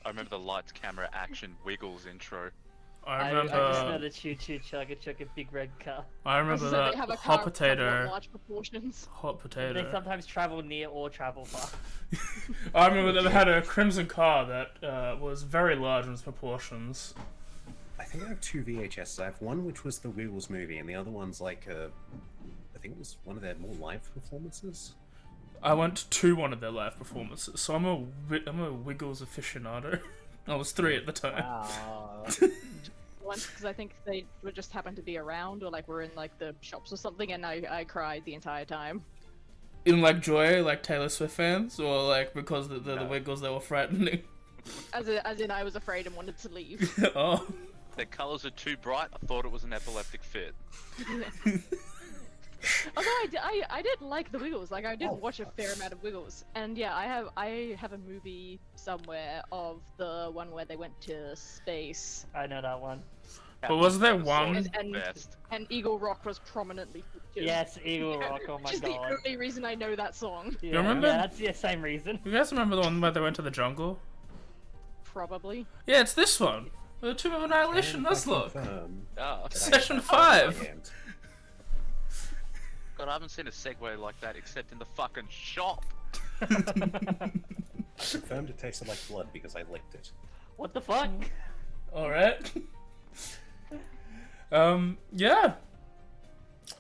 I remember the lights, camera, action, Wiggles intro. I I just know remember. the choo-choo chugga big red car. I remember So that they have a hot car of potato. large proportions. Hot They potato. sometimes travel near or travel far. I remember they had a crimson car that was very large in its proportions. I think I have two VHSs. I have one which was the Wiggles movie, and the other one's like I think it was one of their more live performances. I went to one of their live performances, so I'm a Wiggles aficionado. I was 3 at the time. Wow. Once, because I think they would just happen to be around, or like we're in like the shops or something, and I cried the entire time. In like joy, like Taylor Swift fans, or like because they're the Wiggles that were frightening. As in, I was afraid and wanted to leave. Oh. Their colours are too bright. I thought it was an epileptic fit. Although I did like the Wiggles, like I did watch a fair amount of Wiggles, and yeah, I have a movie somewhere of the one where they went to space, I know that one. But was there one? and Eagle Rock was prominently featured. Yes, Eagle Rock, oh my Which is the god. only reason I know that song. Yeah, remember- yeah, that's the same reason. You guys remember the one where they went to the jungle? Probably. Yeah, it's this one. The Tomb of Annihilation Nuzlocke. Ah, Session 5. God, I haven't seen a segue like that except in the fucking shop. Confirmed it tasted like blood because I licked it. What the fuck? Alright. Yeah.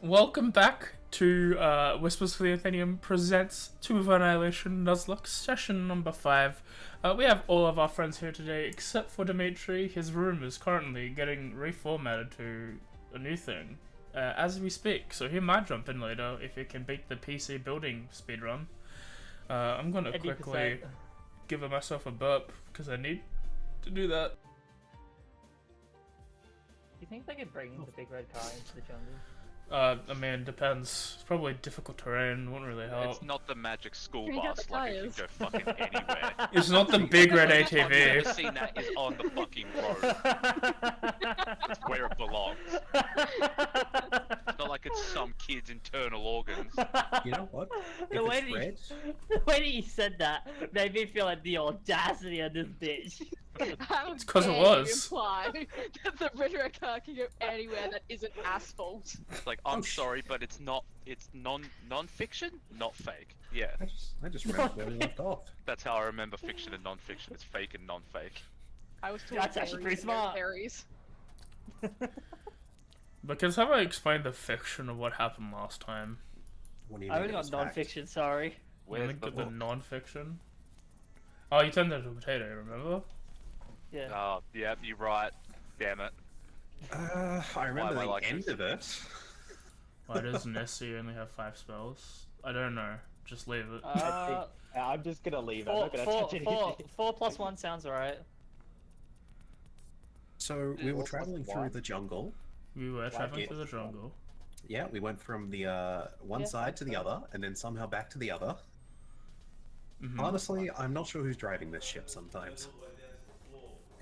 Welcome back to Whispers for the Athenium presents Tomb of Annihilation Nuzlocke session number 5. We have all of our friends here today except for Dimitri. His room is currently getting reformatted to a new thing as we speak, so he might jump in later if he can beat the PC building speedrun. I'm gonna 80%. quickly give myself a burp because I need to do that. Do you think they could bring the big red car into the jungle? I mean, depends. It's probably difficult terrain, wouldn't really help. It's not the magic school Bring out bus, the like it can tyres. go fucking anywhere. It's not the big red I've ATV. never seen that is on the fucking road. It's where it belongs. It's not like it's some kid's internal organs. You know what? The If way it's that red, the way that you said that made me feel like the audacity of this bitch. It's 'cause it was. Imply that the red car can go anywhere that isn't asphalt. It's like, I'm sorry, but it's not. It's non-fiction, not fake. Yeah, I just read where we left off. that's how I remember fiction and non-fiction. It's fake and non-fake. I was told That's actually pretty smart. Berries. Because have I explained the fiction of what happened last time? What do you I mean only it was got fact? non-fiction, sorry. Where's Link the of the book? non-fiction? Oh, you turned into a potato, remember? Yeah. Oh, yeah, you're right. Damn it. I remember am I the like end this? of it. Why does Nessie only have 5 spells? I don't know. Just leave it. I'm just gonna leave. I'm not gonna touch anything. 4 plus 1 sounds alright. So we were What's traveling through one? the jungle. We were traveling it. through the jungle. Yeah, we went from the one Yeah, side to the other, and then somehow back to the other. Mhm. Honestly, I'm not sure who's driving this ship sometimes.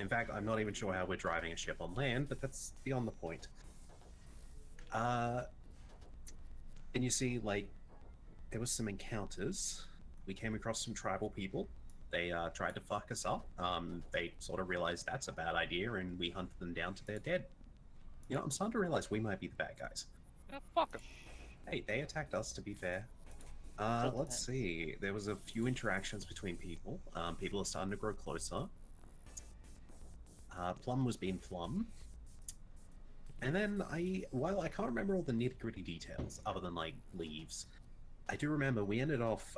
In fact, I'm not even sure how we're driving a ship on land, but that's beyond the point. And you see, like, there was some encounters. We came across some tribal people. They tried to fuck us up. They sort of realized that's a bad idea, and we hunted them down to their dead. You know, I'm starting to realize we might be the bad guys. Oh, fuck 'em. Hey, they attacked us, to be fair. Let's see. There was a few interactions between people. People are starting to grow closer. Plum was being Plum. And then while I can't remember all the nitty-gritty details, other than, like, leaves, I do remember we ended off,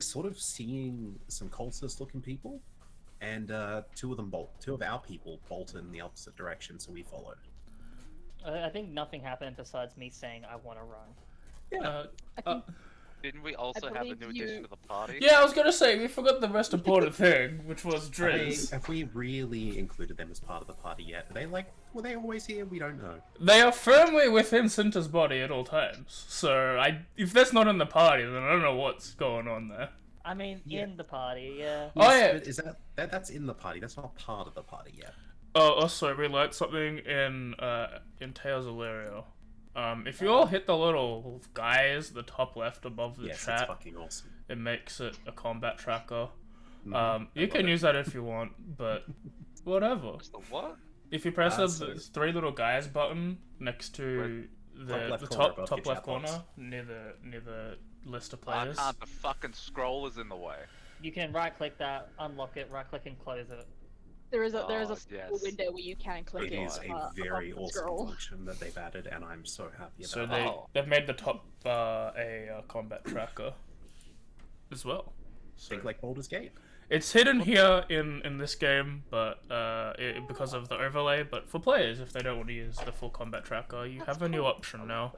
sort of seeing some cultist-looking people, and two of our people bolted in the opposite direction, so we followed. I think nothing happened besides me saying I want to run. Didn't we also have a believe new addition you- to the party? Yeah, I was gonna say, we forgot the most important thing, which was Driz. Have we really included them as part of the party yet? Were they always here? We don't know. They are firmly within Cinta's body at all times. So, if that's not in the party, then I don't know what's going on there. I mean, Yeah. in the party, yeah. Oh, yeah. Is that's in the party? That's not part of the party yet. Oh, also, we learned something in Tales of Lyrio. If you all hit the little guys, the top left above the Yes, it's chat, fucking awesome. it makes it a combat tracker. You can use that if you want, but whatever. What's the what? If you press So- the three little guys button next to the Top left corner top above top your left chat box. corner near the list of I players. can't. The fucking scroll is in the way. You can right click that, unlock it, right click and close it. There is a Oh, small yes. window where you can click It it. is a above very the awesome scroll. function that they've added, and I'm so happy So about it. they've made the top a combat tracker as well. So Think like Baldur's Gate. it's hidden here in this game, but because of the overlay. But for players, if they don't want to use the full combat tracker, you have a new option now.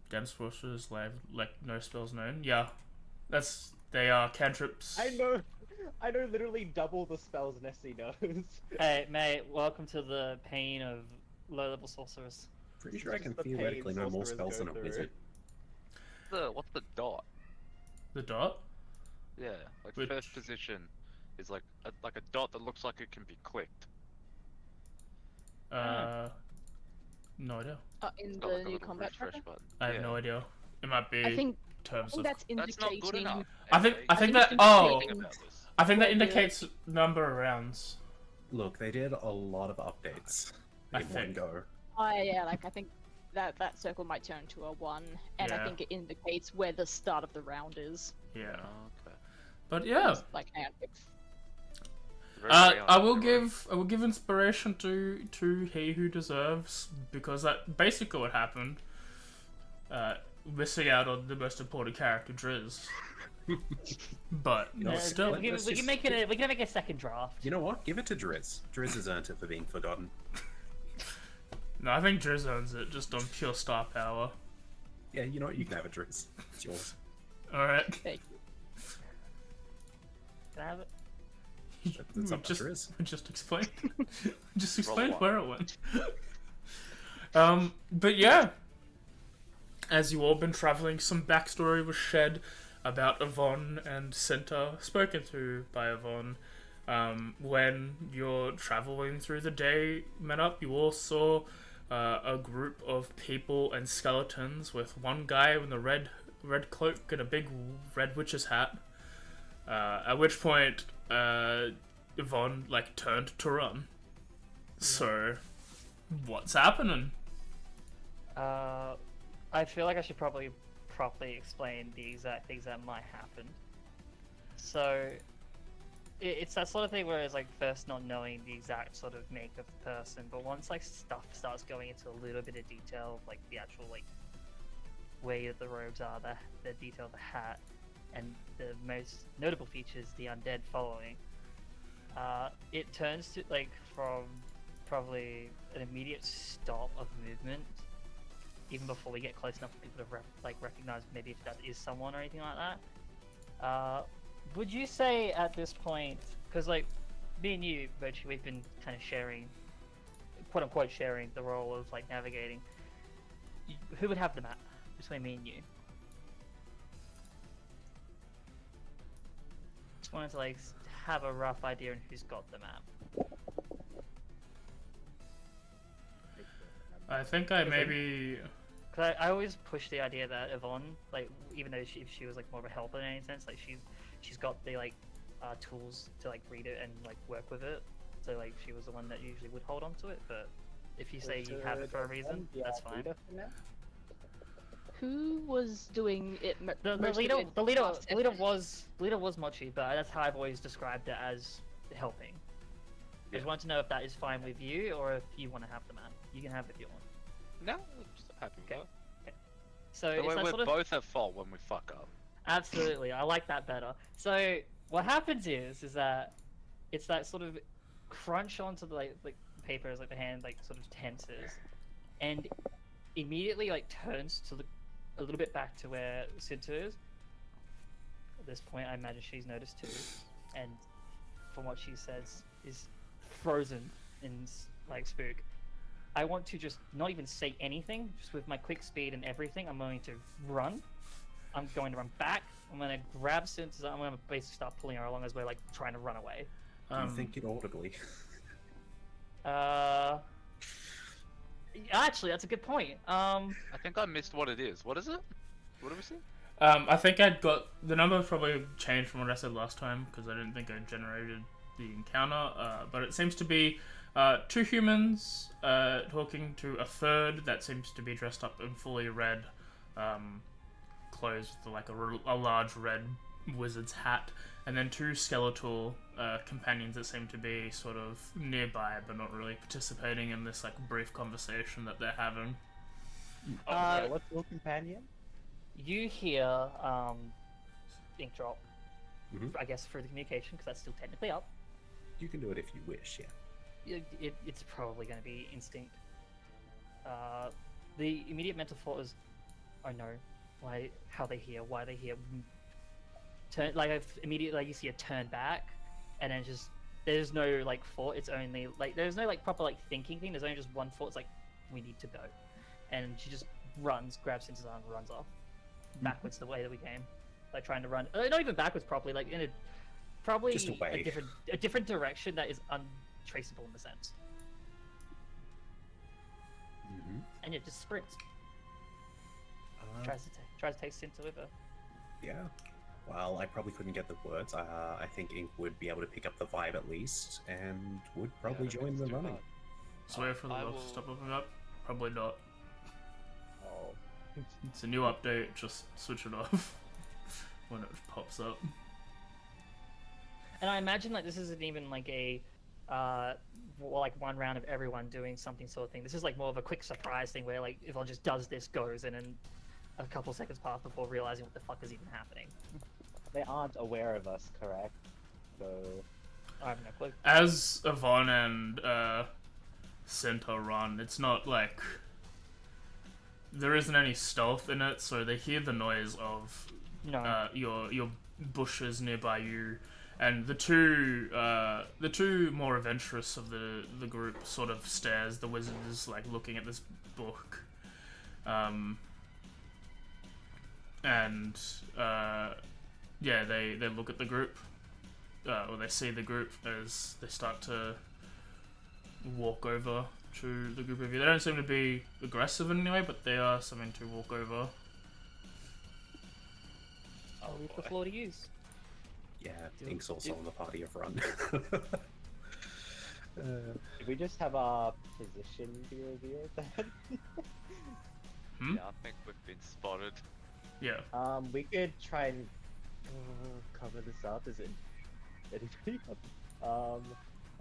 Dense forces, like no spells known. Yeah, they are cantrips. I know literally double the spells Nessie knows. Hey, mate, welcome to the pain of low-level sorcerers. Pretty sure I can the theoretically pain know more sorcerers spells go than a through. wizard. What's the dot? The dot. Yeah, like Which- first position is like a dot that looks like it can be clicked. No idea. In It's got the like a new little combat refresh tracker. button. I have Yeah. no idea. It might be I think terms of. that's That's not good indicating. enough. I think Anyway, I think it's that oh indicating- about this. I think that Well, the- indicates number of rounds. Look, they did a lot of updates I in one think. go. Yeah, like I think that circle might turn to a 1, and Yeah. I think it indicates where the start of the round is. Yeah, Oh, okay. but yeah. Like, hang on, Very I will realistic. give inspiration to He Who Deserves, because that basically what happened. Missing out on the most important character, Driz. But Yeah, still, we let's can just- make it. We can make a second draft. You know what? Give it to Driz. Driz has earned it for being forgotten. no, I think Driz owns it just on pure star power. Yeah, you know what? You can have it, Driz. It's yours. All right, thank you. Can I have it? It's up to just Driz. just explain, just Roll explain one. where it went. But yeah, as you all been traveling, some backstory was shed about Yvonne and Cinta, spoken to by Yvonne. When you're traveling through the day, met up, you all saw a group of people and skeletons with one guy in the red cloak and a big red witch's hat. At which point, Yvonne turned to run. So, what's happening? I feel like I should probably properly explain the exact things that might happen. So, it's that sort of thing where it's like first not knowing the exact sort of make of the person, but once like stuff starts going into a little bit of detail, like the actual like way that the robes are, the detail of the hat, and the most notable features, the undead following. It turns to like from probably an immediate stop of movement, even before we get close enough for people to recognize maybe if that is someone or anything like that. Would you say at this point, because like me and you, Virtue, we've been kind of sharing, quote unquote, sharing the role of like navigating. Who would have the map between me and you? Just wanted to like have a rough idea on who's got the map. I think I maybe... Cause I always push the idea that Yvonne, like, even though she was like more of a helper in any sense, like she's got the like tools to like read it and like work with it. So like she was the one that usually would hold on to it. But if you say you have it for a reason, that's fine. Who was doing it? The leader was Mochi, but that's how I've always described it, as helping. I just wanted to know if that is fine with you, or if you want to have the map. You can have it if you want. No, I'm just happy with Okay. that. So The it's way that we're sort of... both at fault when we fuck up. Absolutely, I like that better. So what happens is that it's that sort of crunch onto the like paper as like the hand like sort of tenses, and immediately like turns to a little bit back to where Cinta is. At this point, I imagine she's noticed too, and from what she says, is frozen in like spook. I want to just not even say anything, just with my quick speed and everything. I'm going to run. I'm going to run back. I'm going to grab Cinta. I'm going to basically start pulling her along as we're like trying to run away. Do you think it audibly? Actually, that's a good point. I think I missed what it is. What is it? What do we see? I think I'd got the number probably changed from what I said last time because I didn't think I generated the encounter. But it seems to be 2 humans talking to a third that seems to be dressed up in fully red clothes with like a large red wizard's hat, and then 2 skeletal companions that seem to be sort of nearby but not really participating in this like brief conversation that they're having. What's your companion? You hear Inkdrop, Mhm. I guess through the communication, because that's still technically up. You can do it if you wish, yeah. It's probably going to be instinct. The immediate mental thought is, oh no, why? How they hear? Why they hear? Turn immediately you see a turn back, and then just there's no like thought. It's only like there's no like proper like thinking thing. There's only just one thought. It's like we need to go, and she just runs, grabs Cinta's arm, and runs off backwards the way that we came, like trying to run. Not even backwards properly, like in a probably Just away. a different direction that is untraceable in the sense. Mm-hmm. And it just sprints. Tries to take Cinta with her. Yeah. Well, I probably couldn't get the words. I think Ink would be able to pick up the vibe at least, and would probably join the running. Swear for the I love to will- stop opening up? Probably not. Oh. It's a new update, just switch it off when it pops up. And I imagine like this isn't even like a like one round of everyone doing something sort of thing. This is like more of a quick surprise thing where like everyone just does this, goes, and then a couple seconds pass before realizing what the fuck is even happening. They aren't aware of us, correct? So I have no clue. As Yvonne and Cinta run, it's not like there isn't any stealth in it, so they hear the noise of No. your bushes nearby you, and the two more adventurous of the group sort of stares. The wizard is like looking at this book, and yeah, they look at the group, or they see the group as they start to walk over to the group of you. They don't seem to be aggressive in any way, but they are something to walk over. I'll leave the floor to use. Yeah, Ink's also on the party of run. did we just have our position be revealed then? Hmm? Yeah, I think we've been spotted. Yeah. We could try and cover this up. Is it anybody? I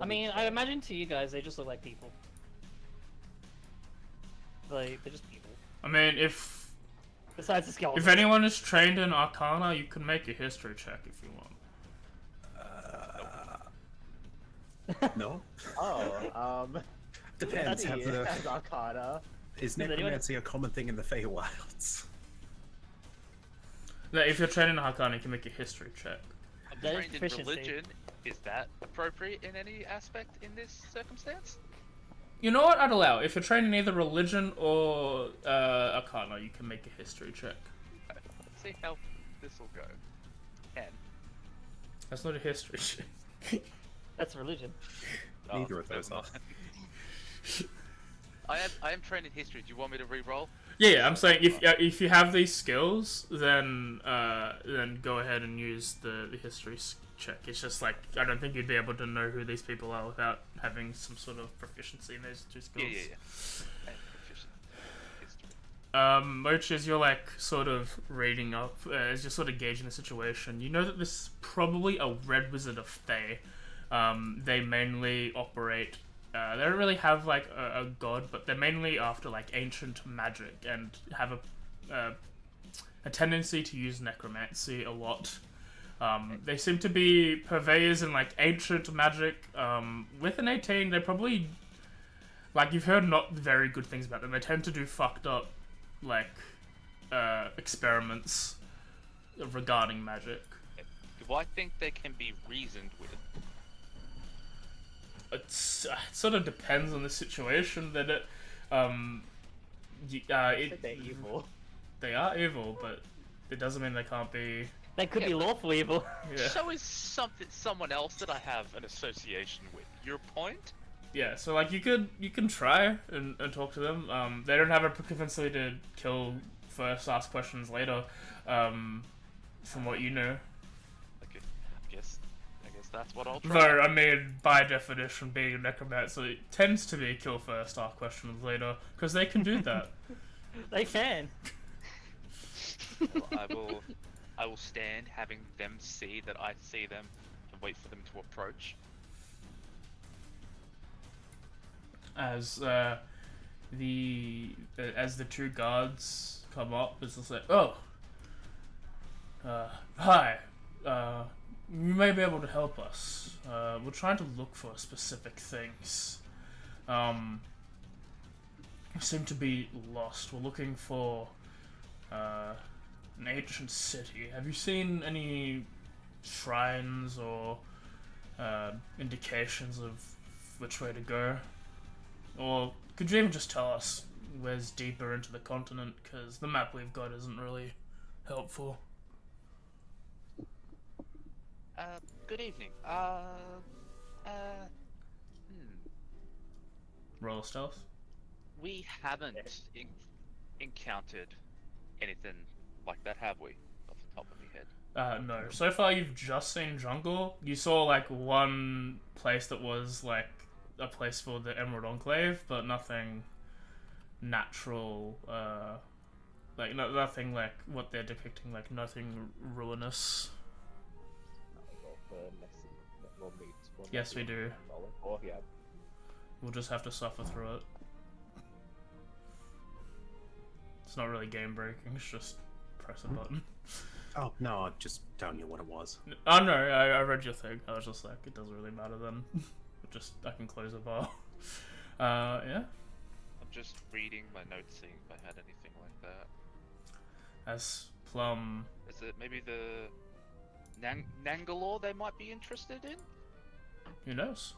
mean, I imagine to you guys they just look like people. Like they're just people. I mean, if Besides the skeleton. if anyone is trained in Arcana, you can make a history check if you want. No? Oh, Depends. Have the, as Arcana. is anyone- necromancy a common thing in the Feywilds? No, if you're trained in Arcana, you can make a history check. I'm That is trained in proficiency. religion. Is that appropriate in any aspect in this circumstance? You know what? I'd allow. If you're trained in either religion or Arcana, you can make a history check. Let's see how this will go. 10. That's not a history check. That's religion. Neither of those never are. mind. I am trained in history. Do you want me to re-roll? Yeah, I'm saying if you have these skills, then go ahead and use the history check. It's just like I don't think you'd be able to know who these people are without having some sort of proficiency in those 2 skills. Yeah. And proficient history. Moch, as you're like sort of reading up, as you're sort of gauging the situation, you know that this is probably a red wizard of Fae. They mainly operate. They don't really have like a god, but they're mainly after like ancient magic and have a tendency to use necromancy a lot. They seem to be purveyors in like ancient magic. With an 18, they probably like you've heard not very good things about them. They tend to do fucked up like experiments regarding magic. Do I think they can be reasoned with? It sort of depends on the situation that it. They're evil. They are evil, but it doesn't mean they can't be. They could Yeah, be but- lawful evil. Yeah. So is someone else that I have an association with. Your point? Yeah. So like you can try and talk to them. They don't have a propensity to kill first, ask questions later. From what you know. Okay, I guess that's what I'll try. Though, I mean, by definition, being a necromancer, it tends to be kill first, ask questions later, because they can do that. They can. Well, I will stand, having them see that I see them, and wait for them to approach. As the two guards come up, it's just like, oh, hi, you may be able to help us. We're trying to look for specific things. We seem to be lost. We're looking for an ancient city. Have you seen any shrines or indications of which way to go? Or could you even just tell us where's deeper into the continent? Because the map we've got isn't really helpful. Good evening. Roll a stealth. We haven't encountered anything like that, have we? Off the top of my head. No. So far you've just seen jungle. You saw like one place that was like a place for the Emerald Enclave, but nothing natural, like nothing like what they're depicting, like nothing ruinous. Yes, we do. Oh, yeah. We'll just have to suffer through it. It's not really game breaking, it's just press a button. Oh, no, I'm just telling you what it was. Oh no, I read your thing. I was just like, it doesn't really matter then. Just, I can close a bar. Yeah. I'm just reading my notes, seeing if I had anything like that. As Plum... Is it maybe the Nangalore they might be interested in? Who knows?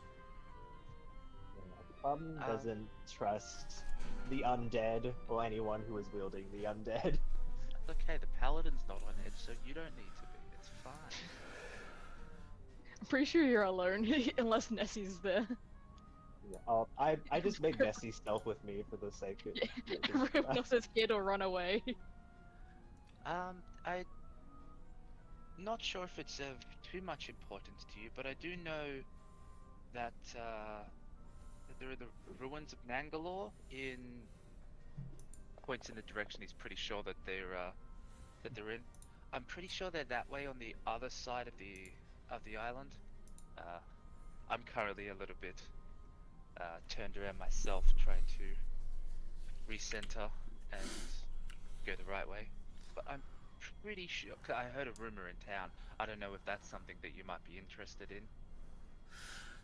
Doesn't trust the undead or anyone who is wielding the undead. That's okay, the paladin's not on edge, so you don't need to be. It's fine. I'm pretty sure you're alone, unless Nessie's there. Yeah, I just make Nessie stealth with me for the sake of Everyone else is scared or run away. I'm not sure if it's of too much importance to you, but I do know that there are the ruins of Nangalore in points in the direction he's pretty sure that they're in. I'm pretty sure they're that way on the other side of the island. I'm currently a little bit turned around myself, trying to recenter and go the right way. But I'm pretty sure, 'cause I heard a rumor in town. I don't know if that's something that you might be interested in.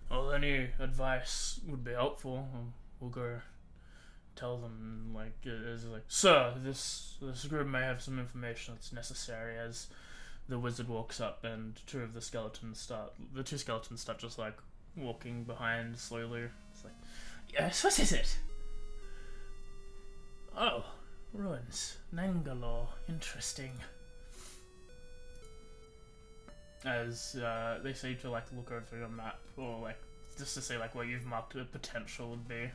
Well, any advice would be helpful. We'll go tell them, like, sir, this group may have some information that's necessary. As the wizard walks up and the two skeletons start just like walking behind slowly. It's like, yes, what is it? Oh, ruins, Nangalore, interesting. As they seem to like look over your map, or like just to see like where you've marked the potential would be.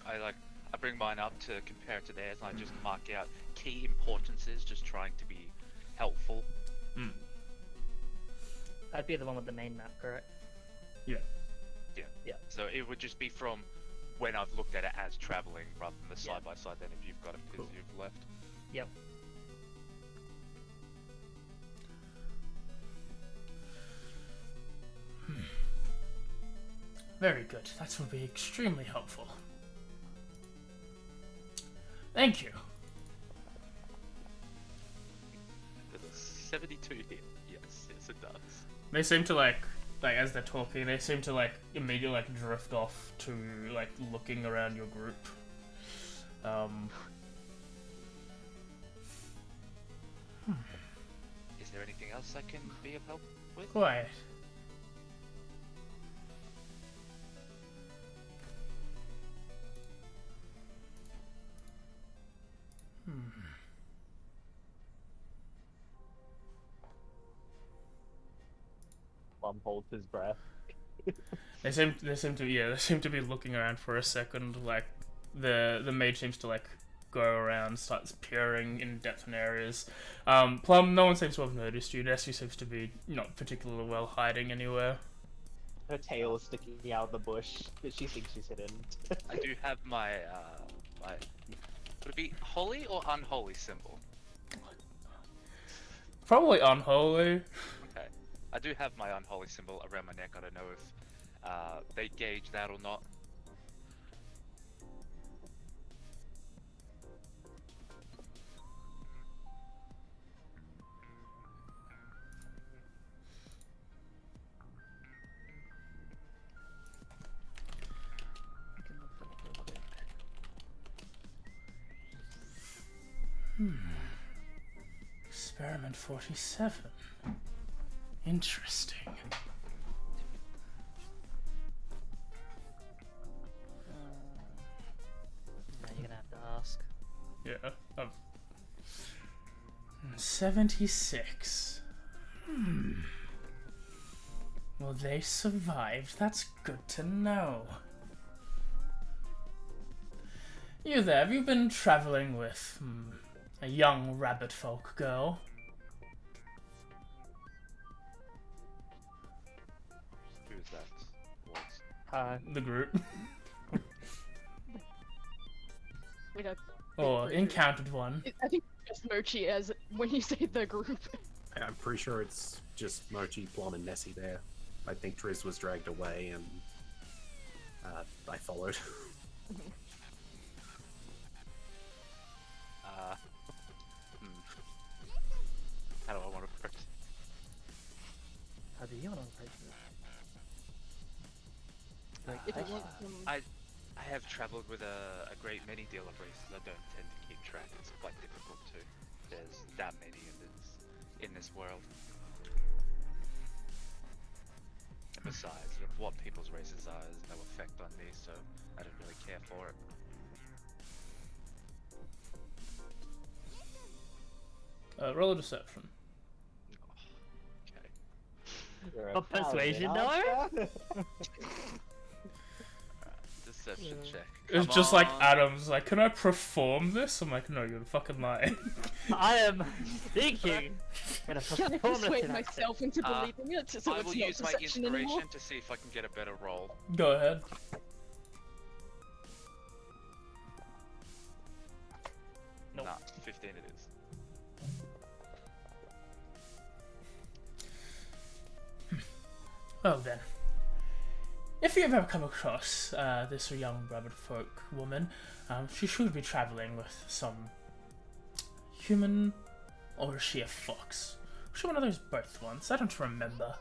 I bring mine up to compare it to theirs, and I just mark out key importances, just trying to be helpful. That'd be the one with the main map, correct? Yeah. Yeah. So it would just be from when I've looked at it as traveling, rather than the side by side. Then if you've got it, because you've left. Yep. Very good. That will be extremely helpful. Thank you. Does a 72 hit? Yes, it does. They seem to like as they're talking, they seem to like immediately like drift off to like looking around your group. Is there anything else I can be of help with? Quiet. Plum holds his breath. They seem to be looking around for a second. Like the mage seems to like go around, starts peering in depth in areas. Plum, no one seems to have noticed you. Nessie seems to be not particularly well hiding anywhere. Her tail sticking out of the bush that she thinks she's hidden. I do have my my would it be holy or unholy symbol? Probably unholy. Okay. I do have my unholy symbol around my neck. I don't know if they gauge that or not. I can look that up real quick. Experiment 47. Interesting. Now you're gonna have to ask. Yeah. 76. Well, they survived. That's good to know. You there, have you been traveling with a young rabbit folk girl? Who is that? Was The group. We don't. Or encountered one. I think just Mochi as when you say the group. I'm pretty sure it's just Mochi, Plum, and Nessie there. I think Triz was dragged away, and I followed. How do I want to approach? How do you want to approach this? If you want some, I have travelled with a great many deal of races. I don't tend to keep track. It's quite difficult to. There's that many in this world. And besides, what people's races are has no effect on me, so I don't really care for it. Roll a deception. Okay. You're a But persuasion, paladin, aren't ya? Deception check. It's Come just like on. Adam's like, can I perform this? I'm like, no, you're fucking lying. I am thinking. Gonna can I perform this persuade in accent. myself into believing it so I it's will not use my deception inspiration anymore? to see if I can get a better roll. Go ahead. Nope. Nah, 15 it is. Well then, if you've ever come across this young rabbit folk woman, she should be traveling with some human, or is she a fox? Was she one of those both ones? I don't remember.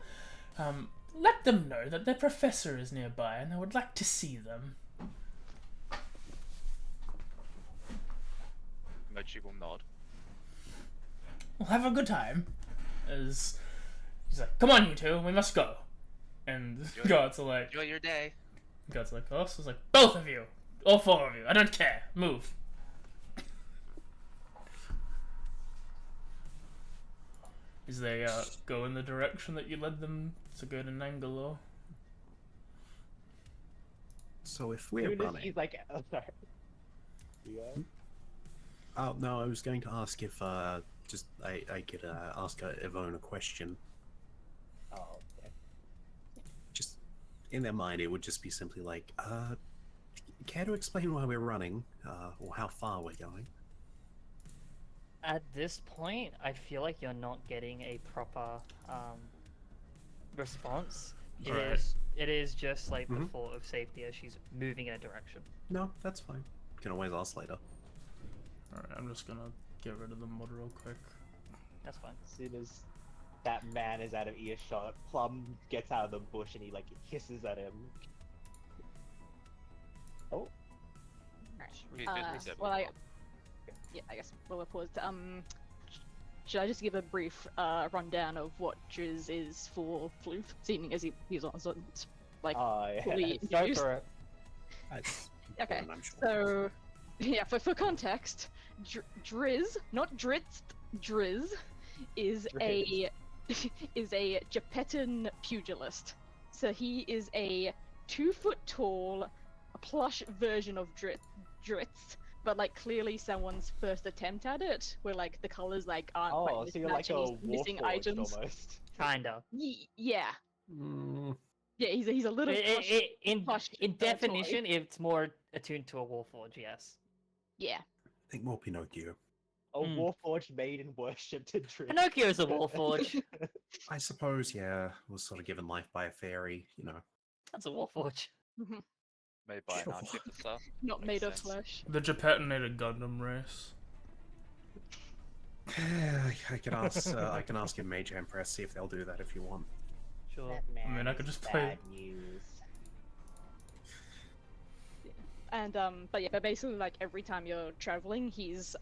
Let them know that their professor is nearby and I would like to see them. Mochi will nod. Well, have a good time. As he's like, come on, you two, we must go. And Enjoy- guards are like, Enjoy your day. guards are like, oh, so it's like, both of you, all four of you, I don't care, move. As they go in the direction that you led them to go to Nangalore. So if we're Soon as running, he's like, oh, sorry. Yeah. oh no, I was going to ask if I could ask Yvonne a question. Oh, okay. Just in their mind, it would just be simply like, care to explain why we're running, or how far we're going? At this point, I feel like you're not getting a proper response. Right. It is just like the Mhm. thought of safety as she's moving in a direction. No, that's fine. Can always ask later. Alright, I'm just gonna get rid of the mod real quick. That's fine. As soon as that man is out of earshot, Plum gets out of the bush and he like hisses at him. Oh, Read Uh, this well, yeah, I guess while we're paused, should I just give a brief rundown of what Driz is for Floof, seeing as he's on like yeah. fully Go introduced? for it. That's Okay, important, I'm sure. so yeah, for context, Driz, not Dritz, Driz, is a Gepetan pugilist. So he is a 2 foot tall, plush version of Dritz, but like clearly someone's first attempt at it, where like the colors like aren't Oh, quite so you're like a mismatching, he's missing warforged items. almost. Kinda. Yeah, Mm, yeah, he's a little plush. In plush, toy. definition, it's more attuned to a warforge. Yes. Yeah, think more Pinocchio. A warforged maiden worshipped in truth. Pinocchio's a warforge. I suppose, yeah, was sort of given life by a fairy, you know. That's a warforge. Made by an Sure. artificer. not Makes made of sense. flesh. The Japetinated Gundam race. I can ask your Mage Empress, see if they'll do that if you want. Sure. I mean, I could just play. Bad news. And but basically like every time you're traveling, he's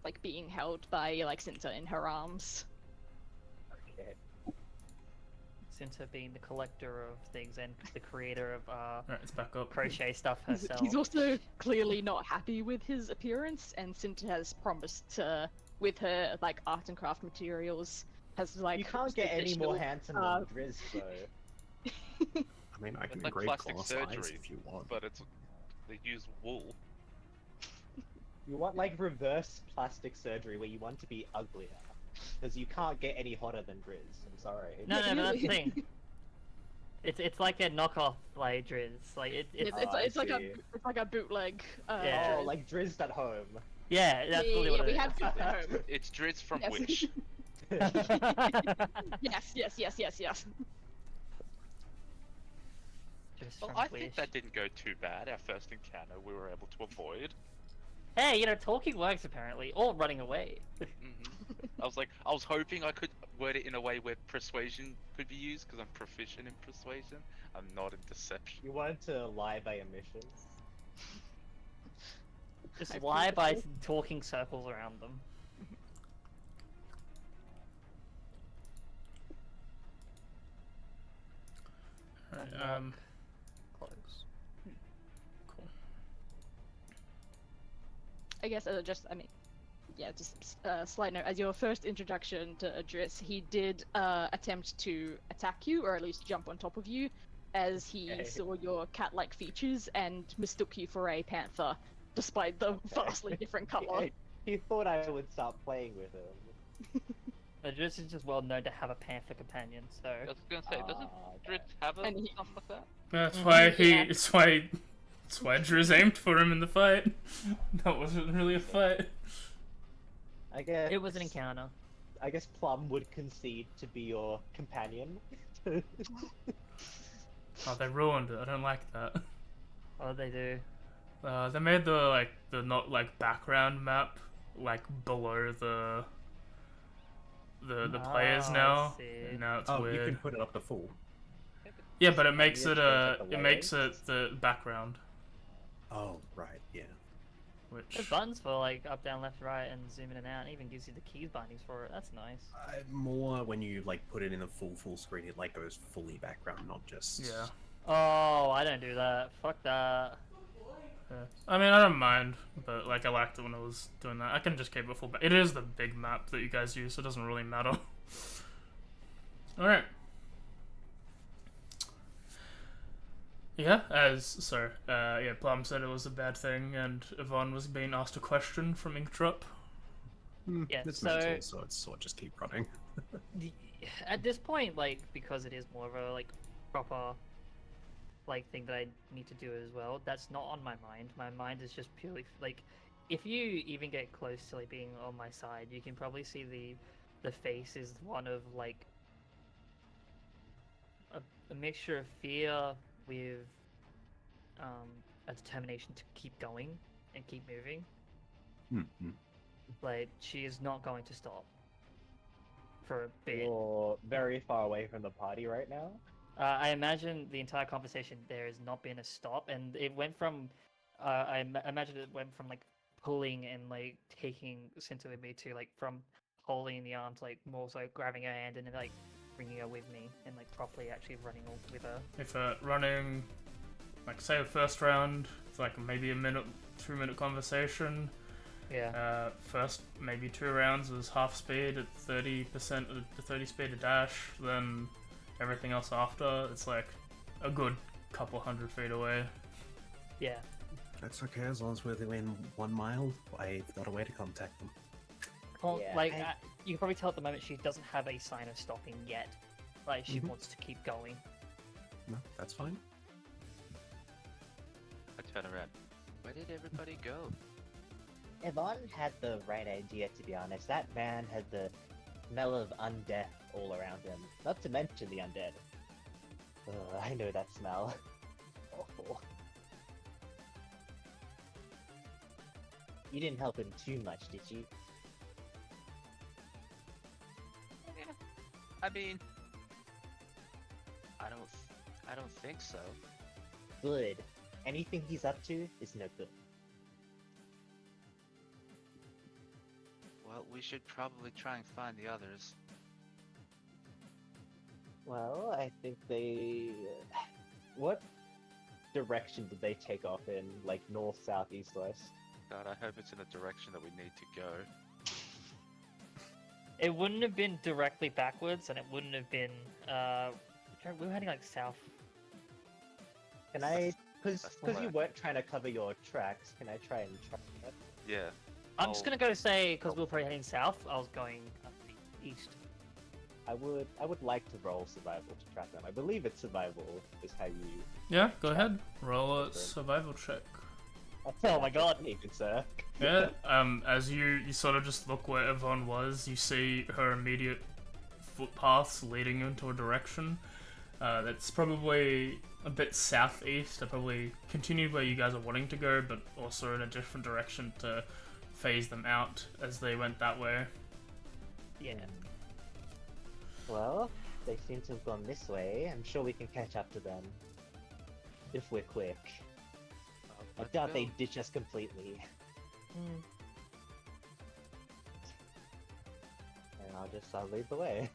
like being held by like Cinta in her arms. Okay. Cinta being the collector of things and the creator of Alright, it's back up. crochet stuff herself. He's also clearly not happy with his appearance, and Cinta has promised to, with her like art and craft materials, has like You can't get any more additional- handsome uh, than Driz, though. I mean, I can It's like engrave plastic class eyes surgery, if you want. but they use wool. You want like reverse plastic surgery where you want to be uglier. Because you can't get any hotter than Driz. I'm sorry. No, Yeah, but that's the really. thing. It's like a knockoff like Driz. Like it's It's I like a bootleg. Yeah. Oh, like Driz at home. yeah, that's really what we it have is. Driz at home. It's Drizzt from Yes. Wish. Yes. Just Well, from I Wish. think that didn't go too bad. Our first encounter, we were able to avoid. Hey, talking works apparently, or running away. I was hoping I could word it in a way where persuasion could be used because I'm proficient in persuasion. I'm not in deception. You want to lie by omission. Just I lie feel by so. talking circles around them. Alright, Unlock. Close. cool. I guess just slight note. As your first introduction to Adris, he did attempt to attack you, or at least jump on top of you, as he Okay. saw your cat-like features and mistook you for a panther, despite the vastly different color. He thought I would start playing with him. Adris is just well known to have a panther companion, so I was gonna say, doesn't okay. Drizzt have a And he- stuff like that? That's why he. Yeah. It's why Driz aimed for him in the fight. That wasn't really a fight. I guess it was an encounter. I guess Plum would concede to be your companion. Oh, they ruined it. I don't like that. Oh, they do. They made the not like background map like below the players Ah, I now. see. And now it's Oh, you weird. can put it up to full. Yeah, but it makes you it have to change the makes it the background, Oh, right, yeah. which There's buttons for like up, down, left, right, and zoom in and out. It even gives you the keys bindings for it. That's nice. More when you like put it in the full screen, it like goes fully background, not just. yeah. Oh, I don't do that. Fuck that. Yeah. I mean, I don't mind, but like I liked it when I was doing that. I can just keep it full. It is the big map that you guys use, so it doesn't really matter. All right. Yeah, Plum said it was a bad thing, and Yvonne was being asked a question from Inkdrop. Yeah, It's so- mental, so it's sort of just keep running. At this point, like, because it is more of a like proper like thing that I need to do as well, that's not on my mind. My mind is just purely like, if you even get close to like being on my side, you can probably see the face is one of like a mixture of fear with a determination to keep going and keep moving. Mm-hmm. Like, she is not going to stop for a bit. You're very far away from the party right now. I imagine the entire conversation there has not been a stop, and it went from, I imagine it went from like pulling and like taking Cinta with me to like from holding the arms, like more so grabbing her hand and then like bringing her with me and like properly actually running with her. If running, like say the first round, it's like maybe a minute, 2-minute conversation. Yeah. First maybe 2 rounds was half speed at 30% of the 30 speed of dash. Then everything else after, it's like a good couple 100 feet away. Yeah. That's okay, as long as we're within 1 mile, I've got a way to contact them. Well, Yeah, like, I- you can probably tell at the moment she doesn't have a sign of stopping yet. Like, she wants to keep going. No, that's fine. I turn around. Where did everybody go? Yvonne had the right idea, to be honest. That man had the smell of undeath all around him. Not to mention the undead. Ugh, I know that smell. Awful. You didn't help him too much, did you? I mean, I don't think so. Good. Anything he's up to is no good. Well, we should probably try and find the others. Well, I think they... What direction did they take off in? Like north, south, east, west? God, I hope it's in the direction that we need to go. It wouldn't have been directly backwards, and it wouldn't have been, we were heading, like, south. Can I... Because That's you fine. weren't trying to cover your tracks, can I try and track that? Yeah. I'm just gonna go say, because we were probably heading south, I was going up the east. I would like to roll survival to track them. I believe it's survival is how you... Yeah, go ahead. Roll a survival check. Oh my god. Even, sir. Yeah, as you sort of just look where Yvonne was, you see her immediate footpaths leading into a direction that's probably a bit southeast. They probably continued where you guys are wanting to go, but also in a different direction to phase them out as they went that way. Yeah. Well, they seem to have gone this way. I'm sure we can catch up to them. If we're quick. I Let's doubt go. they ditch us completely. And I'll lead the way.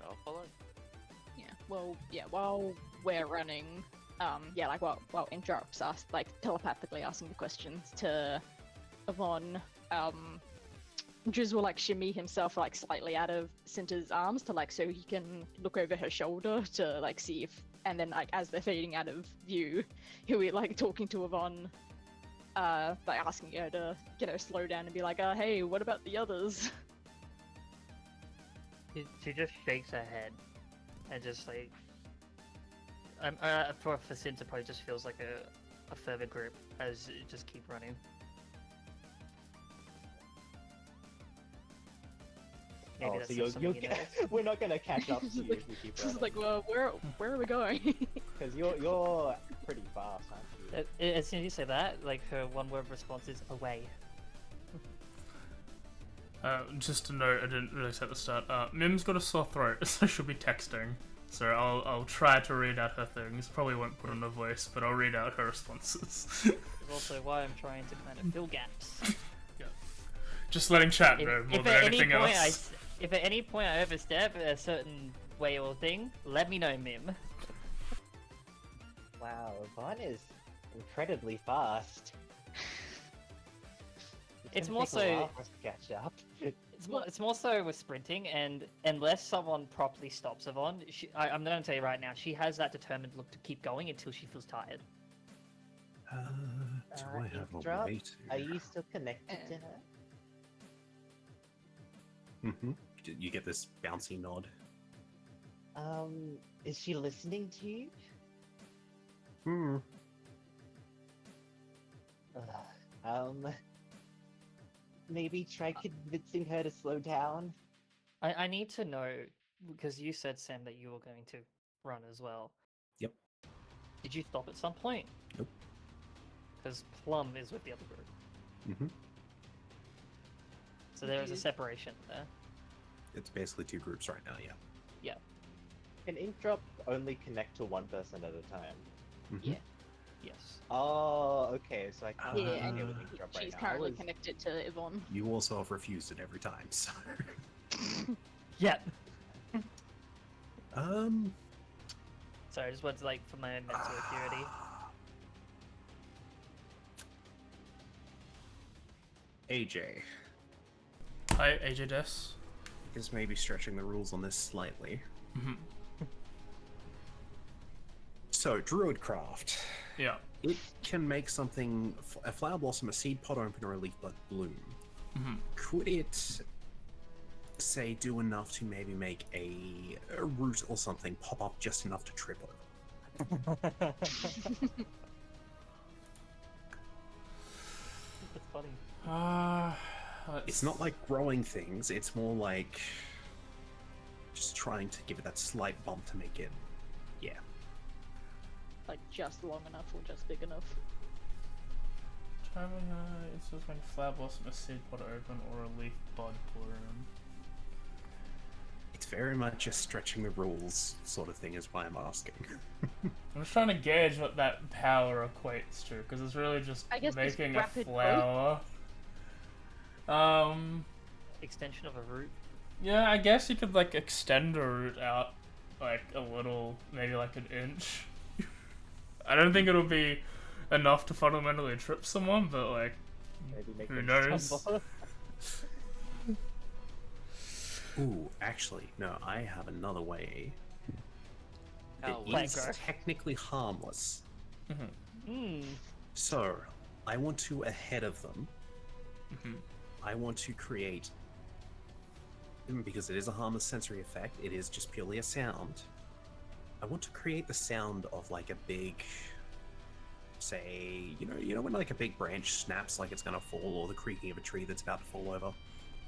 I'll follow. Yeah. Well, yeah. While we're running, yeah, like while Inkdrop's asked, like telepathically asking the questions to Yvonne, Driz will like shimmy himself like slightly out of Cinta's arms to like so he can look over her shoulder to like see if, and then like as they're fading out of view, he'll be like talking to Yvonne, like asking her to slow down and be like, hey, what about the others? She just shakes her head, and just like, for Cinta probably just feels like a further grip as you just keep running. Maybe that's so just something you notice. we're not gonna catch up to you if we keep Just running. like, well, where are we going? Because you're pretty fast, aren't you? As soon as you say that, like her one-word response is away. Just a note, I didn't really say at the start. Mim's got a sore throat, so she'll be texting. So I'll try to read out her things. Probably won't put on a voice, but I'll read out her responses. It's also why I'm trying to kind of fill gaps. Just letting chat If, know more if than at anything any point else. if at any point I overstep a certain way or thing, let me know, Mim. Wow, Yvonne is incredibly fast. It's gonna more take a so- while for us to catch up. It's more so with sprinting, and unless someone properly stops Yvonne, I'm going to tell you right now, she has that determined look to keep going until she feels tired. Do I have a Inkdrop, way to... Are you still connected to her? Mm-hmm. You get this bouncy nod. Is she listening to you? Hmm. Maybe try convincing her to slow down. I need to know, because you said, Sam, that you were going to run as well. Yep. Did you stop at some point? Nope. Because Plum is with the other group. Mm-hmm. So there is a separation there. It's basically two groups right now, yeah. Can Inkdrop only connect to one person at a time? Mm-hmm. Yeah. Yes. Oh, okay, so I can't Yeah, communicate and with Inkdrop right she's now. currently I was... connected to Yvonne. You also have refused it every time, so... Yeah. Sorry, I just wanted to, like, for my own mental acuity. AJ Hi, AJ Des. is maybe stretching the rules on this slightly. Mhm. So, Druidcraft. Yeah. it can make something, a flower blossom, a seed pod open, or a leaf bud bloom. Mhm. Could it, say, do enough to maybe make a root or something pop up just enough to trip over? That's funny. It's not like growing things, it's more like just trying to give it that slight bump to make it, yeah. Like just long enough or just big enough. It says when flower blossom, a seed pod open, or a leaf bud bloom. It's very much a stretching the rules sort of thing is why I'm asking. I'm just trying to gauge what that power equates to, because it's really just I guess it's making a rapid flower. Extension of a root. Yeah, I guess you could like extend a root out like a little, maybe like an inch. I don't think it'll be enough to fundamentally trip someone, but like, Maybe make who them knows? stumble. Ooh, actually, no, I have another way. Oh, It well. is Flamethrower. technically harmless. Hmm. So, I want to, ahead of them, Mhm. I want to create, because it is a harmless sensory effect, it is just purely a sound. I want to create the sound of like a big, say, you know when like a big branch snaps like it's gonna fall, or the creaking of a tree that's about to fall over.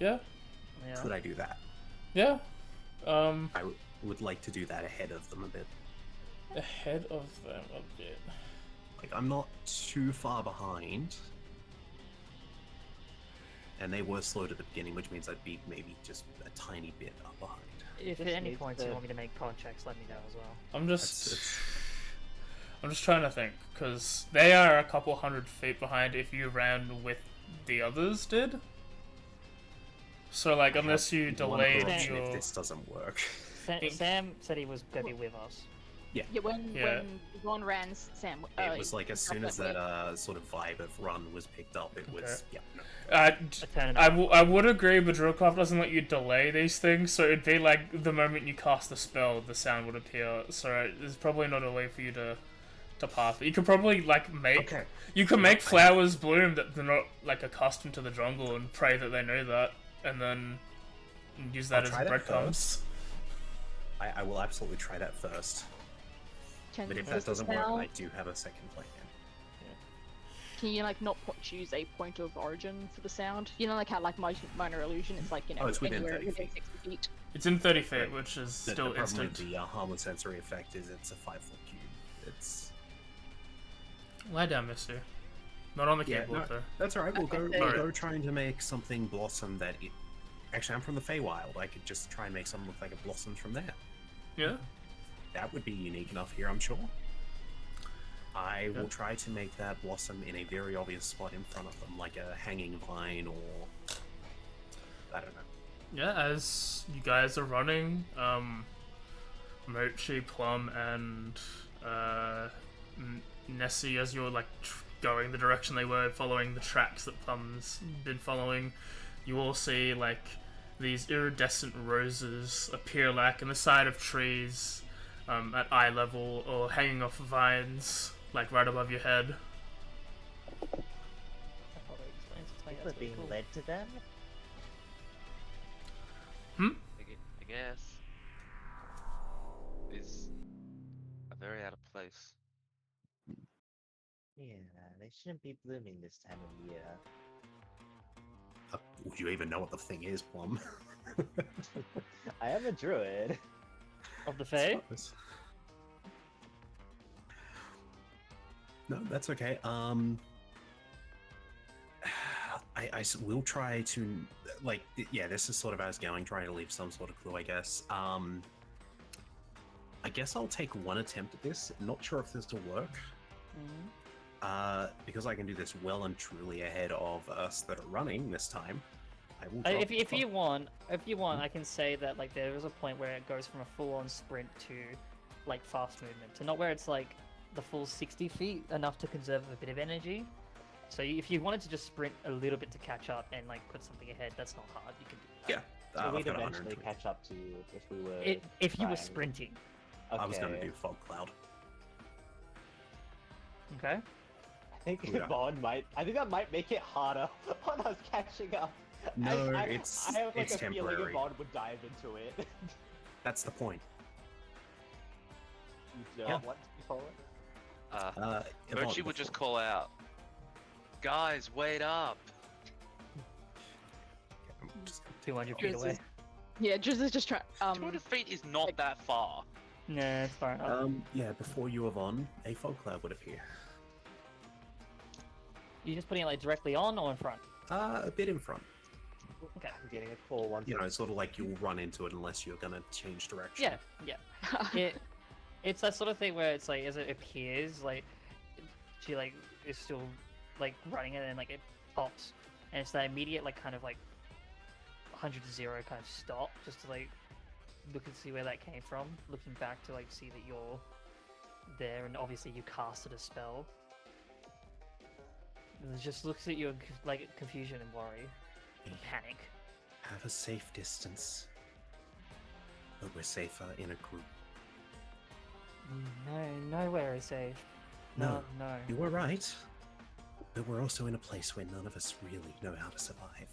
Yeah, Yeah. Could I do that? yeah. I would like to do that ahead of them a bit. Ahead of them a bit. Like, I'm not too far behind. And they were slowed at the beginning, which means I'd be maybe just a tiny bit up behind. If at Just any needs point to- you want me to make pod checks, let me know as well. I'm just, It's- I'm just trying to think, because they are a couple 100 feet behind if you ran with the others did. So like, unless you One delayed correction your... if this doesn't work. Sam said he was going to be with us. Yeah, when Yvonne ran, Sam. It was like as soon as definitely. that sort of vibe of run was picked up, it was Okay. yeah. No. I would agree, but Drillcraft doesn't let you delay these things, so it'd be like the moment you cast the spell, the sound would appear. So there's probably not a way for you to pass. But you could probably like make you can make flowers bloom that they're not like accustomed to the jungle and pray that they know that, and then use that I'll as try that breadcrumbs. I will absolutely try that first. But if that doesn't work, I do have a second plan. Can you like not choose a point of origin for the sound? You know, like how like minor illusion, it's like it's within anywhere 30 within feet. 60 feet. It's in 30 feet, which is The still problem instant. with the harmless sensory effect is it's a 5-foot cube. It's Lie down, Mercer. Not on the yeah, keyboard no, though. that's alright. We'll go Alright. trying to make something blossom that it. Actually, I'm from the Feywild. I could just try and make something look like it blossoms from there. Yeah. That would be unique enough here, I'm sure. I will try to make that blossom in a very obvious spot in front of them, like a hanging vine or I don't know. Yeah, as you guys are running, Mochi, Plum, and Nessie, as you're like going the direction they were, following the tracks that Plum's been following, you all see like these iridescent roses appear like in the side of trees, at eye level or hanging off vines, like right above your head. That probably explains it to me. People That's are pretty being cool. led to them. I guess is a very out of place. Yeah, they shouldn't be blooming this time of year. Would you even know what the thing is, Plum? I am a druid. Of the Fae? No, that's okay. I will try to, like, yeah, this is sort of as going, trying to leave some sort of clue, I guess. I guess I'll take one attempt at this. Not sure if this will work. Because I can do this well and truly ahead of us that are running this time. I will. If you want, I can say that like there is a point where it goes from a full-on sprint to like fast movement, to not where it's like the full 60 feet, enough to conserve a bit of energy. So if you wanted to just sprint a little bit to catch up and like put something ahead, that's not hard. You can do that. Yeah, So I've we'd got eventually 120. catch up to you if we were. If you were trying. sprinting. Okay. I was going to do fog cloud. Okay. I think Yeah. Yvonne might. I think that might make it harder on us catching up. No, I it's have like it's a feeling temporary. Yvonne would dive into it. That's the point. You don't Yeah. want to be followed? Yvonne, Mochi would just before- call out, "Guys, wait up!" I'm just gonna 200 take feet it off. away. Yeah, Driz is just trying. 200 feet is not that far. Nah, it's far enough. Yeah, before you, Yvonne, a fog cloud would appear. You just putting it like directly on or in front? A bit in front. Okay. I'm getting a call once. You know, sort of like you'll run into it unless you're gonna change direction. Yeah, yeah. It's that sort of thing where it's like as it appears, like she like is still like running it and like it pops, and it's that immediate like kind of like 100 to 0 kind of stop just to like look and see where that came from. Looking back to like see that you're there, and obviously you casted a spell. And it just looks at you in like confusion and worry, and panic. Have a safe distance. But we're safer in a group. No, nowhere is safe. No, no. you were right. But we're also in a place where none of us really know how to survive.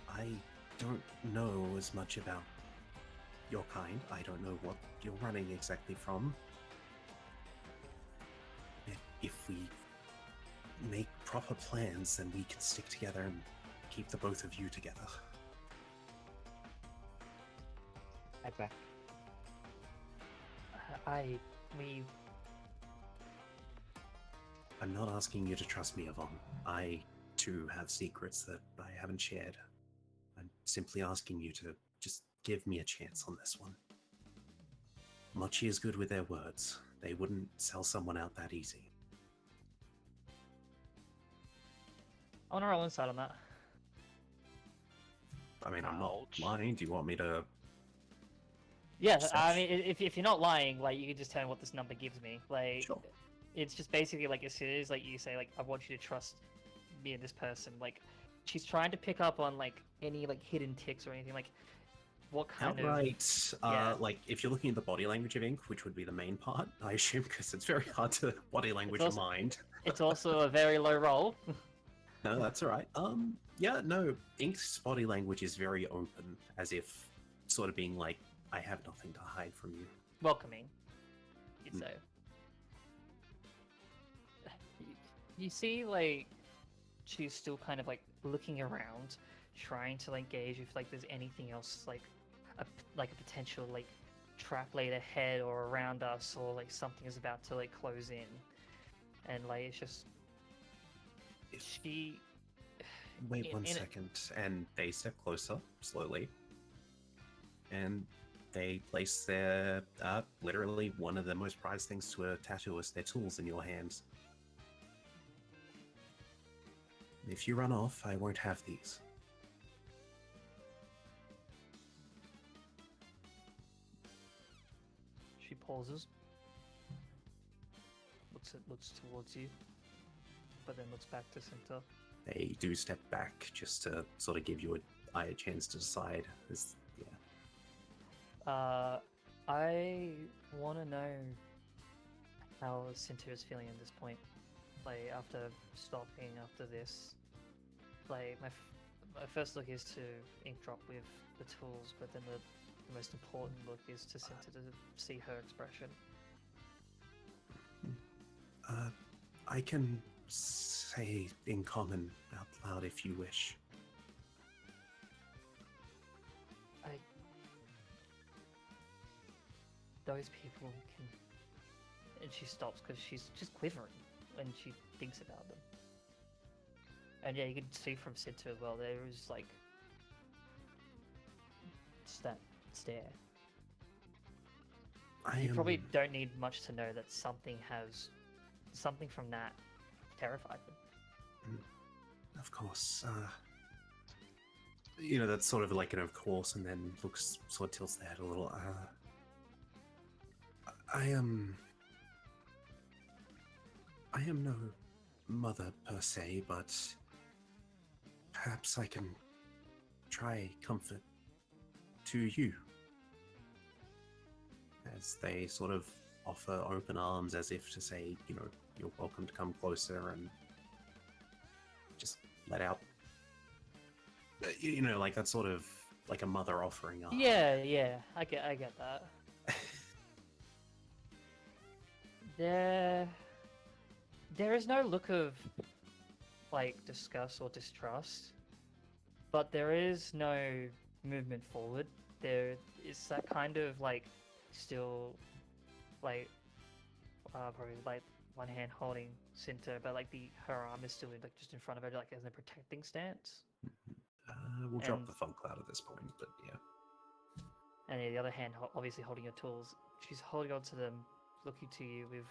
I don't know as much about your kind. I don't know what you're running exactly from. If we make proper plans, then we can stick together and keep the both of you together. I back. We I'm not asking you to trust me, Yvonne. I, too, have secrets that I haven't shared. I'm simply asking you to just give me a chance on this one. Mochi is good with their words. They wouldn't sell someone out that easy. I want to roll inside on that. I mean, I'm not Ouch. lying. Do you want me to... Yeah, Just I have- mean, if you're not lying, like you can just tell me what this number gives me. Like, Sure. it's just basically like as soon as like you say like I want you to trust me and this person, like she's trying to pick up on like any like hidden ticks or anything. Like, what kind of Outright, yeah. like, if you're looking at the body language of Ink, which would be the main part, I assume, because it's very hard to body language also- a mind. It's also a very low roll. No, that's all right. Yeah, no, Ink's body language is very open, as if sort of being like, I have nothing to hide from you. Welcoming, you'd Mm. say. You see, like, she's still kind of like looking around, trying to like gauge if like there's anything else like a potential like trap laid ahead or around us, or like something is about to like close in, and like it's just If, she. wait in- one in a- second, and they step closer, slowly. And they place their, literally one of the most prized things to a tattooist, their tools, in your hands. If you run off, I won't have these. She pauses, looks towards you, but then looks back to Cinta. They do step back just to sort of give you a chance to decide. Yeah. I want to know how Cinta is feeling at this point. Like, after stopping after this, like, my first look is to Inkdrop with the tools, but then the most important look is to Cinta to see her expression. I can say in common out loud if you wish. Those people can... And she stops because she's just quivering when she thinks about them. And yeah, you can see from Cinta as well, there is like... just that stare. You probably don't need much to know that something from that terrified them. Of course. You know, that's sort of like an of course, and then looks, sort of tilts their head a little. I am no mother per se, but perhaps I can try comfort to you. As they sort of offer open arms as if to say, you're welcome to come closer, and just let out, like that sort of, like a mother offering arm. Yeah, I get that. There is no look of, like, disgust or distrust, but there is no movement forward. There is that kind of, like, still, like, probably, like, one hand holding Cinta, but, like, her arm is still, like, just in front of her, like, as a protecting stance. We'll drop And- the Funk Cloud at this point, but yeah. And the other hand, obviously holding your tools. She's holding on to them, looking to you with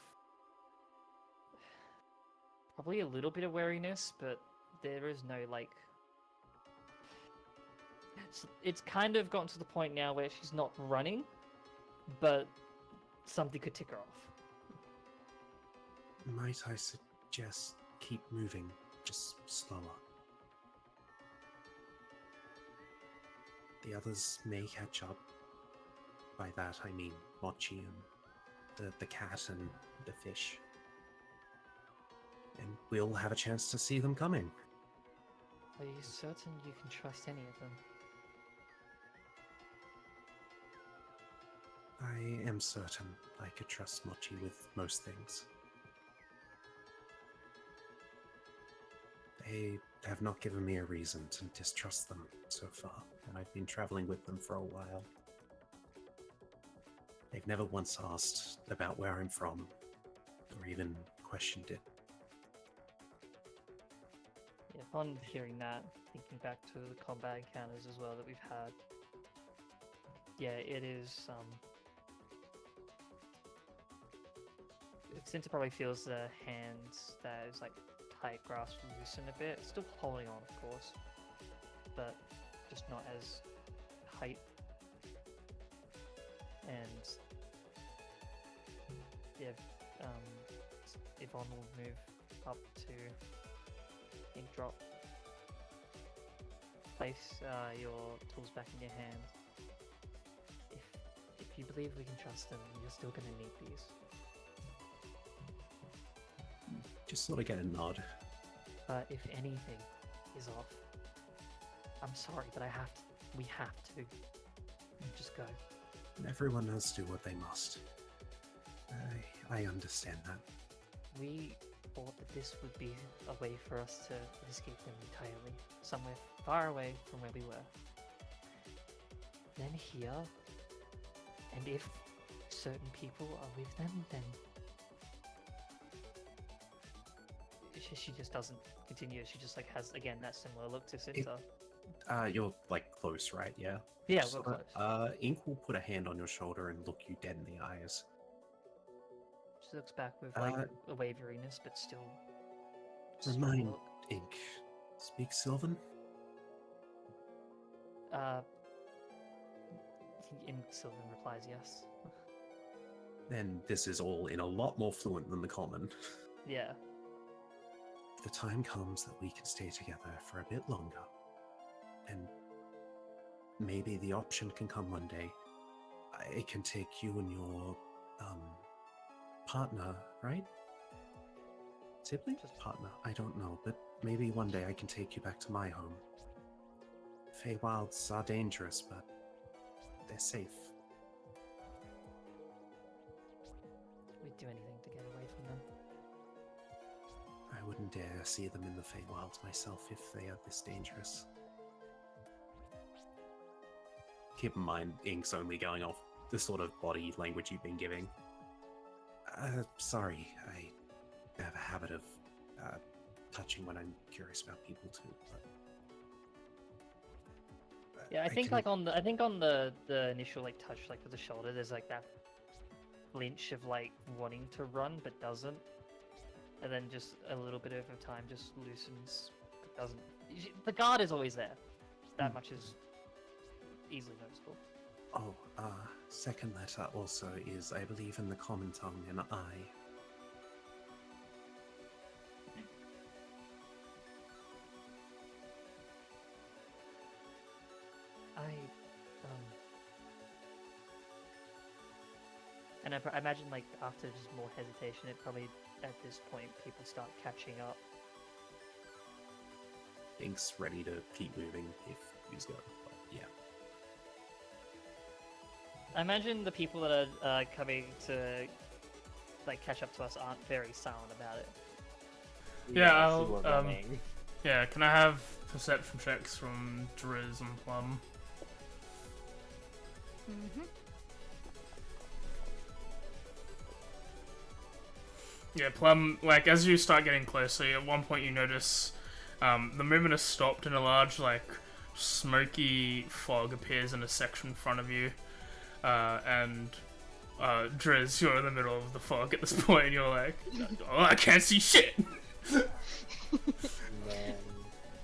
probably a little bit of wariness, but there is no, like... It's kind of gotten to the point now where she's not running, but something could tick her off. Might I suggest keep moving, just slower? The others may catch up. By that I mean Mochi and the cat and the fish. And we'll have a chance to see them coming. Are you certain you can trust any of them? I am certain I could trust Mochi with most things. They have not given me a reason to distrust them so far, and I've been traveling with them for a while. They've never once asked about where I'm from, or even questioned it. Yeah, upon hearing that, thinking back to the combat encounters as well that we've had, yeah, it is, Cinta probably feels the hands that is, like, tight grasp loosen a bit. Still holding on, of course, but just not as tight. And yeah, Yvonne will move up to Inkdrop. Place your tools back in your hand. If you believe we can trust them, you're still gonna need these. Just sort of get a nod. But if anything is off, I'm sorry, but we have to. Just go. Everyone has to do what they must. I understand that. We thought that this would be a way for us to escape them entirely, somewhere far away from where we were. Then here, and if certain people are with them, then she just doesn't continue. She just, like, has, again, that similar look to Cinta. You're, like, close, right? Yeah? Yeah, Just we're sorta, close. Ink will put a hand on your shoulder and look you dead in the eyes. She looks back with, like, a waveliness, but still strong Remind look. Ink, speak Sylvan? And Sylvan replies yes. Then this is all in a lot more fluent than the common. Yeah. If the time comes that we can stay together for a bit longer, and maybe the option can come one day, I can take you and your, partner, right? Sibling? Just- Partner, I don't know, but maybe one day I can take you back to my home. Feywilds are dangerous, but they're safe. We'd do anything to get away from them. I wouldn't dare see them in the Feywilds myself if they are this dangerous. Keep in mind, Ink's only going off the sort of body language you've been giving. Sorry, I have a habit of touching when I'm curious about people too. But, Yeah, I think can- like on the initial, like, touch, like, with the shoulder, there's, like, that flinch of, like, wanting to run but doesn't, and then just a little bit over time just loosens but doesn't. The guard is always there. That much is easily noticeable. Oh, second letter also is, I believe, in the common tongue, an I. and I imagine like after just more hesitation, it probably at this point people start catching up. Ink's ready to keep moving if he's going. But yeah. I imagine the people that are coming to like catch up to us aren't very silent about it. Yeah, I see I'll, we're running. Yeah, can I have perception checks from Driz and Plum? Mm-hmm. Yeah, Plum, like, as you start getting closer, at one point you notice the movement has stopped and a large, like, smoky fog appears in a section in front of you. And Driz, you're in the middle of the fog at this point, and you're like, oh, I can't see shit! Man.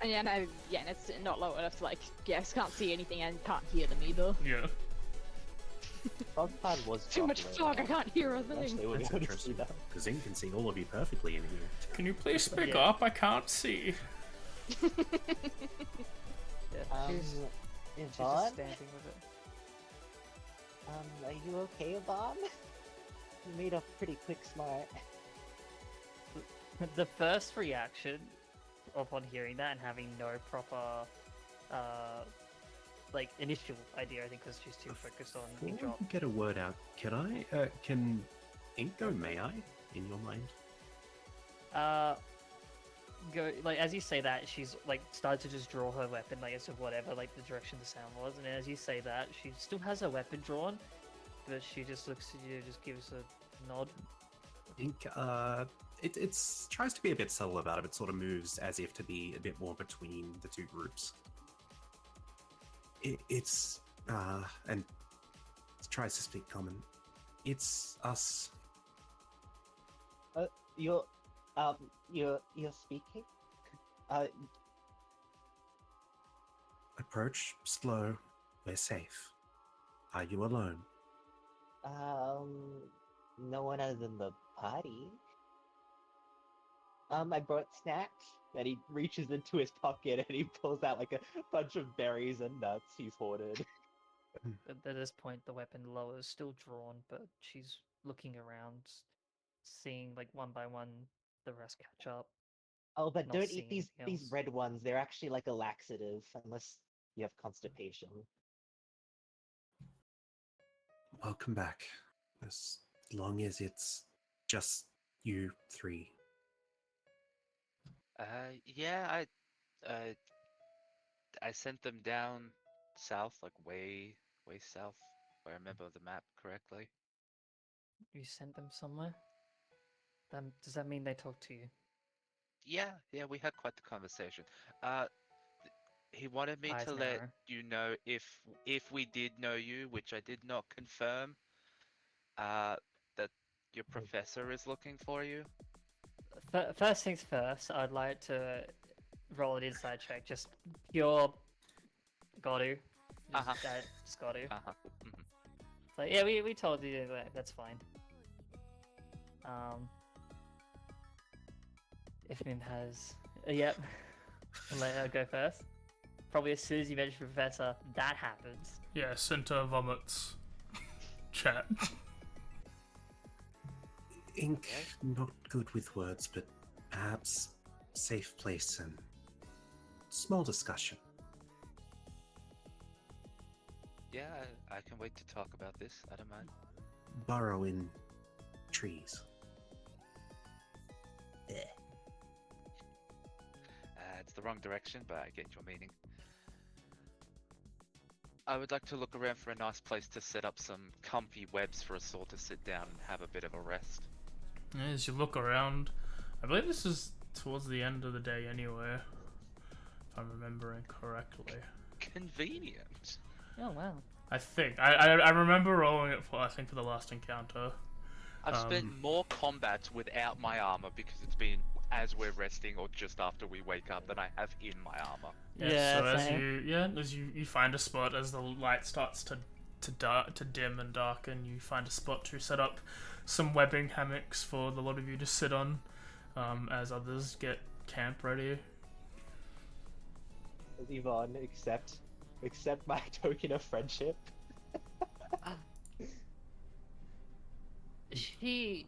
And yeah, no, yeah, and it's not low enough to like, yes, can't see anything and can't hear them either. Yeah. Frogpod was Too much properly fog, I enough. can't hear a thing. Actually, we're That's able to see interesting, that. because Ink can see all of you perfectly in here. Can you please speak Yeah. up? I can't see. Yeah, she's Yvonne? just standing with it. Are you okay, Yvonne? You made a pretty quick smart. The first reaction upon hearing that and having no proper, like, initial idea, I think, because she's too focused on Before Inkdrop. we get a word out, can Ink go may I, in your mind? Go, like, as you say that, she's, like, started to just draw her weapon, like, as of whatever, like, the direction the sound was, and as you say that, she still has her weapon drawn, but she just looks at you, just gives a nod. Ink, it's tries to be a bit subtle about it, but sort of moves as if to be a bit more between the two groups. It's and tries to speak common. It's us. You're speaking? Approach slow. We're safe. Are you alone? No one other than the party. I brought snacks. And he reaches into his pocket and he pulls out like a bunch of berries and nuts he's hoarded. At this point, the weapon lowers, still drawn, but she's looking around, seeing, like, one by one, the rest catch up. Oh, but Not don't seeing eat these anything else. red ones. They're actually like a laxative, unless you have constipation. Welcome back. As long as it's just you three. Yeah, I sent them down south, like way south, if I remember the map correctly. You sent them somewhere? Does that mean they talked to you? Yeah, we had quite the conversation. He wanted me Eyes to let narrow. you know if we did know you, which I did not confirm, that your professor is looking for you. First things first, I'd like to roll an inside check, just pure Godu. Uh-huh. Just Godu. Uh-huh. Mhm. So yeah, we told you that's fine. If Mim has, yep, I'll let her go first. Probably as soon as you mention Professor, that happens. Yeah, Center vomits. Chat. Ink, not good with words, but perhaps safe place and small discussion. Yeah, I can wait to talk about this. I don't mind. Burrow in trees. It's the wrong direction, but I get your meaning. I would like to look around for a nice place to set up some comfy webs for us all to sit down and have a bit of a rest. As you look around, I believe this is towards the end of the day anyway, if I'm remembering correctly. Convenient. Oh wow. I think. I remember rolling it for, I think, for the last encounter. I've spent more combats without my armor because it's been as we're resting or just after we wake up than I have in my armor. Yeah, so same. as you find a spot, as the light starts to dim and darken, you find a spot to set up some webbing hammocks for the lot of you to sit on, as others get camp ready. Yvonne, accept my token of friendship. She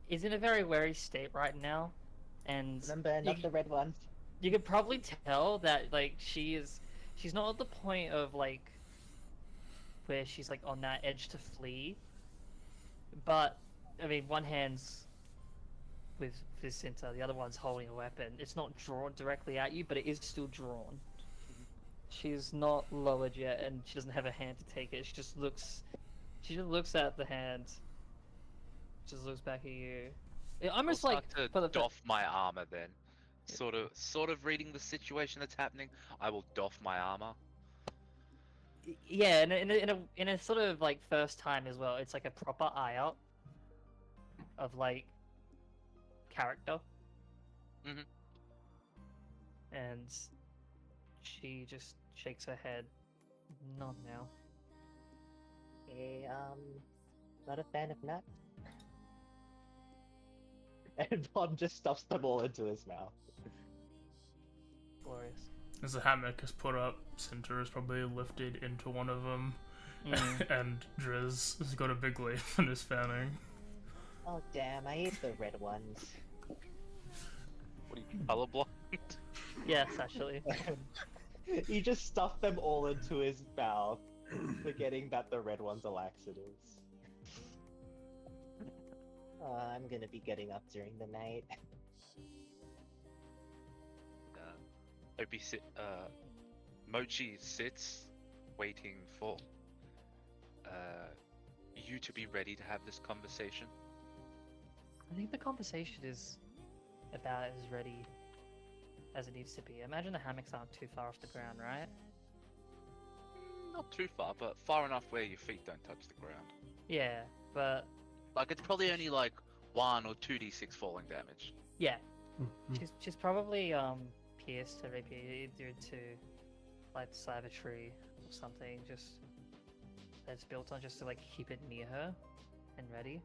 is in a very wary state right now, and Remember, you, not the red ones. you could probably tell that like she's not at the point of like where she's like on that edge to flee. But I mean, one hand's with Vicinta, the other one's holding a weapon. It's not drawn directly at you, but it is still drawn. She's not lowered yet, and she doesn't have a hand to take it. She just looks at the hand. Just looks back at you. Almost I'll like start for to the doff my armor then. Sort of reading the situation that's happening. I will doff my armor. yeah, in a sort of like first time as well. It's like a proper eye out of like character. Mhm. And she just shakes her head. Not now. Not a fan of nuts. And Bob just stuffs them all into his mouth. Glorious. As the hammock is put up, Cinta is probably lifted into one of them, and Driz has got a big leaf and is fanning. Oh damn, I ate the red ones. What are you, colorblind? Yes, actually. He just stuffed them all into his mouth, forgetting that the red ones are laxatives. I'm gonna be getting up during the night. Mochi sits, waiting for you to be ready to have this conversation. I think the conversation is about as ready as it needs to be. Imagine the hammocks aren't too far off the ground, right? Not too far, but far enough where your feet don't touch the ground. Yeah, but Like, it's probably only like 1 or 2d6 falling damage. yeah, Mhm. she's probably pierced her rapier either into like the side of a tree or something, just that's built on just to like keep it near her and ready.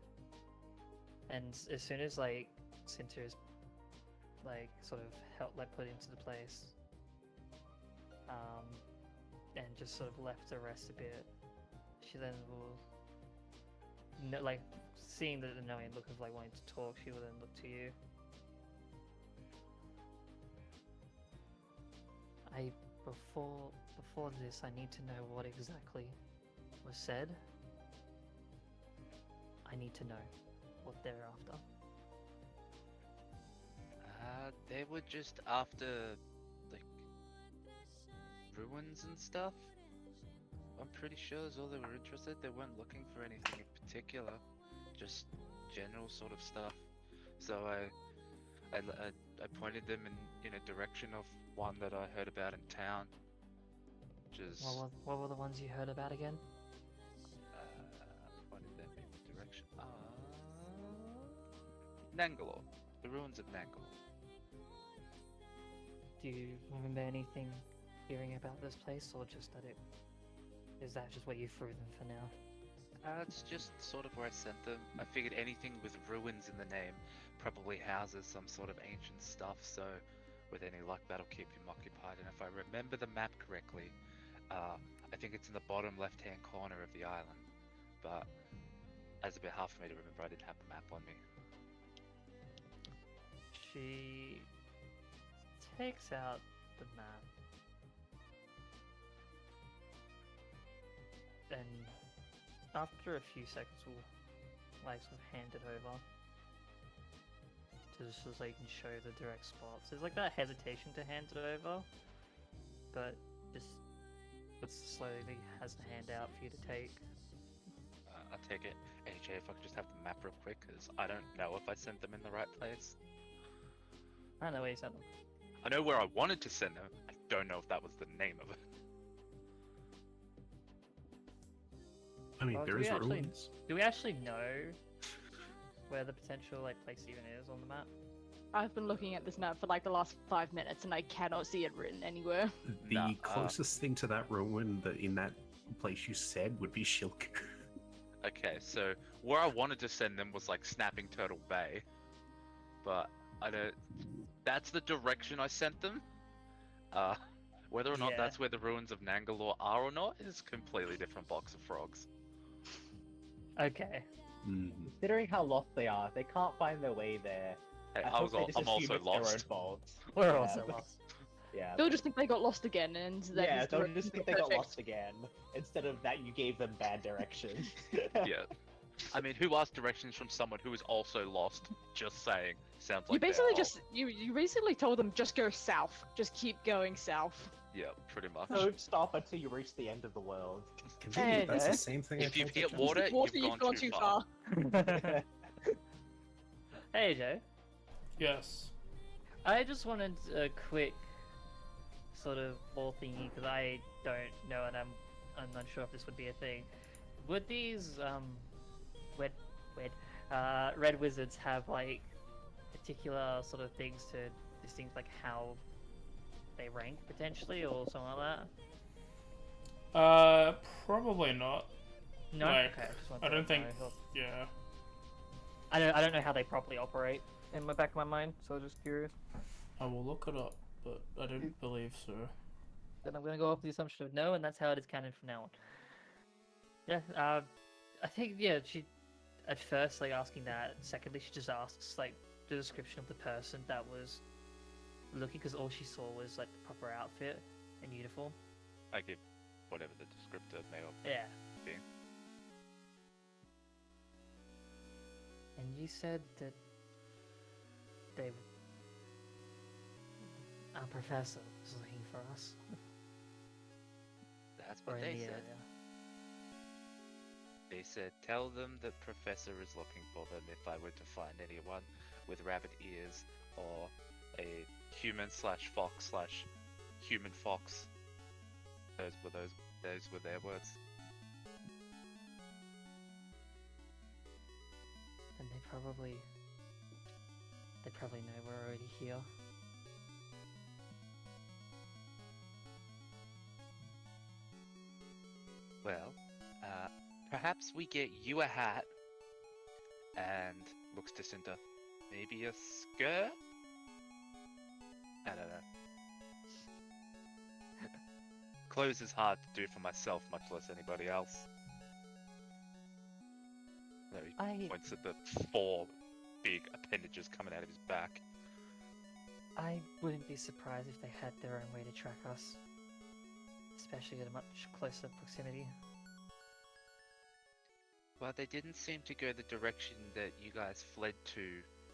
And as soon as like Cinta is like sort of helped like put into the place, and just sort of left to rest a bit, she then will like seeing the knowing look of like wanting to talk, she will then look to you. Before this, I need to know what exactly was said. I need to know what they're after. They were just after, like, ruins and stuff. I'm pretty sure that's all they were interested. They weren't looking for anything in particular, just general sort of stuff. So I pointed them in a direction of one that I heard about in town, which is What were the ones you heard about again? pointed them in the direction of Nangalore, the ruins of Nangalore. Do you remember anything hearing about this place, or just that it is that just where you threw them for now? It's just sort of where I sent them. I figured anything with ruins in the name probably houses some sort of ancient stuff, so with any luck that'll keep him occupied. And if I remember the map correctly, I think it's in the bottom left-hand corner of the island. But as a bit hard for me to remember, I didn't have the map on me. She takes out the map and after a few seconds will like sort of hand it over to just so you can show the direct spots. There's like that hesitation to hand it over, but just slowly has the hand out for you to take. I'll take it. AJ, if I could just have the map real quick, because I don't know if I sent them in the right place. I don't know where you sent them. I know where I wanted to send them. I don't know if that was the name of it. I mean, Well, there is ruins. Do we actually know where the potential like place even is on the map? I've been looking at this map for like the last 5 minutes and I cannot see it written anywhere. The Nah, closest thing to that ruin that in that place you said would be Shilk. Okay, so where I wanted to send them was like Snapping Turtle Bay, but I don't. That's the direction I sent them. Whether or not Yeah. that's where the ruins of Nangalore are or not is a completely different box of frogs. Okay. Considering how lost they are, they can't find their way there. Hey, I hope they just I'm assume also it's their own lost. fault. We're Yeah. also lost. Yeah. They'll just think they got lost again, and then Yeah, his they'll directions just think were they got perfect. lost again, instead of that you gave them bad directions. Yeah. I mean, who asked directions from someone who is also lost? Just saying. Sounds like You basically they're just you basically told them just go south, just keep going south. Yeah, pretty much. Don't stop until you reach the end of the world. Convenient, that's the Hey, same thing. I If you've told you, hit Johnson. water, Water, you've gone too far. Hey Joe, Yes. I just wanted a quick sort of lore thingy because I don't know and I'm not sure if this would be a thing. Would these red wizards have like particular sort of things to distinct like how they rank potentially or something like that? Probably not. No, Like, okay. Just wanted I to don't think. know. Yeah. I don't know how they properly operate in the back of my mind, so I was just curious. I will look it up, but I don't believe so. Then I'm gonna go off the assumption of no, and that's how it is canon from now on. Yeah, I think she at first like asking that. Secondly, she just asks like the description of the person that was looking, because all she saw was like the proper outfit and uniform. I give whatever the descriptor may or Yeah. be. And you said that they, our professor was looking for us. That's Or what in they the said. area. They said, tell them that Professor is looking for them if I were to find anyone with rabbit ears or a human slash fox slash human fox. Those were their words. And they probably know we're already here. Well, perhaps we get you a hat and looks to Cinta. Maybe a skirt? I don't know. Clothes is hard to do for myself, much less anybody else. There he points at the 4 big appendages coming out of his back. I wouldn't be surprised if they had their own way to track us. Especially at a much closer proximity. Well, they didn't seem to go the direction that you guys fled to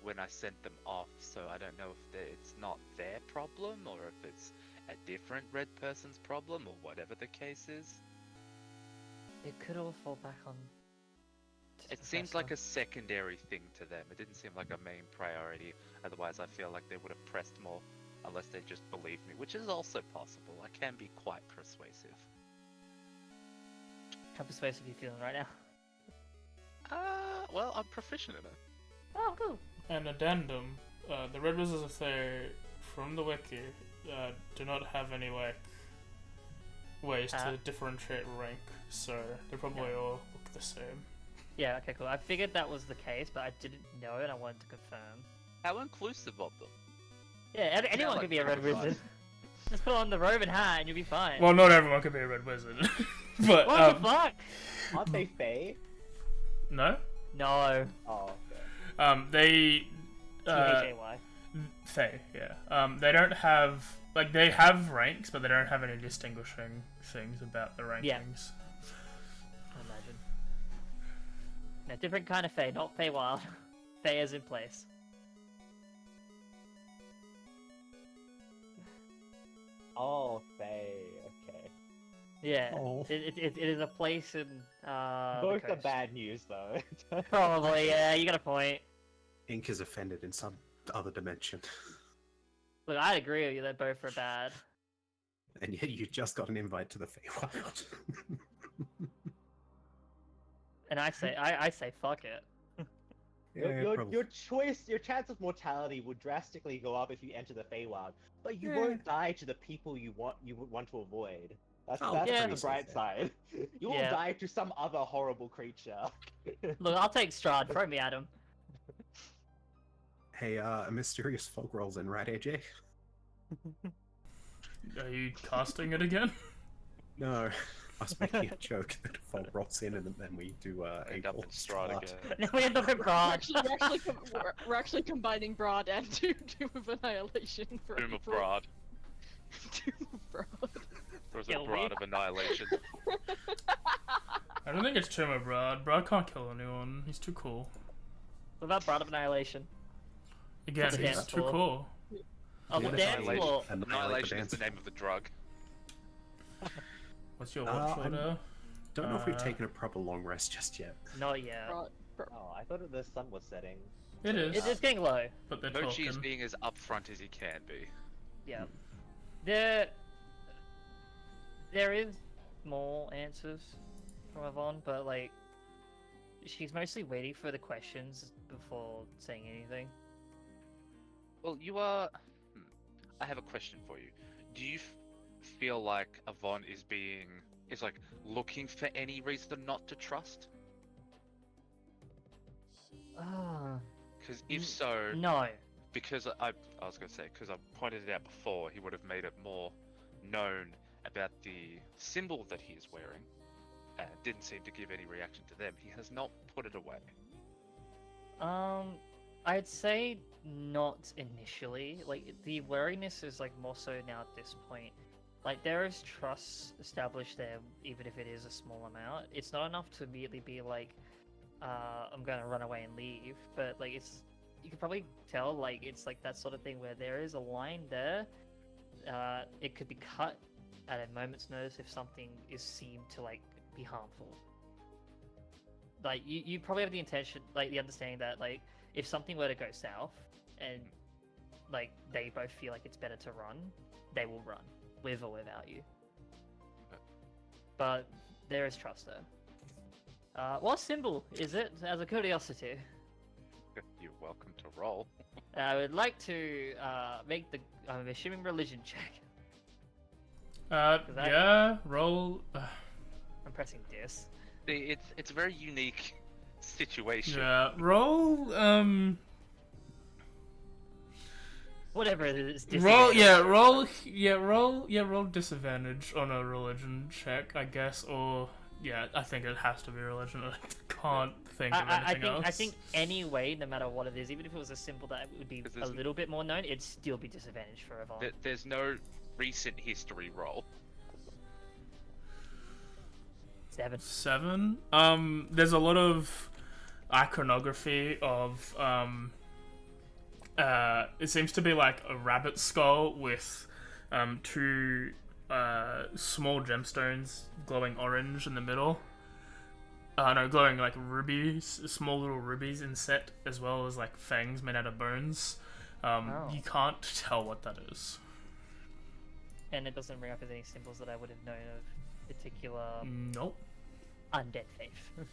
when I sent them off, so I don't know if it's not their problem or if it's a different red person's problem or whatever the case is. It could all fall back on. It seemed like a secondary thing to them. It didn't seem like a main priority. Otherwise, I feel like they would have pressed more unless they just believed me, which is also possible. I can be quite persuasive. How persuasive are you feeling right now? Well, I'm proficient in it. Oh, cool. An addendum: the Red Wizards of Thay from the wiki do not have any ways to differentiate rank, so they probably all look the same. Yeah, okay, cool. I figured that was the case, but I didn't know and I wanted to confirm. How inclusive of them. Yeah, anyone like could be a red pretty fun. wizard. Just put on the robe and hat and you'll be fine. Well, not everyone could be a Red Wizard, but What the fuck? Aren't they Fae? no. No. Oh, okay. They Thay. Thay, yeah. They don't have they have ranks, but they don't have any distinguishing things about the rankings. Yeah. I imagine. No, different kind of Fae, not Fae Wild. Fae is in place. Oh, Fae. Okay. Yeah. Oh. It is a place in the Both are coast. bad news, though. Probably, yeah, you got a point. Ink is offended in some other dimension, Look, I'd agree with you that both are bad. and yet you just got an invite to the Feywild. And I say fuck it. Your chance of mortality would drastically go up if you enter the Feywild, but you won't die to the people you would want to avoid. That's yeah. the bright side. You won't die to some other horrible creature. Look, I'll take Strahd. Throw me at him. Hey, a mysterious folk rolls in, right, AJ? Are you casting it again? No. I was making a joke that Vol rolls in and then we do End a up full in Strahd start. again. Now we end up in Brad. We're actually combining Broad and Tomb of Annihilation for Doom of for- Brad. Tomb of Broad. There was a Kill me. Brad of Annihilation. I don't think it's Tomb of Broad. Broad can't kill anyone. He's too cool. What about Brad of Annihilation? Again, the he's dance too floor. cool. Oh, the Yeah, dance Annihilation. floor. Annihilation is dance the name of the drug. What's your Uh, watch I'm- order? Don't know if we've Uh, taken a proper long rest just yet. Not yet. Broad. Oh, I thought the sun was setting. It is, It is getting low. but they're Mochi is talking. being as upfront as he can be. Yeah. There is more answers from Yvonne, but like she's mostly waiting for the questions before saying anything. Well, you are. I have a question for you. Do you feel like Yvonne is like looking for any reason not to trust? Ah, Because if so, no. because I was gonna say, because I pointed it out before, he would have made it more known about the symbol that he is wearing, and didn't seem to give any reaction to them. He has not put it away. I'd say not initially. Like the wariness is like more so now at this point. Like there is trust established there, even if it is a small amount. It's not enough to immediately be like, I'm gonna run away and leave. But like you can probably tell like it's like that sort of thing where there is a line there. It could be cut at a moment's notice if something is seen to like be harmful. Like you probably have the intention, like the understanding that like if something were to go south and like they both feel like it's better to run, they will run with or without you. But there is trust there. What symbol is it? As a curiosity, You're welcome to roll. I would like to make the I'm assuming religion check. that- Yeah, roll. I'm pressing this. See, it's a very unique situation. Yeah, roll. Whatever it is. Roll. Yeah, disadvantage. roll disadvantage on a religion check, I guess, or yeah, I think it has to be religion. I can't think of anything else. I think anyway, no matter what it is, even if it was a symbol that would be 'Cause a there's- little bit more known, it'd still be disadvantaged for Yvonne. There's no recent history roll. 7. 7. There's a lot of iconography of it seems to be like a rabbit skull with two small gemstones glowing orange in the middle. No, glowing like rubies, small little rubies inset, as well as like fangs made out of bones. Oh. You can't tell what that is. And it doesn't bring up as any symbols that I would have known of particular Nope. undead faith.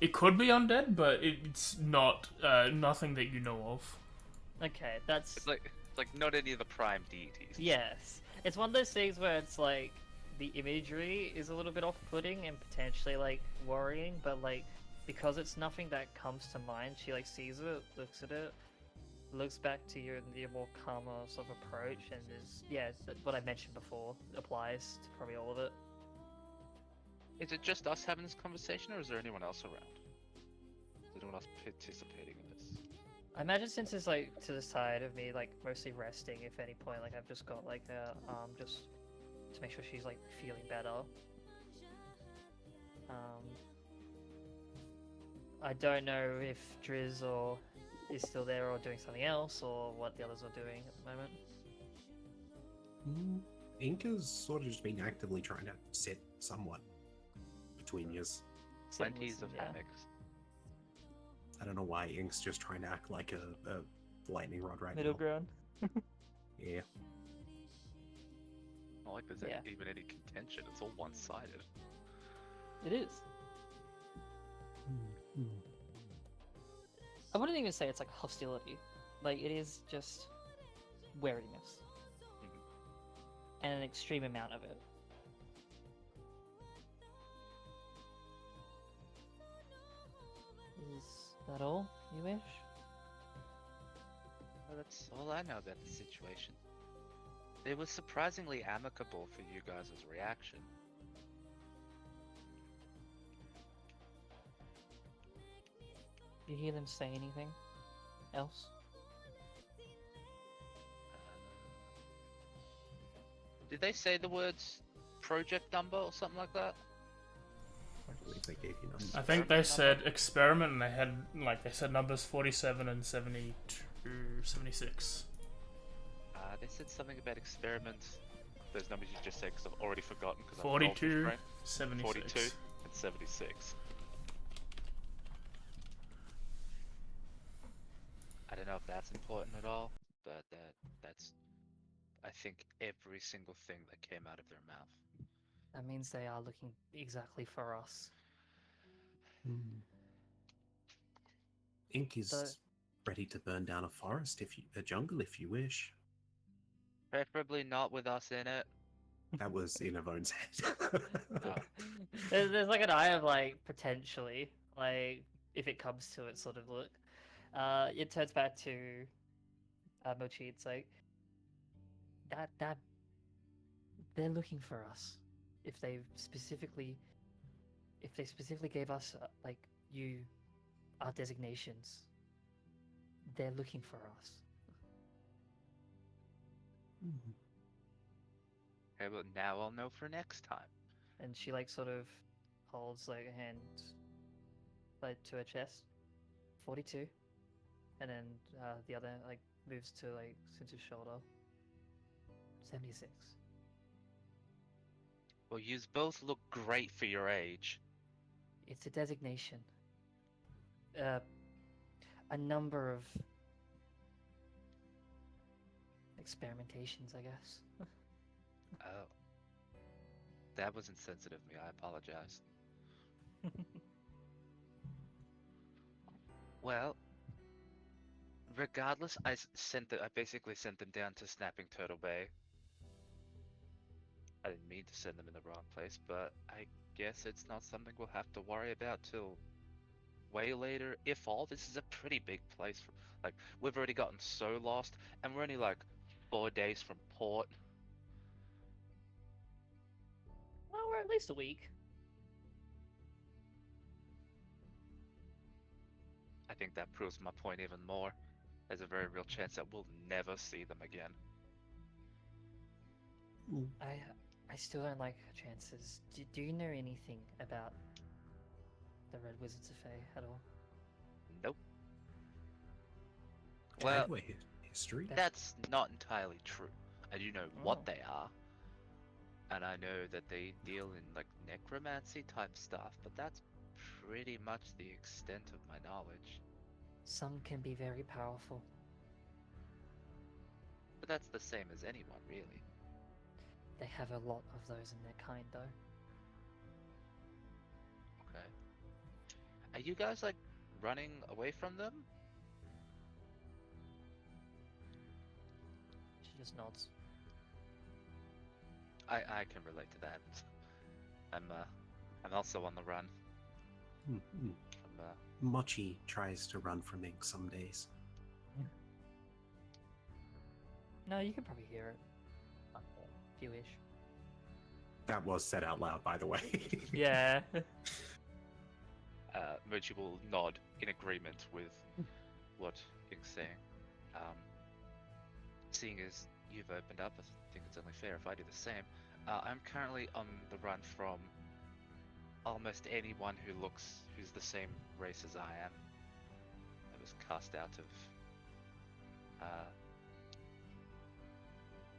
It could be undead, but it's not nothing that you know of. Okay, that's... It's like not any of the prime deities. Yes. It's one of those things where it's like, the imagery is a little bit off-putting and potentially like worrying, but like, because it's nothing that comes to mind, she like sees it, looks at it, looks back to you and your more calmer sort of approach, and is, yeah, what I mentioned before applies to probably all of it. Is it just us having this conversation, or is there anyone else around? Is anyone else participating in this? I imagine since it's like to the side of me, like mostly resting, if any point, like I've just got like a just to make sure she's like feeling better. I don't know if Driz or is still there or doing something else, or what the others are doing at the moment. Inka's sort of just been actively trying to set someone between yous. Plenties of Yeah. hammocks. I don't know why Ink's just trying to act like a lightning rod right Middle now. ground. Yeah. Not like there's Yeah. even any contention. It's all one-sided. It is. I wouldn't even say it's like hostility. Like, it is just wariness. And an extreme amount of it. Is that all you wish? Well, that's all I know about the situation. It was surprisingly amicable for you guys' reaction. Do you hear them say anything else? Did they say the words project number or something like that? I believe they gave you numbers. I think they Experiment said experiment, and they had they said numbers 47 and 72, 76. They said something about experiments. Those numbers you just said, because I've already forgotten. 42, 42 76. and 76. I don't know if that's important at all, but that's, I think, every single thing that came out of their mouth. That means they are looking exactly for us. Ink is So- ready to burn down a forest, a jungle, if you wish. Preferably not with us in it. That was in Avon's head. Oh. There's like an eye of like potentially, like if it comes to it sort of look. It turns back to Mochi. It's like that they're looking for us. If they specifically gave us like our designations, they're looking for us. Okay, well now I'll know for next time. And she like sort of holds like a hand like to her chest. 42. And then the other like moves to like Cinder's shoulder. 76. Well, yous both look great for your age. It's a designation. A number of experimentations, I guess. Oh. That was insensitive of me, I apologize. Well, regardless, I basically sent them down to Snapping Turtle Bay. I didn't mean to send them in the wrong place, but I guess it's not something we'll have to worry about till way later, if all. This is a pretty big place. Like, we've already gotten so lost, and we're only like 4 days from port. Well, we're at least a week. I think that proves my point even more. There's a very real chance that we'll never see them again. I still don't like our chances. Do you know anything about the Red Wizards of Fae at all? Nope. Well, Well, anyway, history. that's not entirely true. I do know Oh. what they are. And I know that they deal in like necromancy type stuff, but that's pretty much the extent of my knowledge. Some can be very powerful. But that's the same as anyone, really. They have a lot of those in their kind, though. Okay. Are you guys like running away from them? She just nods. I can relate to that. I'm also on the run. Mm-hmm. From, Mochi tries to run from Ink some days. No, you can probably hear it. If you wish. That was said out loud, by the way. Yeah. Mochi will nod in agreement with what Ink's saying. Seeing as you've opened up, I think it's only fair if I do the same. I'm currently on the run from almost anyone who's the same race as I am. I was cast out of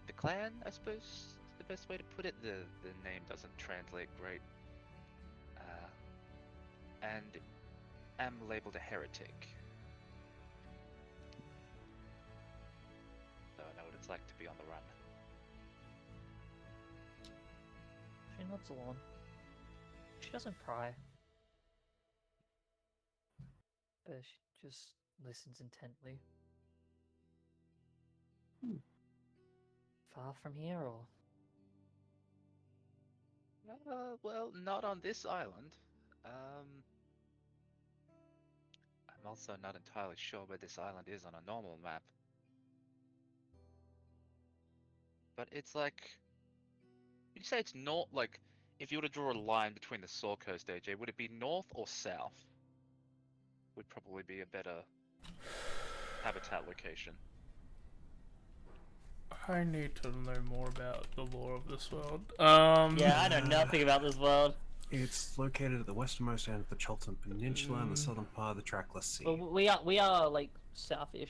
the clan, I suppose is the best way to put it. The name doesn't translate great. And am labeled a heretic. So I know what it's like to be on the run. She nods along. She doesn't pry. But she just listens intently. Far from here, or? Well, not on this island. I'm also not entirely sure where this island is on a normal map. but it's like, you say it's not like, if you were to draw a line between the Sword Coast, AJ, would it be north or south? Would probably be a better habitat location. I need to know more about the lore of this world. Yeah, I know nothing about this world. It's located at the westernmost end of the Chultan Peninsula and the southern part of the Trackless Sea. Well, we are like southish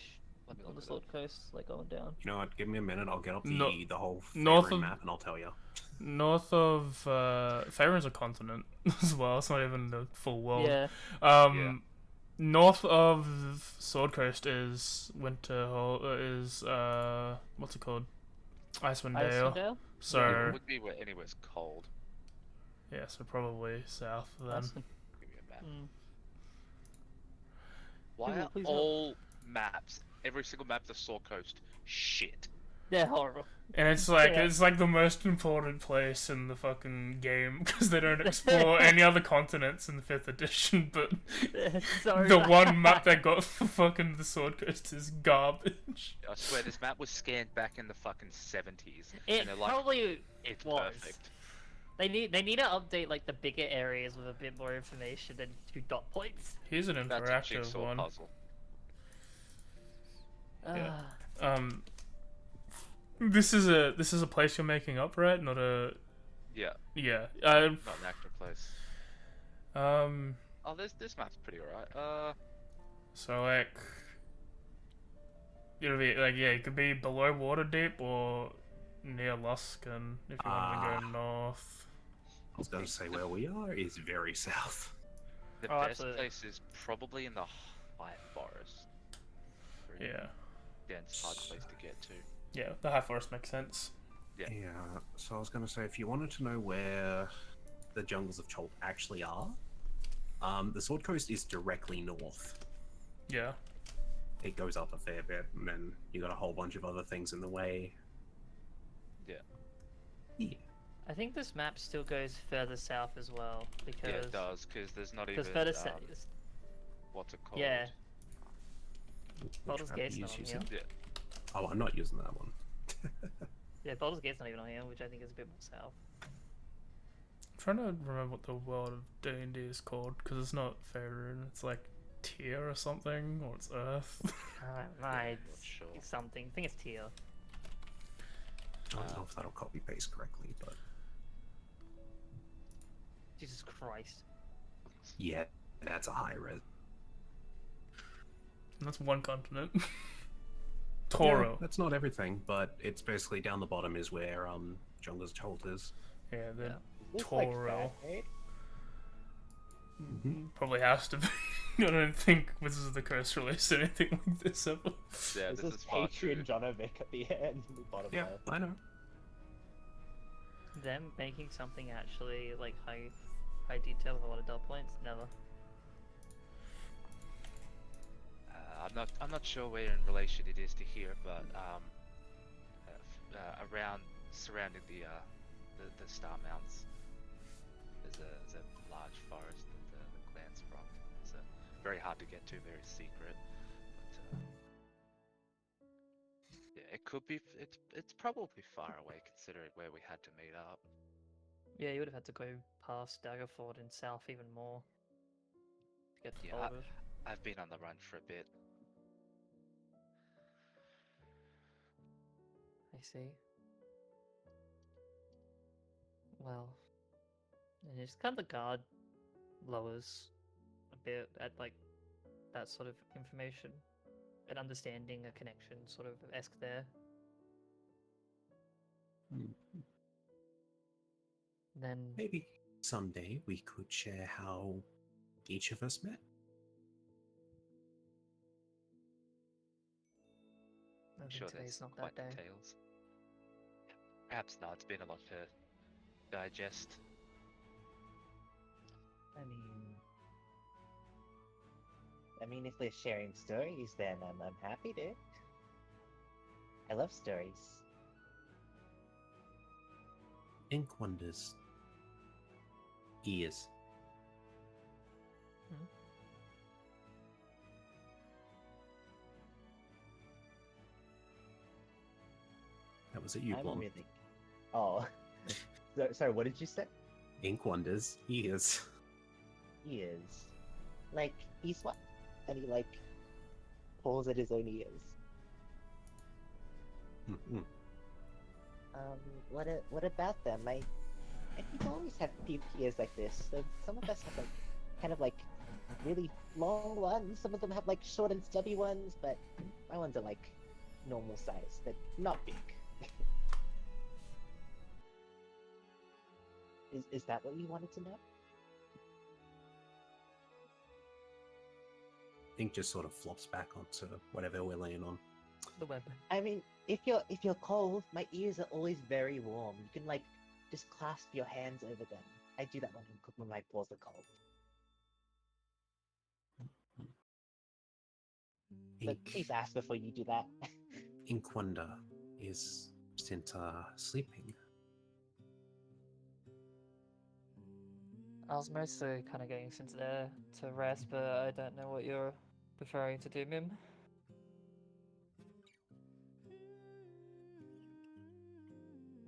Let me on look the it Sword Coast, like going down. You know what? Give me a minute. I'll get up No- the whole north Faerun of- map and I'll tell you. North of Faerun's a continent as well. It's not even the full world. Yeah. Yeah. North of Sword Coast is is what's it called? Icewind Dale. Icewind So Yeah, it would be where anywhere's cold. yeah, so probably south then. Icewind. Give me a map. Mm. Why People, are please help. all maps, every single map of the Sword Coast, shit? They're horrible. And it's like Yeah. it's like the most important place in the fucking game because they don't explore any other continents in the 5th edition. But They're so the bad. one map they got for fucking the Sword Coast is garbage. I swear this map was scanned back in the fucking 70s. It and they're like, probably it's was. perfect. They need to update like the bigger areas with a bit more information than 2 dot points. Here's an That's a interactive jigsaw one. puzzle. Yeah. Ah, This is a place you're making up, right? Not a Yeah, yeah. not an actual place. Um. Oh, this map's pretty alright. So like, it'll be like it could be below Waterdeep or near Luskan if you want to go north. I was going to say where we are is very south. The Oh, best absolutely. place is probably in the High Forest. Very Yeah, dense, hard place to get to. yeah. The High Forest makes sense. Yeah. Yeah, so I was going to say, if you wanted to know where the jungles of Chult actually are, the Sword Coast is directly north. Yeah. It goes up a fair bit, and then you got a whole bunch of other things in the way. Yeah. Yeah. I think this map still goes further south as well because Yeah, it does, because there's not even, further south. what's it called? Yeah. Which Baldur's map Gate's are you not on using? here. Yeah. Oh, I'm not using that one. Yeah, Baldur's Gate's not even on here, which I think is a bit more south. I'm trying to remember what the world of D&D is called because it's not Faerun. It's like Tier or something, or it's Earth. Right, not sure. it's something. I think it's Tier. I don't know if that'll copy paste correctly, but Jesus Christ. yeah, that's a high res. And that's one continent. Yeah, Toro. that's not everything, but it's basically down the bottom is where Jungle's Chult is. Yeah, the Yeah. Looks like Toro. that, right? Probably has to be. I don't think Wizards of the Coast released anything like this ever. Yeah, This this is is far true. Patreon Jonovic at the end, the bottom Yeah, left. I know. Them making something actually like high detail with a lot of dot points? Never. I'm not sure where in relation it is to here, but around surrounding the Star Mounts, there's a large forest that the clan's from. It's very hard to get to, very secret. But yeah, it could be. It's probably far away considering where we had to meet up. Yeah, you would have had to go past Daggerford and south even more to get to Yeah, Baldur's. I've been on the run for a bit. I see. Well, and it's kind of the guard lowers a bit at like that sort of information and understanding a connection sort of esque there. Then Maybe someday we could share how each of us met. I I'm think sure today's there's not quite that day. details. Perhaps not. It's been a lot to digest. I mean, if they're sharing stories, then I'm happy to. I love stories. Ink wonders. Ears. was at you, I'm Blom. really. Oh. Sorry, what did you say? Ink wonders. He is. He is. Like, he's what? And he, like, pulls at his own ears. Mhm. What about them? People always have ears like this. So some of us have, like, kind of, like, really long ones. Some of them have, like, short and stubby ones, but my ones are, like, normal size. They're not big. Is that what you wanted to know? Ink just sort of flops back onto whatever we're laying on. The web. I mean, if you're cold, my ears are always very warm. You can, like, just clasp your hands over them. I do that when my paws are cold. But Ink, please ask before you do that. Ink wonder is Sinta sleeping. I was mostly kind of getting into there to rest, but I don't know what you're referring to, do, Mim?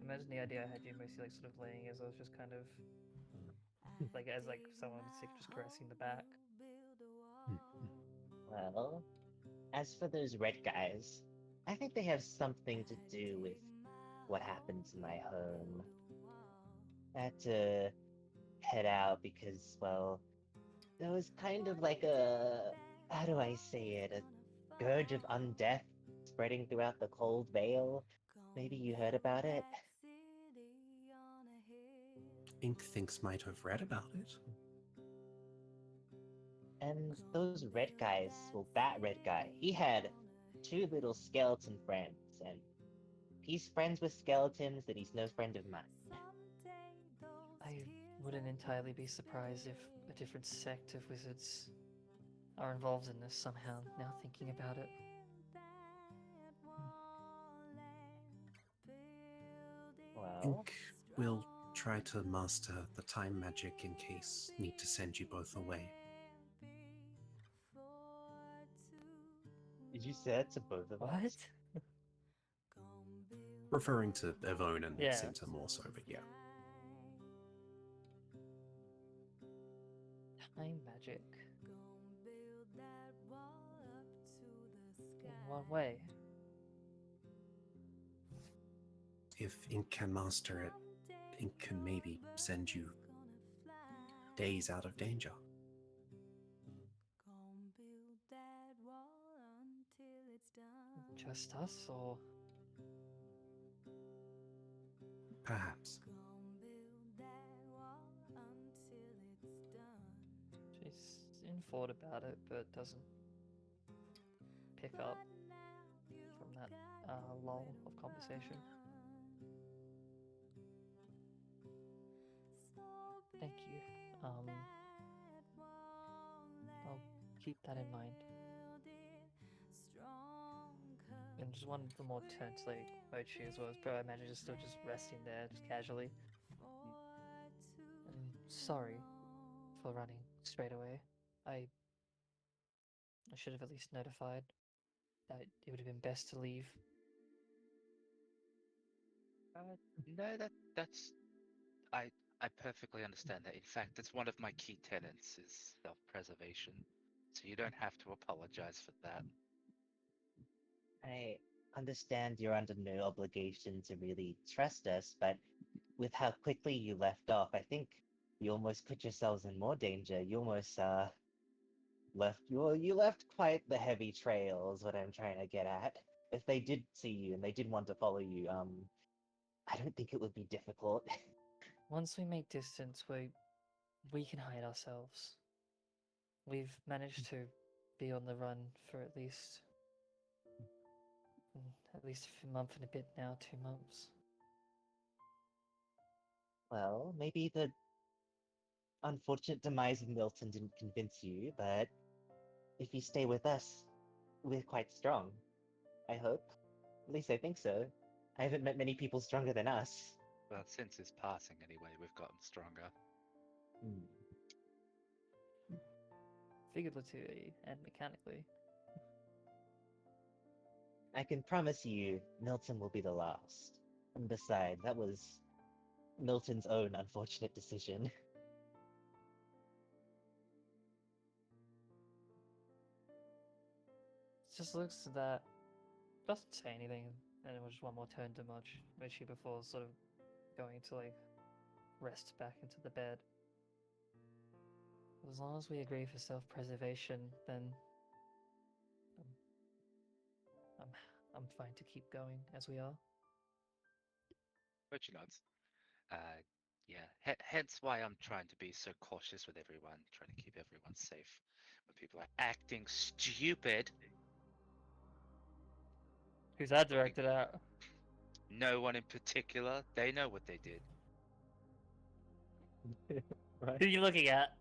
Imagine the idea I had you mostly like sort of laying as I was just kind of like as like someone sick just caressing the back. Well, as for those red guys, I think they have something to do with what happened to my home. I had to head out because, well, there was kind of like how do I say it, a scourge of undeath spreading throughout the cold vale. Maybe you heard about it? Ink thinks might have read about it. And those red guys, well, that red guy, he had two little skeleton friends, and he's friends with skeletons, and he's no friend of mine. I wouldn't entirely be surprised if a different sect of wizards are involved in this somehow, now thinking about it. Well, Ink will try to master the time magic in case need to send you both away. did you say that to both of What? us? Referring to Evone and Yeah. Sinta more so, but yeah. Time magic. In what way? If Ink can master it, Ink can maybe send you days out of danger. Just us, or Perhaps. she's in thought about it, but doesn't pick up from that lull of conversation. Thank you. I'll keep that in mind. And just one of the more tense, like Mochi as well, but I imagine just still just resting there, just casually. I'm sorry for running straight away. I should have at least notified that it would have been best to leave. No, that's I perfectly understand that. In fact, that's one of my key tenets is self-preservation. So you don't have to apologize for that. I understand you're under no obligation to really trust us, but with how quickly you left off, I think you almost put yourselves in more danger. You almost you left quite the heavy trail is what I'm trying to get at. If they did see you and they did want to follow you, I don't think it would be difficult. Once we make distance, we can hide ourselves. We've managed to be on the run for at least a month and a bit now, 2 months. Well, maybe the unfortunate demise of Milton didn't convince you, but if you stay with us, we're quite strong. I hope. At least I think so. I haven't met many people stronger than us. Well, since his passing anyway, we've gotten stronger. Hmm. Figuratively and mechanically. I can promise you, Milton will be the last. And besides, that was Milton's own unfortunate decision. Just looks at that. Doesn't say anything, and it was just one more turn to Mochi before sort of going to like rest back into the bed. As long as we agree for self-preservation, then I'm I'm fine to keep going as we are. But you nods. Yeah. Hence why I'm trying to be so cautious with everyone, trying to keep everyone safe. When people are acting stupid, Who's that directed at? no one in particular, they know what they did. Right? Who are you looking at?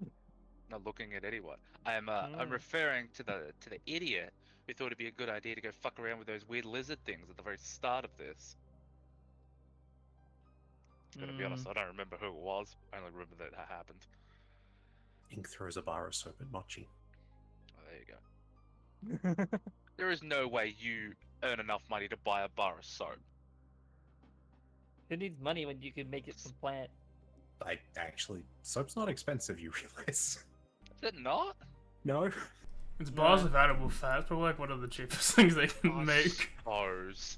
Not looking at anyone. I'm referring to the idiot who thought it'd be a good idea to go fuck around with those weird lizard things at the very start of this. Gotta be honest, I don't remember who it was. I only remember that it happened. Ink throws a bar of soap at Mochi. Oh, there you go. There is no way you earn enough money to buy a bar of soap. Who needs money when you can make it from plant? Soap's not expensive, you realize? Is it not? No. It's bars of animal fat. It's probably like one of the cheapest things they can make. Suppose.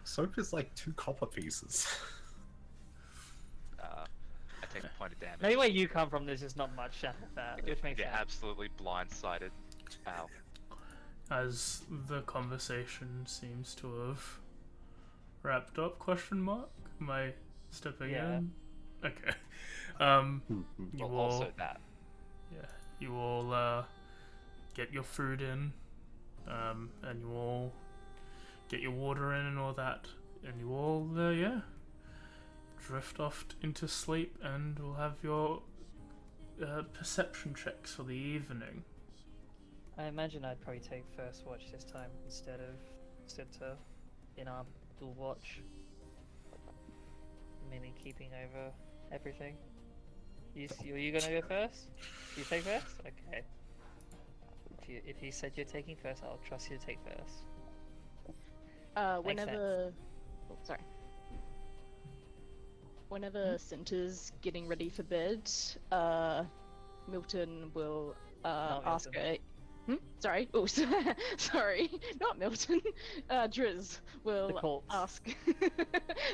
Soap is like 2 copper pieces. I take a point of damage. Maybe where you come from, there's just not much animal fat, which makes Yeah, sense. absolutely blindsided. Ow. As the conversation seems to have wrapped up? Question mark? Am I stepping Yeah. in? Okay. You Well, all, also that. yeah, you all get your food in, and you all get your water in and all that, and you all, drift off into sleep, and we'll have your perception checks for the evening. I imagine I'd probably take first watch this time instead of in our dual watch. Mainly keeping over everything. Are you gonna go first? You take first? Okay. If you said you're taking first, I'll trust you to take first. Whenever... Oh, sorry. Whenever Cinta's getting ready for bed, Milton will ask her... Sorry. Oh, sorry. Not Milton. Driz will ask...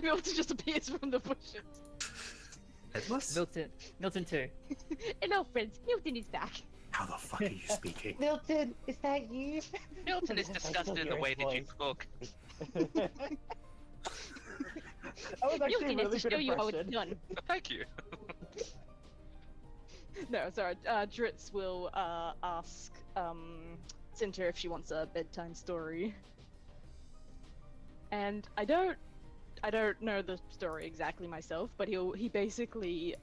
Milton just appears from the bushes. Headless? Milton too. Hello, friends. Milton is back. How the fuck are you speaking? Milton, is that you? Milton is disgusted in the way that you cook. That was actually Milton a has really to good show you how it's impression. done. Thank you. No, sorry. Dritz will ask Cinta if she wants a bedtime story. And I don't know the story exactly myself, but he basically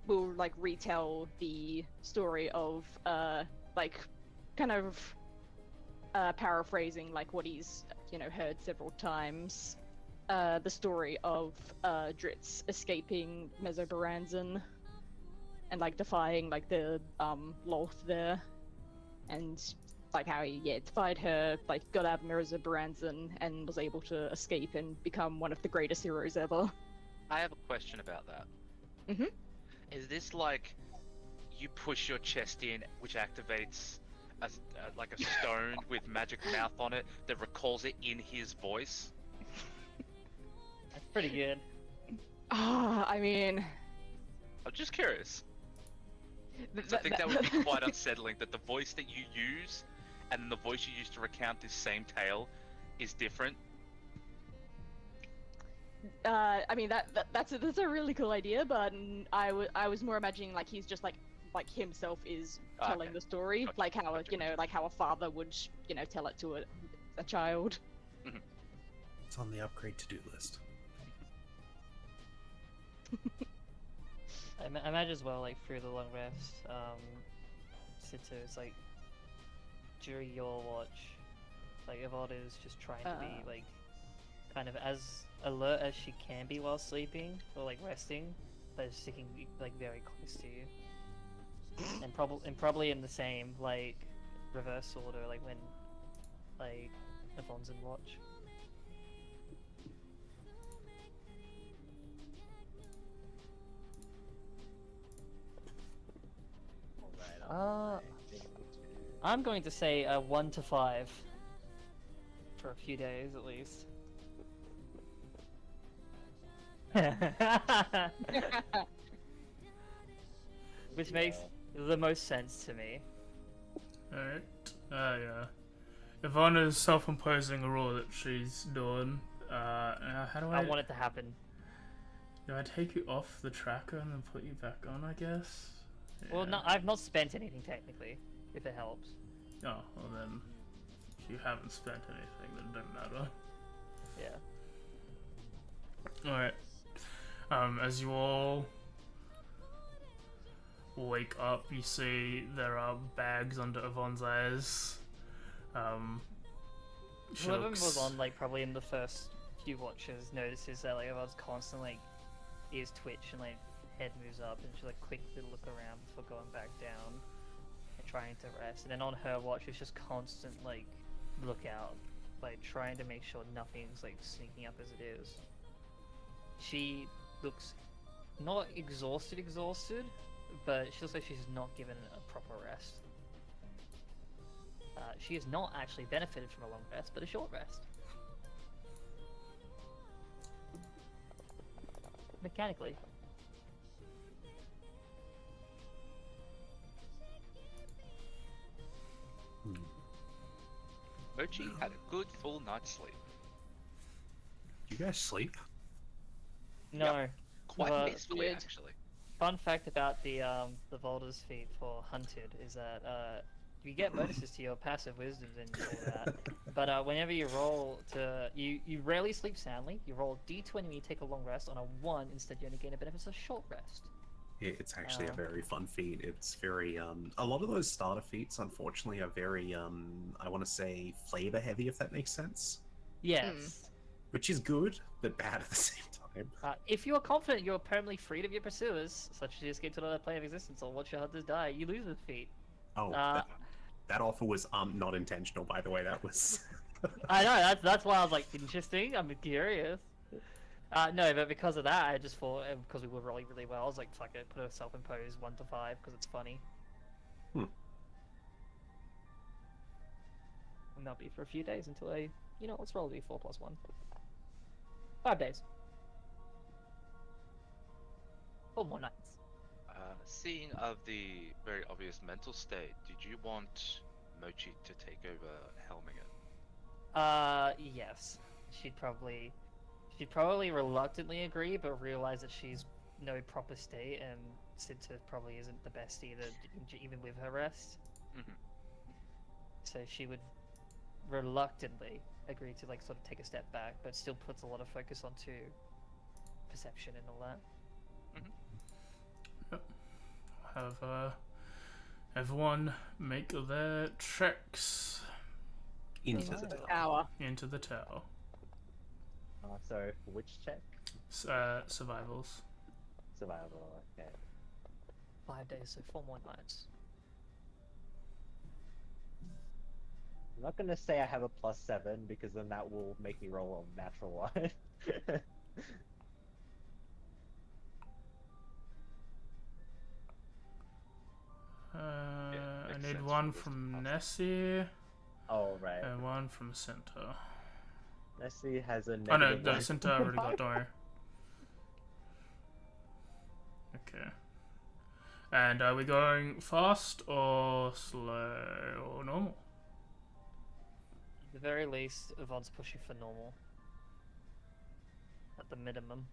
will like retell the story of like kind of paraphrasing like what he's heard several times. The story of Dritz escaping Mesobaranzan and like defying like the Loth there, and like how he defied her, like got out of Mesobaranzan and was able to escape and become one of the greatest heroes ever. I have a question about that. Mhm. Is this like you push your chest in, which activates like a stone with magic mouth on it that recalls it in his voice? That's pretty good. I mean, I'm just curious. I think that would be quite unsettling, that the voice that you use and then the voice you use to recount this same tale is different. I mean that's a really cool idea, but I was more imagining like he's just like himself is telling Okay. the story, Gotcha. like how Gotcha. like how a father would tell it to a child. It's on the upgrade to-do list. I imagine as well, like through the long rest, Sita is like during your watch, like Evalda is just trying to be like kind of as alert as she can be while sleeping or like resting, but is sticking like very close to you, and probably in the same like reverse order, like when like Yvonne's in watch. I'm going to say 1 to 5 for a few days at least. Which makes the most sense to me. Alright. Yeah. Yvonne is self-imposing a rule that she's doing. How do I want it to happen. Do I take you off the tracker and then put you back on, I guess? Well, Yeah. no, I've not spent anything technically, if it helps. Oh, well then, if you haven't spent anything, then it doesn't matter. Yeah. Alright. As you all wake up, you see there are bags under Yvonne's eyes. She Whoever looks... was on, like, probably in the first few watches notices that, like, everyone's constantly, like, ears twitch and, like, head moves up, and she, like, quickly look around before going back down and trying to rest. And then on her watch, it's just constant, like, lookout, like, trying to make sure nothing's, like, sneaking up as it is. She looks not exhausted, but she looks like she's not given a proper rest. She has not actually benefited from a long rest, but a short rest. Mechanically. Mochi had a good full night's sleep. You guys sleep? No. Quite peacefully, weird. actually. Fun fact about the Volder's feat for Hunted is that you get bonuses to your passive wisdoms and all that. But whenever you roll to you rarely sleep soundly. You roll D20 when you take a long rest. On a 1, instead you only gain a benefit of short rest. Yeah, it's actually a very fun feat. It's very a lot of those starter feats, unfortunately, are very I want to say flavor heavy, if that makes sense. Yes. Which is good, but bad at the same time. If you are confident you are permanently freed of your pursuers, such as you escape to another plane of existence or watch your hunters die, you lose the feat. Oh, that offer was not intentional, by the way. That was. I know, that's why I was like, interesting, I'm curious. No, but because of that, I just thought, because we were rolling really well, I was like, fuck it, put a self-imposed 1 to 5, because it's funny. Hmm. And that'll be for a few days until let's roll a d4 plus 1. 5 days. 4 more nights. Seeing of the very obvious mental state, did you want Mochi to take over helming it? Yes. She'd probably reluctantly agree, but realize that she's no proper state, and Sinta probably isn't the best either, even with her rest. Mhm. So she would reluctantly agree to sort of take a step back, but still puts a lot of focus onto perception and all that. Have everyone make their checks Into the tower. Hour. into the tower. Sorry, for which check? Survivals. Survival, okay. 5 days, so 4 more nights. I'm not gonna say I have a +7 because then that will make me roll a natural 1. I makes need sense one for this from to pass. Nessie Oh, right. and one from Cinta. Nessie has a Oh no, negative the 1. Cinta already got, don't worry. Okay. And are we going fast or slow or normal? At the very least, Yvonne's pushing for normal. At the minimum.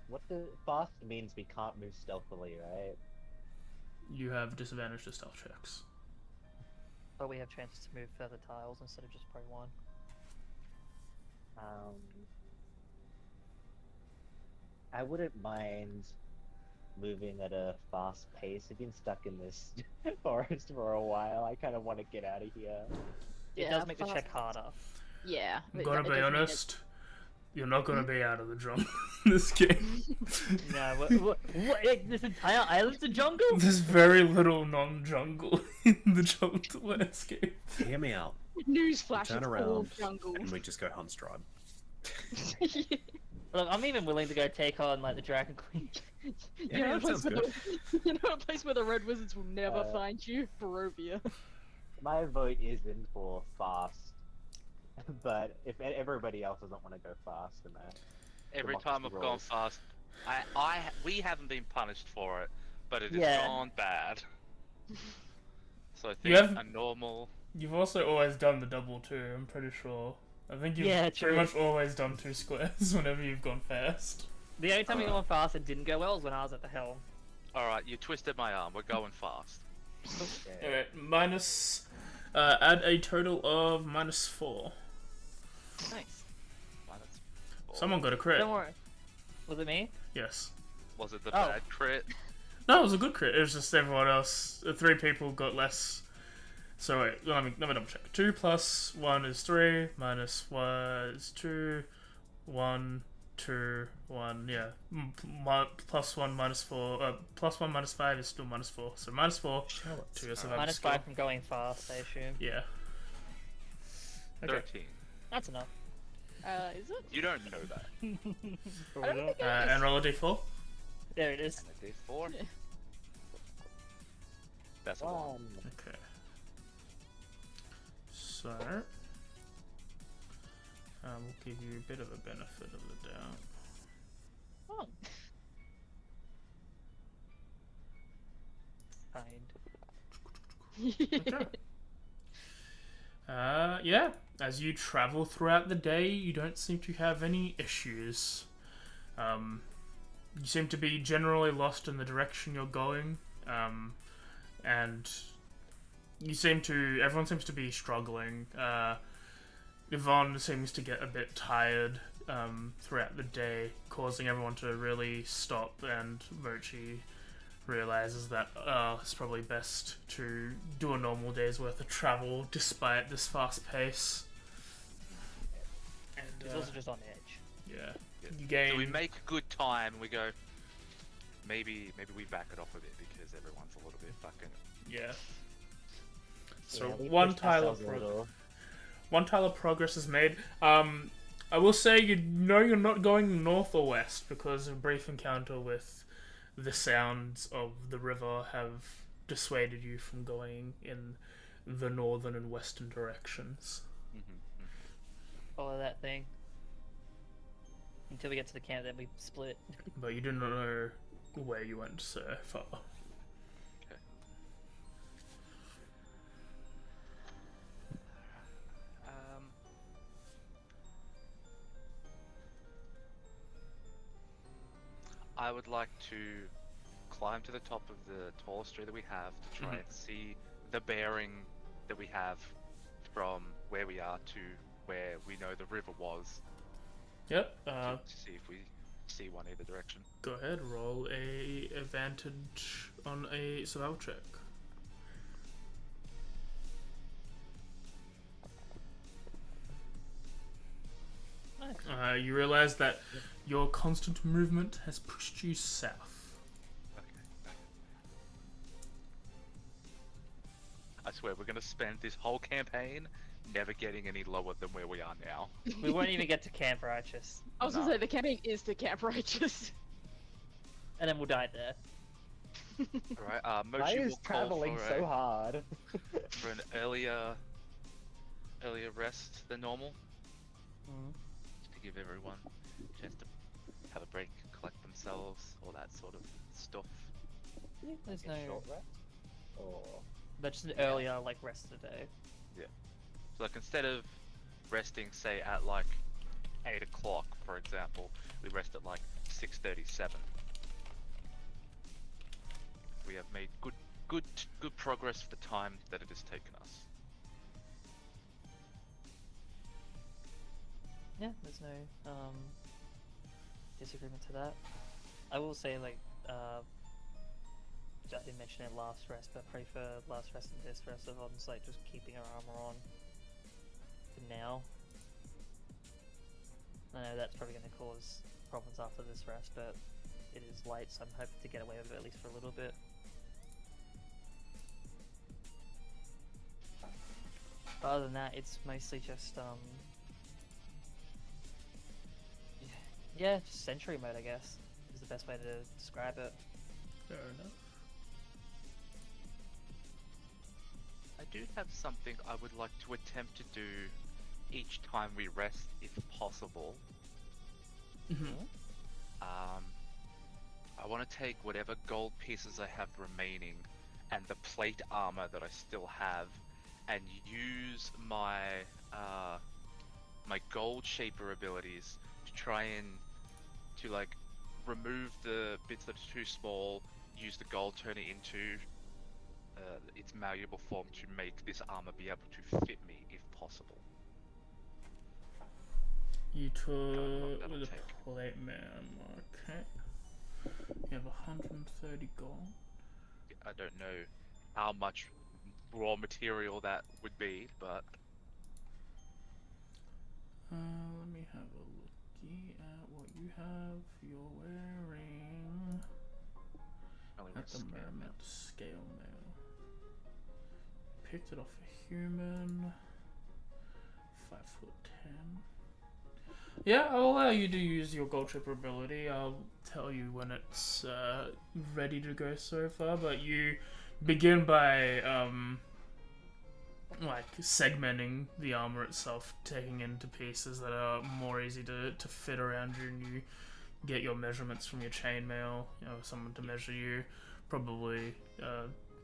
What the fast means we can't move stealthily, right? You have disadvantage to stealth checks. But we have chances to move further tiles instead of just pro 1. I wouldn't mind moving at a fast pace. I've been stuck in this forest for a while. I kind of want to get out of here. It does make the check harder. Yeah. I'm it gonna does be make it- honest, you're not gonna be out of the jungle in this game. No, what, this entire island's a jungle? There's very little non-jungle in the jungle landscape. Hear me out. Newsflash, Turn it's all around jungle. and we just go Hunstrad. Look, I'm even willing to go take on like the Dragon Queen. You know, that sounds good. you know, a place where the Red Wizards will never Uh, find you, Barovia. My vote is in for fast, but if everybody else doesn't want to go fast, then Every time democracy I've gone rules. fast, we haven't been punished for it, but it has Yeah. gone bad. So I You think have- a normal. You've also always done the double too, I'm pretty sure. I think you've Yeah, pretty true. much always done 2 squares whenever you've gone fast. The only time we went fast and didn't go well was when I was at the helm. All right, you twisted my arm. We're going fast. Okay. Alright, minus. Add a total of -4. Nice. Minus four. Someone got a crit. Don't worry. Was it me? Yes. Was it the Oh. bad crit? No, it was a good crit. It was just everyone else. 3 people got less. So wait, let me double check. 2 plus 1 is 3, minus 1 is 2, 1, 2, 1, yeah. Plus 1 minus 4, plus 1 minus 5 is still -4. So -4 to your survival Minus skill. 5 from going fast, I assume. Yeah. Okay. 13. That's enough. Is it? You don't know that. I don't think it is. And roll a d4. There it is. And a D4. Yeah. That's a 1. Okay. So, we'll give you a bit of a benefit of the doubt. Oh. Kind. Okay. Yeah. As you travel throughout the day, you don't seem to have any issues. You seem to be generally lost in the direction you're going, and everyone seems to be struggling. Yvonne seems to get a bit tired throughout the day, causing everyone to really stop, and Mochi realizes that it's probably best to do a normal day's worth of travel despite this fast pace. And He's also just on edge. yeah, Yeah. you gain. So we make good time. We go. Maybe we back it off a bit because everyone's a little bit fucking. Yeah. So Yeah, we one pushed tile of ourselves a little. one tile of progress is made. I will say you know you're not going north or west because a brief encounter with the sounds of the river have dissuaded you from going in the northern and western directions. Follow that thing. Until we get to the camp, then we split. But you do not know where you went so far. I would like to climb to the top of the tallest tree that we have to try and see the bearing that we have from where we are to where we know the river was. Yep. To see if we see one either direction. Go ahead. Roll a advantage on a survival check. You realize that your constant movement has pushed you south. Okay. I swear we're gonna spend this whole campaign never getting any lower than where we are now. We won't even get to Camp Righteous. I was gonna say the camping is the Camp Righteous. And then we'll die there. Alright, Why Mochi is will call traveling for, so hard? for an earlier rest than normal. Just to give everyone a chance to have a break, collect themselves, all that sort of stuff. There's A no... short rest? Or But just an earlier, like, rest of the day. So like instead of resting, say at like 8 o'clock, for example, we rest at like 6:37. We have made good progress for the time that it has taken us. Yeah, there's no disagreement to that. I will say, like, I didn't mention it last rest, but I prefer last rest and this rest of Yvonne's like just keeping her armor on for now. I know that's probably going to cause problems after this rest, but it is late, so I'm hoping to get away with it at least for a little bit. But other than that, it's mostly just Yeah, just sentry mode, I guess, is the best way to describe it. Fair enough. I do have something I would like to attempt to do each time we rest, if possible. Mhm. I want to take whatever gold pieces I have remaining and the plate armor that I still have, and use my my gold shaper abilities to try and like remove the bits that are too small, use the gold, turn it into its malleable form to make this armor be able to fit me if possible. You long took that'll the take. plate man. Okay. You have 130 gold. I don't know how much raw material that would be, but Let me have a looky at what you have. You're wearing only at the scale moment mail. scale mail. Picked it off a human. 5'10". Yeah, I'll allow you to use your gold chipper ability. I'll tell you when it's ready to go so far, but you begin by like segmenting the armor itself, taking into pieces that are more easy to fit around you, and you get your measurements from your chainmail. You know, someone to measure you. Probably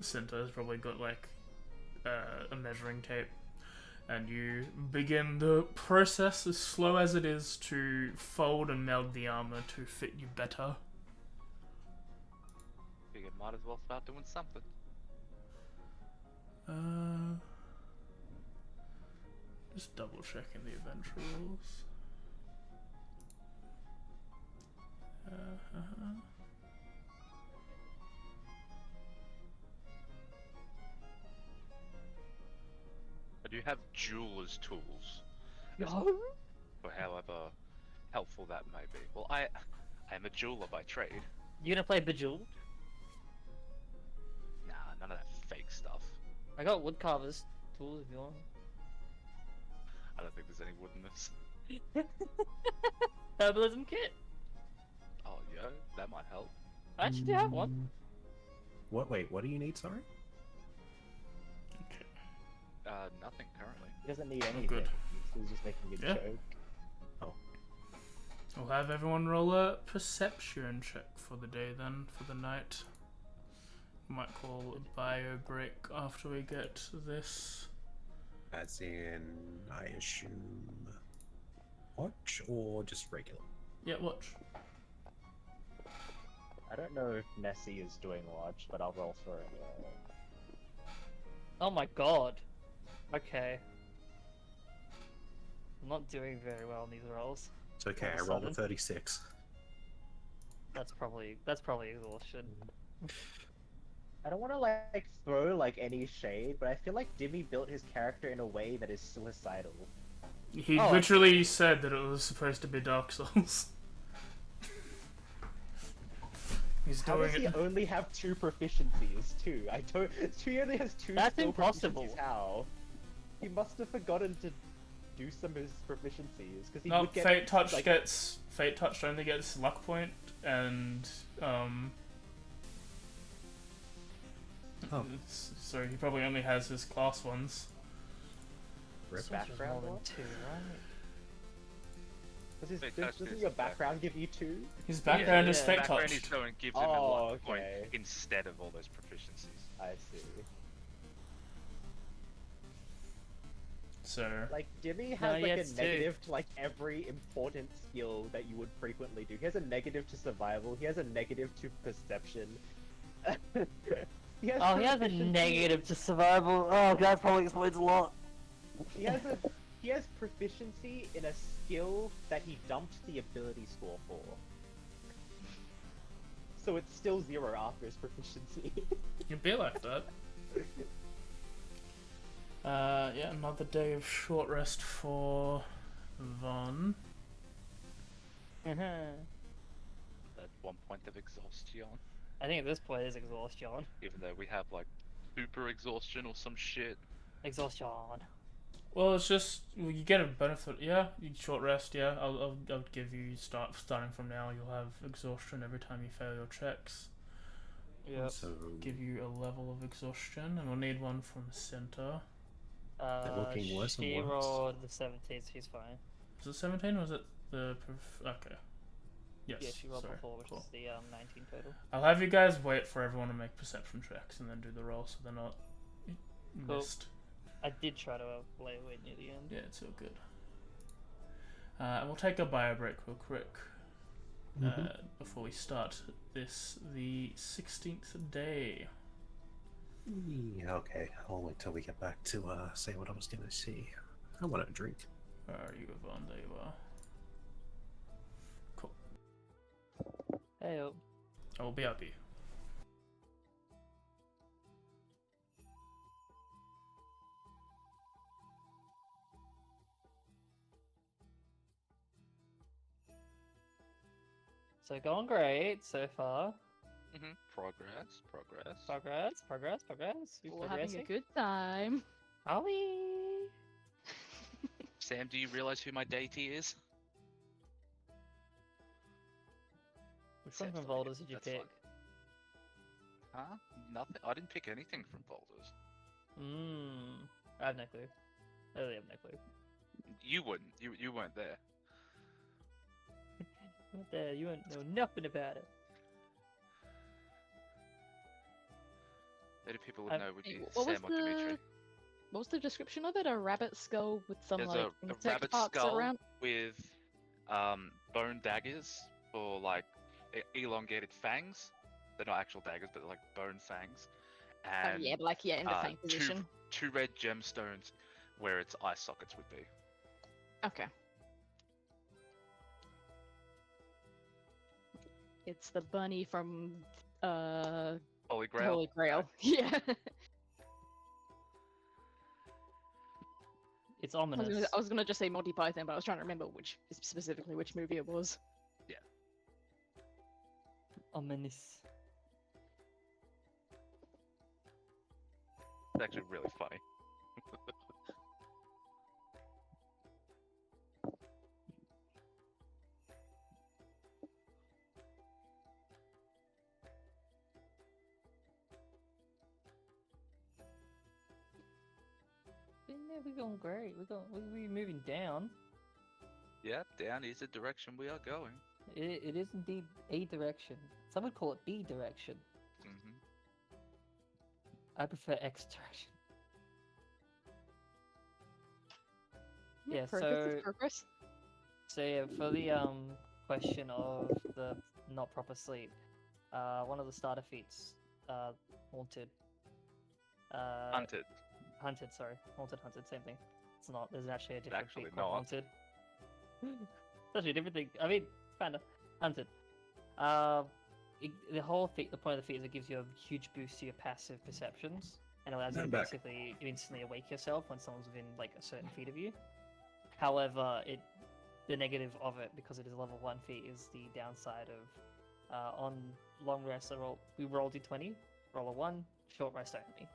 Cinta's probably got like a measuring tape. And you begin the process, as slow as it is, to fold and meld the armor to fit you better. Figured might as well start doing something. Just double checking the event rules. I do have jeweler's tools, No. for however helpful that may be. Well, I am a jeweler by trade. You gonna play Bejeweled? Nah, none of that fake stuff. I got woodcarver's tools if you want. I don't think there's any wood in this. Herbalism kit. Oh, yeah, that might help. I actually do have one. What? Wait, what do you need? Sorry. Nothing currently. He doesn't need anything. good. He's just making a Yeah. joke. We'll have everyone roll a perception check for the day then, for the night. Might call a bio break after we get this. As in, I assume, watch or just regular? Yeah, watch. I don't know if Nessie is doing watch, but I'll roll for it. Oh my god. Okay. I'm not doing very well in these rolls. It's okay. All I of a rolled a sudden. 36. That's probably exhaustion. I don't want to like throw like any shade, but I feel like Dimmy built his character in a way that is suicidal. He Oh, literally said that it was supposed to be Dark Souls. He's How doing does he it. only have 2 proficiencies too? I don't. He only has 2. That's skill impossible. proficiencies. How? He must have forgotten to do some of his proficiencies because he No, would get Fate Touch like, gets Fate Touch only gets luck point, and Oh. so he probably only has his class ones. Rip. Sorcerer's background more than one? 2, right? Doesn't touched doesn't his your background give you 2? His background is yeah. Fate Background Touch. is so it gives him a Oh, luck point okay. instead of all those proficiencies. I see. So Like Dimmy has No, like he a has 2. negative to like every important skill that you would frequently do. He has a negative to survival. He has a negative to perception. he has Oh, he has a proficiency- negative to survival. Oh, that probably explains a lot. He has proficiency in a skill that he dumped the ability score for. So it's still 0 after his proficiency. you'd be like that. Yeah, another day of short rest for Von. At 1 point of exhaustion, I think at this point is exhaustion. even though we have like super exhaustion or some shit. Exhaustion. Well, it's just you get a benefit. Yeah, you short rest. Yeah, I'll give you starting from now. You'll have exhaustion every time you fail your checks. Yep. So Give you a level of exhaustion, and we'll need one from center. they're looking worse and She worse. rolled the 17, so she's fine. Was it 17? Or was it the okay? Yes. Yeah, she rolled sorry, before, which cool. is the 19 total. I'll have you guys wait for everyone to make perception checks and then do the roll, so they're not Cool. missed. I did try to play away near the end. Yeah, it's all good. And we'll take a bio break real quick before we start this, the 16th day. Yeah, okay. I'll wait till we get back to say what I was gonna say. I want a drink. Where are you, Yvonne? There you are. Cool. Hey, oh. I will be happy. So going great so far. Progress. We're We're having a progressing. good time. Are we? Sam, do you realize who my deity is? Which one Sam's from not here, Volders did you that's pick? fine. Huh? Nothing. I didn't pick anything from folders. I have no clue. I really have no clue. You wouldn't. You weren't there. What the? You wouldn't know nothing about it. Maybe people would Um, know would Hey, be what was Sam or Dimitri. what was the description of it? A rabbit skull with some There's like a insect rabbit parts skull around. with bone daggers or like elongated fangs. They're not actual daggers, but they're like bone fangs. Oh And yeah, but like yeah, in the fang two position. two red gemstones where its eye sockets would be. Okay. It's the bunny from Holy Grail. Holy Grail. Yeah. It's I ominous. was gonna just say Monty Python, but I was trying to remember specifically which movie it was. Ominous. It's actually really funny. Yeah, we're going great. We're moving down. Yep, down is the direction we are going. It is indeed a direction. Some would call it B direction. hmm I prefer X direction. Yeah, Progress is so- progress. So yeah, for the question of the not proper sleep, one of the starter feats, haunted. Hunted. Hunted, sorry. Haunted, same thing. It's not, there's actually a different Actually feat called not. haunted. It's actually a different thing. I mean, kinda. Hunted. The whole feat, the point of the feat is it gives you a huge boost to your passive perceptions, and allows you to I'm back. basically instantly awake yourself when someone's within like a certain feet of you. However, the negative of it, because it is a level 1 feat, is the downside of on long rest we rolled d20, roll a 1, short rest only.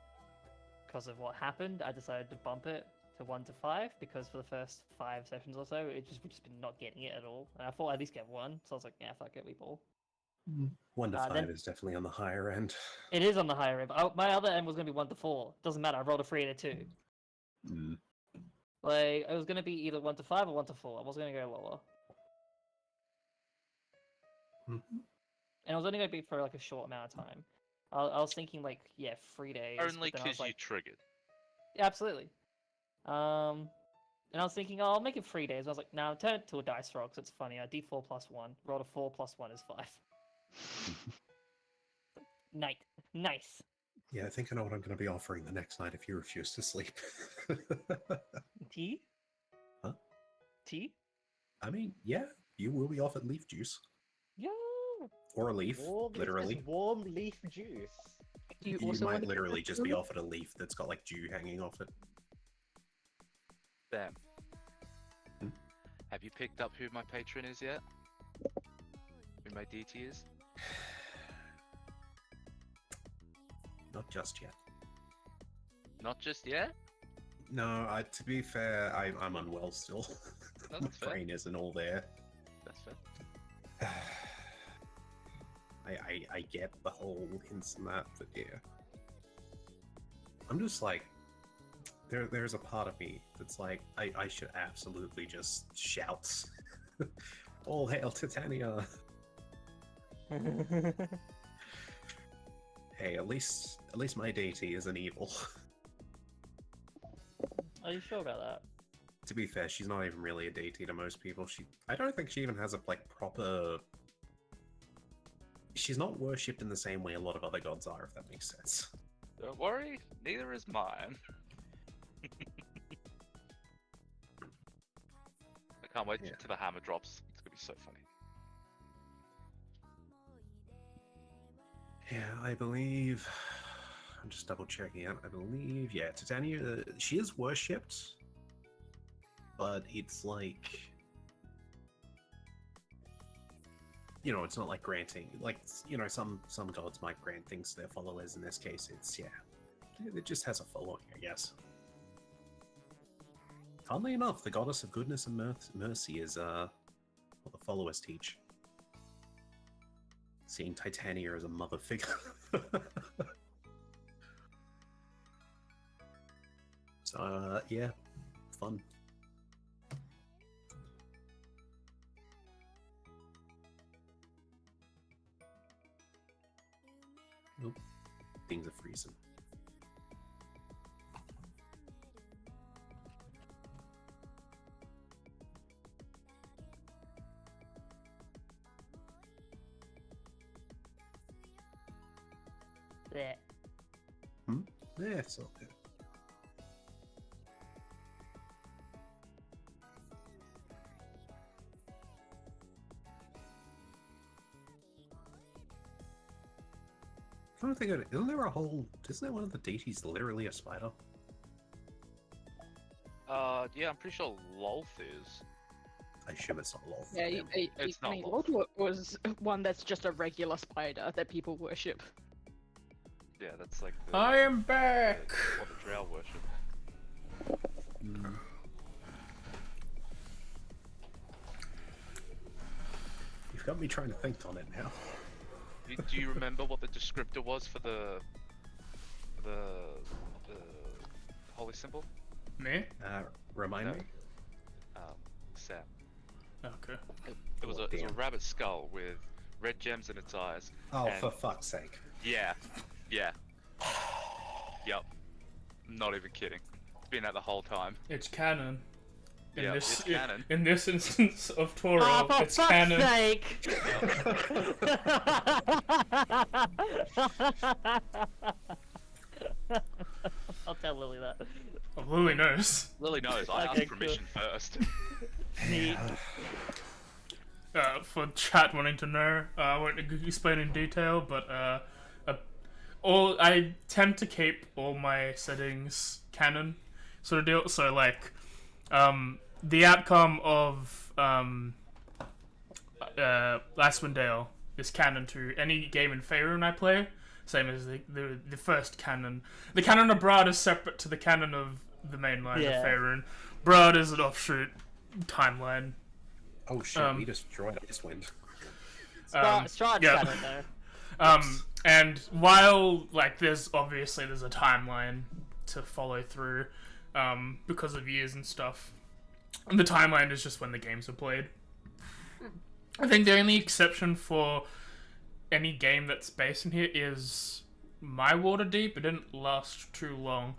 Because of what happened, I decided to bump it to 1 to 5, because for the first 5 sessions or so, we've just been not getting it at all. And I thought I'd at least get 1, so I was like, yeah, fuck it, we ball. 1 to 5 then- is definitely on the higher end. It is on the higher end, but my other end was going to be 1 to 4. Doesn't matter, I rolled a 3 and a 2. Mm. Like, it was going to be either 1 to 5 or 1 to 4. I wasn't going to go lower. Mhm. And it was only going to be for like a short amount of time. I was thinking like, yeah, 3 days. but Only then I was because you like, triggered. yeah, absolutely. And I was thinking, oh, I'll make it 3 days. I was like, no, turn it to a dice roll because it's funny. A d4 plus 1. Roll a 4 plus 1 is 5. Nice. Yeah, I think I know what I'm going to be offering the next night if you refuse to sleep. Tea? Huh? Tea? I mean, yeah, you will be offered leaf juice. Yeah. Or a leaf, Warm, literally. Just warm leaf juice. Do you You also might want to literally just be offered a leaf that's got like dew hanging off it. Bam. Hmm? Have you picked up who my patron is yet? Who my deity is? Not just yet. Not just yet? No, to be fair, I'm unwell still. No, My that's fair. brain isn't all there. That's fair. I get the whole hints and that, but yeah. I'm just like, there's a part of me that's like, I should absolutely just shout, all hail Titania. Hey, at least my deity isn't evil. Are you sure about that? To be fair, she's not even really a deity to most people. I don't think she even has a proper. She's not worshipped in the same way a lot of other gods are, if that makes sense. Don't worry, neither is mine. I can't wait Yeah. till the hammer drops. It's gonna be so funny. Yeah, I believe. I'm just double checking it. I believe, yeah, Titania. She is worshipped, but it's like, you know, it's not like granting. Like, you know, some gods might grant things to their followers. In this case, it's it just has a following, I guess. Funnily enough, the goddess of goodness and mercy is what the followers teach. Seeing Titania as a mother figure. So, yeah, fun. Nope, things are freezing. There. Yeah, it's all good. I don't think isn't there a whole? Isn't there one of the deities literally a spider? Yeah, I'm pretty sure Lolth is. I assume it's not lol. Yeah, It's I not mean, Lolth. Lord was one that's just a regular spider that people worship. Yeah, that's like the, I am back. what the drow worship. You've got me trying to think on it now. Do you remember what the descriptor was for the holy symbol? Me? Remind No. me. Sam. Okay. It was Oh, a damn. rabbit skull with red gems in its eyes. Oh, and- for fuck's sake! Yeah. Yep. Not even kidding. It's been that the whole time. It's canon. In Yeah, this it's canon. in this instance of Toro, Oh, for it's fuck's canon. sake! I'll tell Lily that. Oh, Lily knows. Lily knows. I Okay, asked permission first. Neat. For chat wanting to know, I won't explain in detail, but I tend to keep all my settings canon sort of deal. So like, the outcome of Last Dale is canon to any game in Faerun I play. Same as the first canon. The canon of Brad is separate to the canon of the main line Yeah. of Faerun. Brad is an offshoot timeline. Oh shit! We destroyed Icewind. Strahd yeah. canon though. And while like there's a timeline to follow through, because of years and stuff, and the timeline is just when the games are played. I think the only exception for any game that's based in here is My Waterdeep. It didn't last too long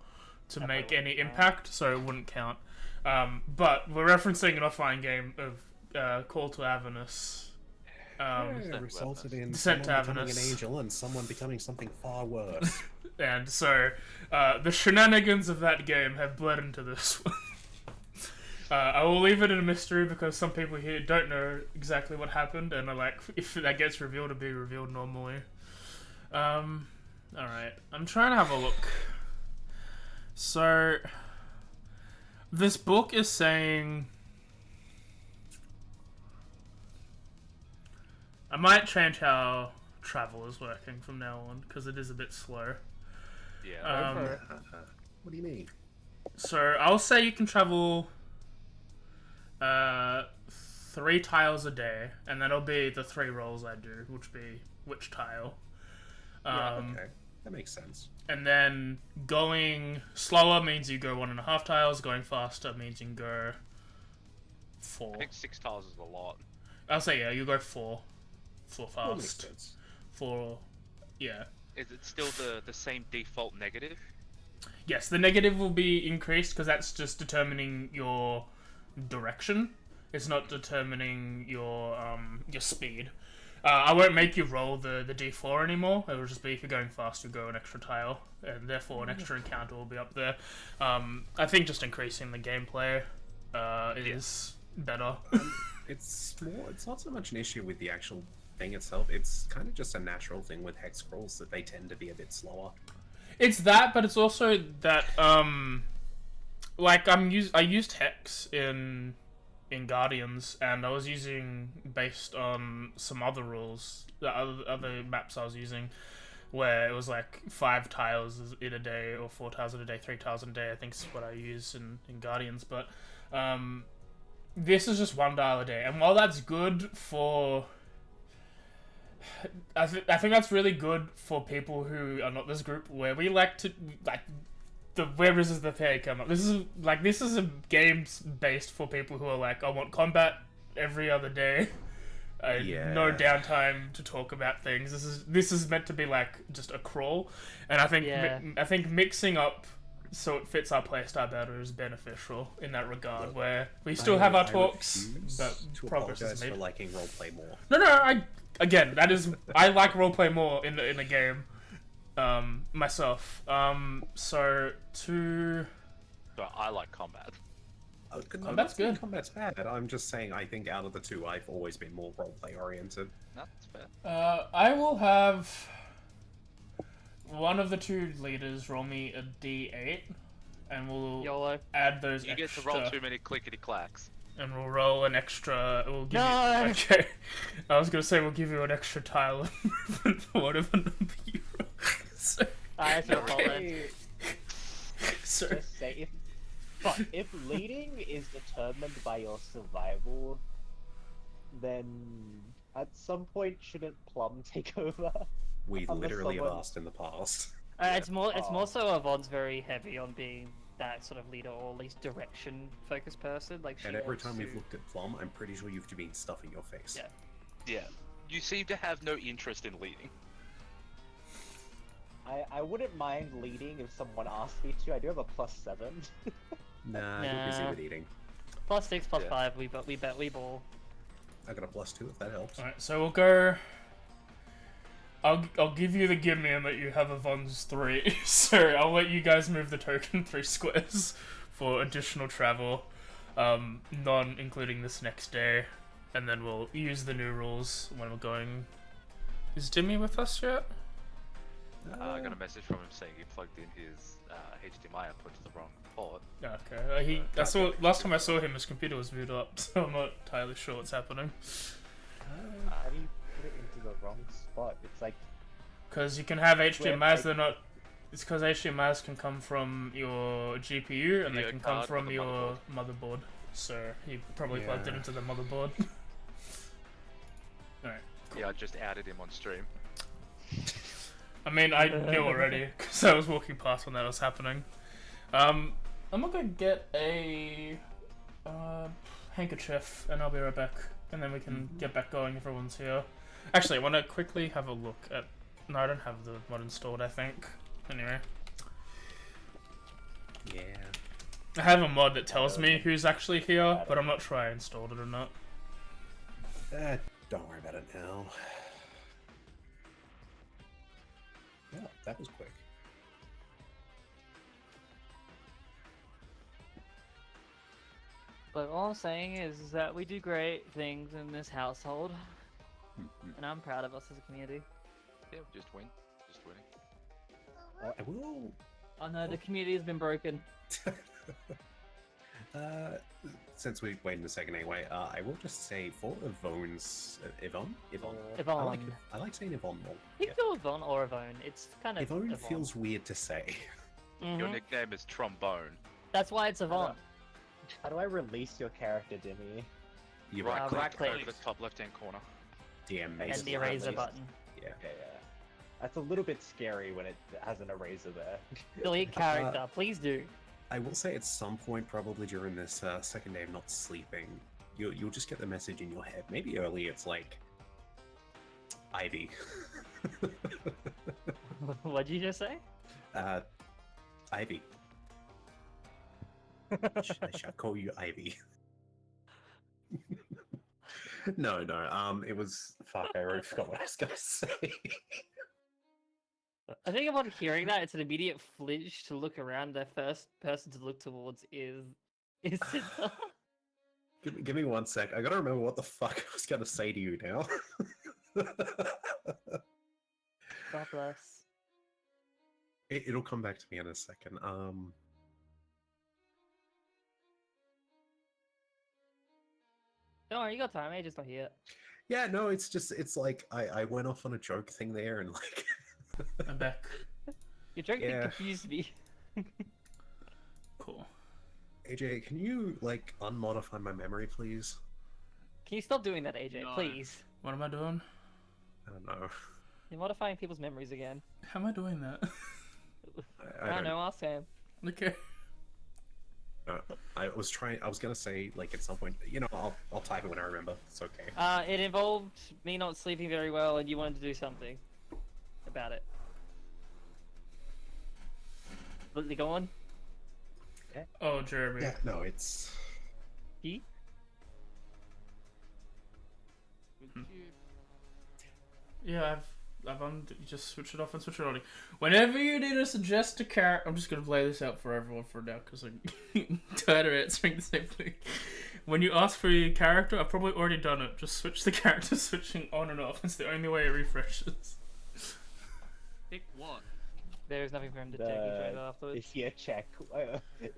to make any impact, so it wouldn't count. But we're referencing an offline game of Call to Avernus. Yeah, resulted in Descent someone to becoming an Avernus. angel and someone becoming something far worse. And so the shenanigans of that game have bled into this one. I will leave it in a mystery because some people here don't know exactly what happened, and are like, if that gets revealed, it'll be revealed normally. Alright, I'm trying to have a look. So, this book is saying... I might change how travel is working from now on, because it is a bit slow. Yeah. Over. What do you mean? So I'll say you can travel 3 tiles a day, and that'll be the 3 rolls I do, which be which tile. Okay, that makes sense. And then going slower means you go 1.5 tiles. Going faster means you can go 4. I think 6 tiles is a lot. I'll say yeah, you go 4 That makes fast. sense. 4, yeah. Is it still the same default negative? Yes, the negative will be increased because that's just determining your direction. It's not determining your speed. I won't make you roll the d4 anymore. It will just be if you're going fast, you go an extra tile, and therefore an extra encounter will be up there. I think just increasing the gameplay is better. It's not so much an issue with the actual thing itself. It's kind of just a natural thing with hex scrolls that they tend to be a bit slower. It's that, but it's also that like I used hex in Guardians, and I was using based on some other rules, the other maps I was using, where it was like 5 tiles in a day, or 4 tiles in a day, 3 tiles in a day. I think is what I use in Guardians, but this is just 1 tile a day, and while that's good for, I think that's really good for people who are not this group where we like to where does the PA come up? This is a game based for people who are like, I want combat every other day. No downtime to talk about things. This is meant to be like just a crawl, and I think mixing up so it fits our playstyle better is beneficial in that regard. Look, where we still have our I talks, refuse but to progress is apologize made. for liking roleplay more. No, again, that is I like roleplay more in the game. Myself. So to But I like combat. Combat's good. Combat's bad. I'm just saying, I think out of the two, I've always been more roleplay oriented. That's fair. I will have one of the 2 leaders roll me a d8, and we'll YOLO. add those You get extra. to roll too many clickety clacks. And we'll roll an extra. We'll give No! you. Okay. I was gonna say we'll give you an extra tile of movement for whatever number you roll. So, That's your fault then. Hey, so just say if leading is determined by your survival, then at some point shouldn't Plum take over? We Unless literally have someone- asked in the past. It's more so Yvonne's very heavy on being that sort of leader, or at least direction focused person. Like she And every wants time we've to- looked at Plum, I'm pretty sure you've been stuffing your face. Yeah. Yeah. You seem to have no interest in leading. I wouldn't mind leading if someone asked me to. I do have a +7. Nah, you're busy Nah. with eating. +6, Yeah. +5. We bet we ball. I got a +2 if that helps. alright, so we'll go. I'll give you the gimme and that you have Yvonne's 3. So I'll let you guys move the token 3 squares for additional travel, non including this next day, and then we'll use the new rules when we're going. Is Dimmy with us yet? I got a message from him saying he plugged in his HDMI output to the wrong port. Okay. I saw last time I saw him, his computer was booted up, so I'm not entirely sure what's happening. How do you put it into the wrong spot? It's like Because you can have HDMIs, like- they're not. It's because HDMIs can come from your GPU and they Video can come card or from the your motherboard. So he probably plugged it Yeah. into the motherboard. Alright. Yeah, I just outed him on stream. I mean, I knew already because I was walking past when that was happening. I'm gonna get a handkerchief and I'll be right back, and then we can get back going if everyone's here. Actually, I want to quickly have a look at. No, I don't have the mod installed. I think. Anyway, Yeah. I have a mod that tells me who's actually here, but I'm not sure I installed it or not. Don't worry about it now. Yeah, that was quick. But all I'm saying is that we do great things in this household, and I'm proud of us as a community. Yeah, just win. Just winning. I will. Oh no, the community has been broken. Since we waited a second anyway, I will just say for Yvonne's Yvonne. Yvonne. I like saying Yvonne more. You can go Yvonne or Yvonne. It's kind of Yvonne feels weird to say. Mhm. Your nickname is Trombone. That's why it's Yvonne. How do I release your character, Dimmy? You Right click right-click. over the top left hand corner. DM And And the Basically, eraser release. button. Yeah. Okay, yeah. That's a little bit scary when it has an eraser there. Delete character, please do. I will say at some point, probably during this second day of not sleeping, you'll just get the message in your head. Maybe early, it's like Ivy. What'd you just say? Ivy. I shall call you Ivy. No. It was fuck. I already forgot what I was gonna say. I think upon hearing that, it's an immediate flinch to look around. The first person to look towards is Cynthia. Give me 1 sec. I gotta remember what the fuck I was gonna say to you now. God bless. It'll come back to me in a second. Don't worry, you got time. Mage is not here. Yeah, no, it's like I went off on a joke thing there and like I'm back. Your joke thing Yeah. confused me. Cool. AJ, can you like unmodify my memory, please? Can you stop doing that, AJ, No. please? What am I doing? I don't know. You're modifying people's memories again. How am I doing that? I don't know, ask him. Okay. I was gonna say like at some point, I'll type it when I remember. It's okay. It involved me not sleeping very well, and you wanted to do something about it. Go on. Oh, Jeremy. Yeah, no, it's He? Yeah, you just switch it off and switch it on. Whenever you need to suggest a character, I'm just gonna play this out for everyone for now because I'm tired of answering the same thing. When you ask for your character, I've probably already done it. Just switch the character switching on and off. It's the only way it refreshes. Pick what? There is nothing for him to check. He joined afterwards. Is he a check?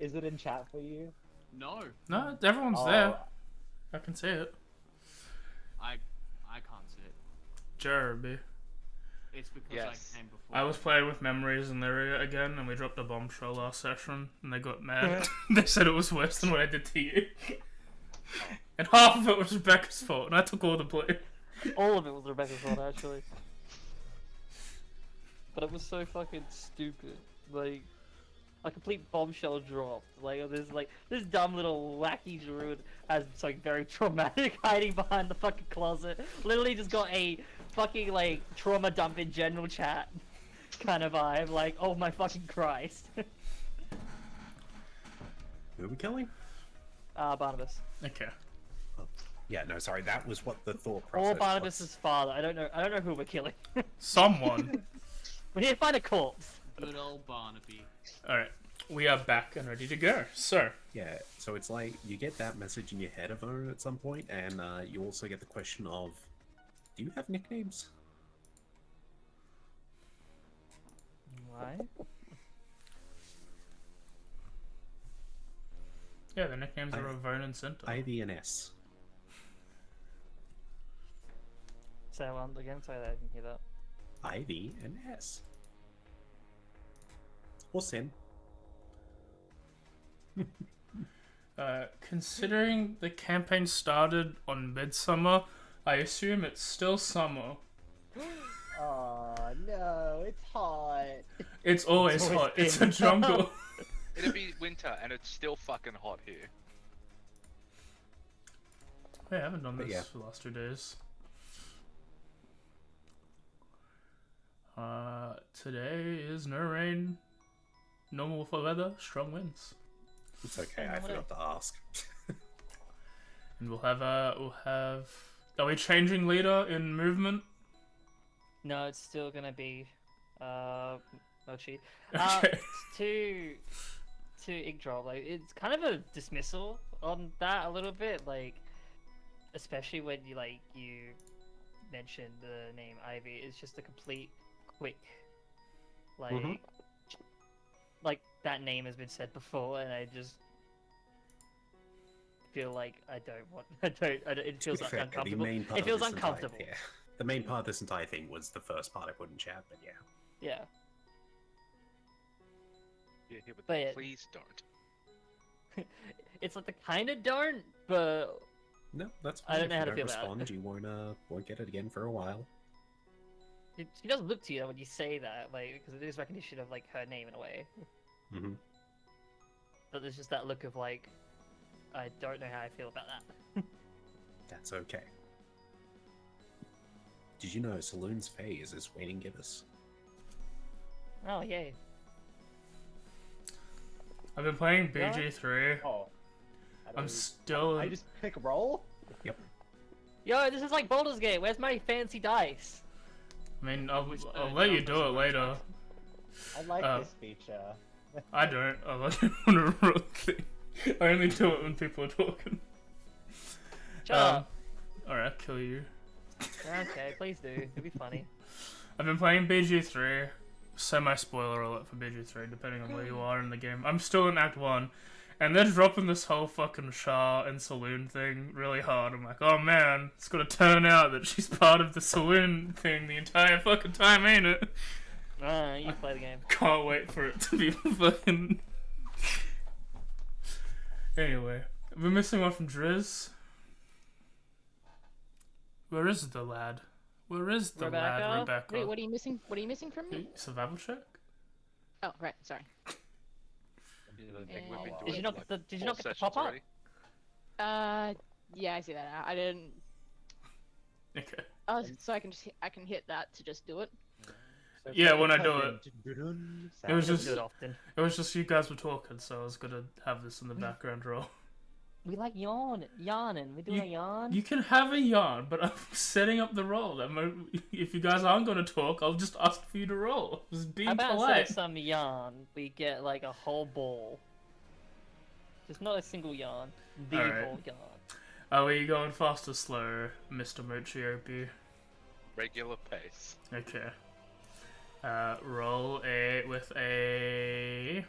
Is it in chat for you? No, No, everyone's there. I can see it. I can't see it. Jeremy. It's because Yes. I came before. I was playing with memories in their area again, and we dropped a bombshell last session, and they got mad. They said it was worse than what I did to you. And half of it was Rebecca's fault, and I took all the blame. All of it was Rebecca's fault, actually. But it was so fucking stupid. Like, a complete bombshell dropped. Like, this dumb little wacky druid has something very traumatic hiding behind the fucking closet. Literally just got a fucking, like, trauma dump in general chat kind of vibe. Like, oh my fucking Christ. who are we killing? Barnabas. Okay. Yeah, no, sorry, that was what the thought process Or was. Barnabas's father. I don't know who we're killing. Someone. We need to find a corpse. Good old Barnaby. Alright, we are back and ready to go. So, Yeah, so it's like you get that message in your head of her at some point, and you also get the question of, do you have nicknames? Why? yeah, the nicknames are Ravone and Center. Ivy and S. Say one again, sorry that I didn't hear that. Ivy and S. Or Sin. Considering the campaign started on midsummer, I assume it's still summer. Oh no, it's hot. It's always always hot. It's a been. jungle. It'll be winter and it's still fucking hot here. Hey, I haven't done But this yeah. for the last 2 days. Today is no rain, normal for weather, strong winds, It's okay, I forgot to ask. and we'll have. Are we changing leader in movement? No, it's still gonna be Mochi. Okay. To Inkdrop, like it's kind of a dismissal on that a little bit, like especially when you mentioned the name Ivy. It's just a complete quick like like that name has been said before, and I just feel like I don't want. It To be feels fair, uncomfortable. The main part It feels of this entire- uncomfortable. yeah. The main part of this entire thing was the first part I put in chat, but yeah. Yeah. Yeah, here, But yeah. please don't. It's like the kind of don't, but No, that's I fine. don't know If how you to don't feel about it. respond, you won't get it again for a while. she does look to you when you say that, like, because it is recognition of like her name in a way. Hmm. But there's just that look of like, I don't know how I feel about that. That's okay. Did you know Saloon's phase is waiting Gibbous? Oh yay! I've been playing Yeah. BG3. Oh. I'm still. I just pick roll? Yo, this is like Baldur's Gate. Where's my fancy dice? I mean, I'll Which, let you Jonathan's do it not later. I like Oh. this feature. I don't. I like it on a real thing. I only do it when people are talking. Shut up. Alright, I'll kill you. Okay, please do. It'd be funny. I've been playing BG3. Semi-spoiler alert for BG3, depending on where you are in the game. I'm still in Act 1. And they're dropping this whole fucking Shah and Saloon thing really hard. I'm like, oh man, it's gonna turn out that she's part of the Saloon thing the entire fucking time, ain't it? You play the game. Can't wait for it to be fucking... Anyway, I've been missing one from Driz. Where is the lad? Where is the lad, Rebecca? Rebecca? Wait, what are you missing? What are you missing from me? Survival check? Oh, right. Sorry. The thing we've been Did doing you for, not like, get the- did you 4 not get the sessions pop-up? already. Yeah, I see that now. I didn't. Okay. Oh, so I can hit that to just do it. So Yeah, it's when I like do a it. dun-dun-dun It was sound. just- Do it often. It was just you guys were talking, so I was gonna have this in the background roll. We like yawning. We doing a yawn. You can have a yarn, but I'm setting up the roll. If you guys aren't gonna talk, I'll just ask for you to roll. Just being How about polite. instead of some yarn, we get like a whole ball. Just not a single yarn. The Alright. whole yarn. Are we going fast or slow, Mr. Mochiopi? Regular pace. Okay. Roll with a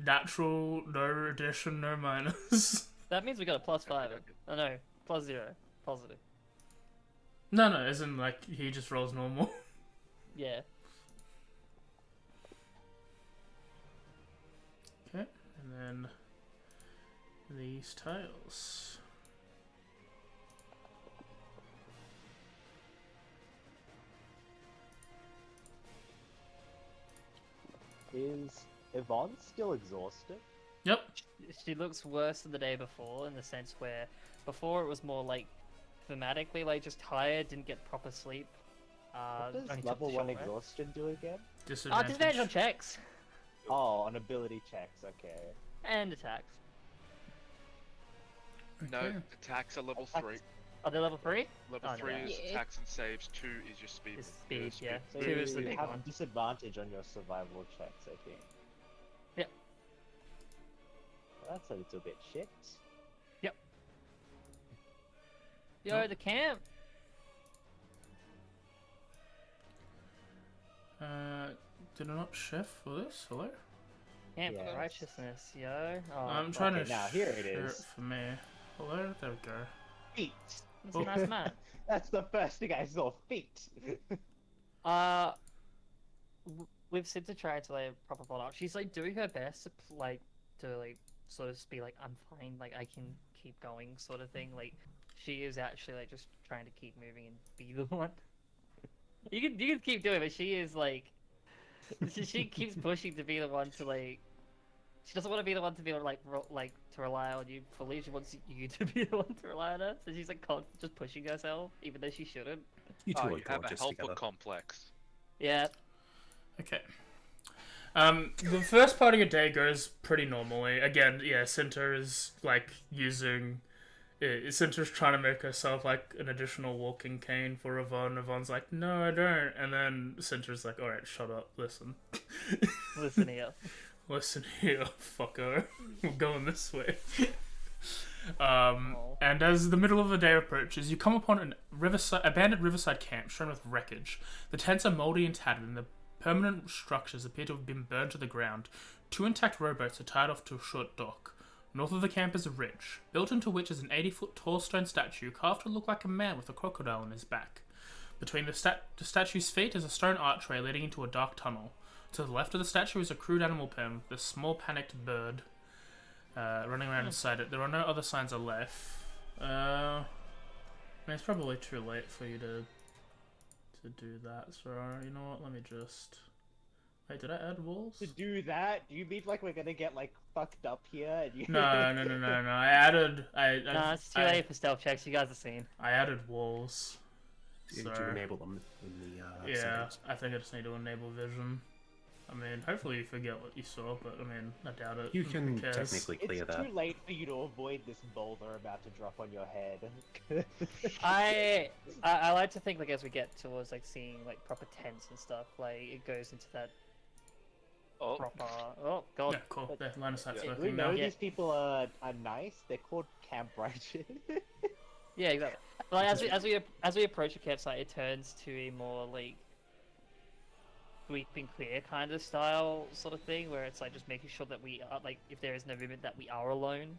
natural, no addition, no minus. That means we got a +5. Oh no, +0. Positive. No, as in like he just rolls normal. Yeah. Okay, and then these tiles. Is Yvonne still exhausted? Yep. She looks worse than the day before in the sense where before it was more like thematically like just tired, didn't get proper sleep. What only does took level the 1 short rest. exhaustion do again? Disadvantage on checks Oh, on ability checks, okay. and attacks. No, Okay. attacks are level Attacks- 3. Are they level 3? Level Oh, no. 3 is Yeah. attacks and saves. 2 is your speed. Is speed, yeah. So Two is the you big have one. disadvantage on your survival checks, I think. Yep. Well, that's a little bit shit. Yo, Oh. the camp. Did I not chef for this? Hello? Camp Yes. righteousness, yo. Oh, I'm trying okay, to now here it share is. for me. Hello? There we go. Feet! that's a nice map. That's the first thing I saw, feet! With Sibta trying to like proper follow up, she's like doing her best to sort of be like I'm fine, like I can keep going, sort of thing. Like she is actually like just trying to keep moving and be the one. You can keep doing it, but she is like she keeps pushing to be the one to like. She doesn't want to be the one to be like to rely on you fully. She wants you to be the one to rely on her. So she's like just pushing herself, even though she shouldn't. You two Oh, are you have a gorgeous helper together. complex. Yeah. Okay. The first part of your day goes pretty normally. Again, yeah, Cinta is like using. Cinta's trying to make herself like an additional walking cane for Yvonne. Yvonne's like, no, I don't. And then Cinta's like, alright, shut up, listen. Listen here. Listen here, fucker. We're going this way. Oh. And as the middle of the day approaches, you come upon an abandoned riverside camp strewn with wreckage. The tents are mouldy and tattered, and the permanent structures appear to have been burned to the ground. 2 intact rowboats are tied off to a short dock. North of the camp is a ridge, built into which is an 80-foot tall stone statue carved to look like a man with a crocodile on his back. Between the statue's feet is a stone archway leading into a dark tunnel. To the left of the statue is a crude animal pen with a small panicked bird running around inside it. There are no other signs of life. I mean, it's probably too late for you to do that, so you know what, let me just... Wait, did I add walls? To do that, do you mean like we're gonna get like fucked up here? And you... No, I added... Nah, it's too late for stealth checks. You guys have seen. I added walls. Did So, you enable them in the yeah, settings? I think I just need to enable vision. I mean, hopefully you forget what you saw, but I mean, I doubt it. You Who can cares? technically clear It's that. too late for you to avoid this boulder about to drop on your head. I like to think like as we get towards like seeing like proper tents and stuff, like it goes into that Oh, proper. Oh god. Yeah, cool. Yeah, line of sight's Yeah. We working know now. Yeah. these people are nice. They're called camp righteous. Yeah, exactly. Like as we approach a campsite, it turns to a more like sweep and clear kind of style sort of thing, where it's like just making sure that we are like, if there is no movement, that we are alone.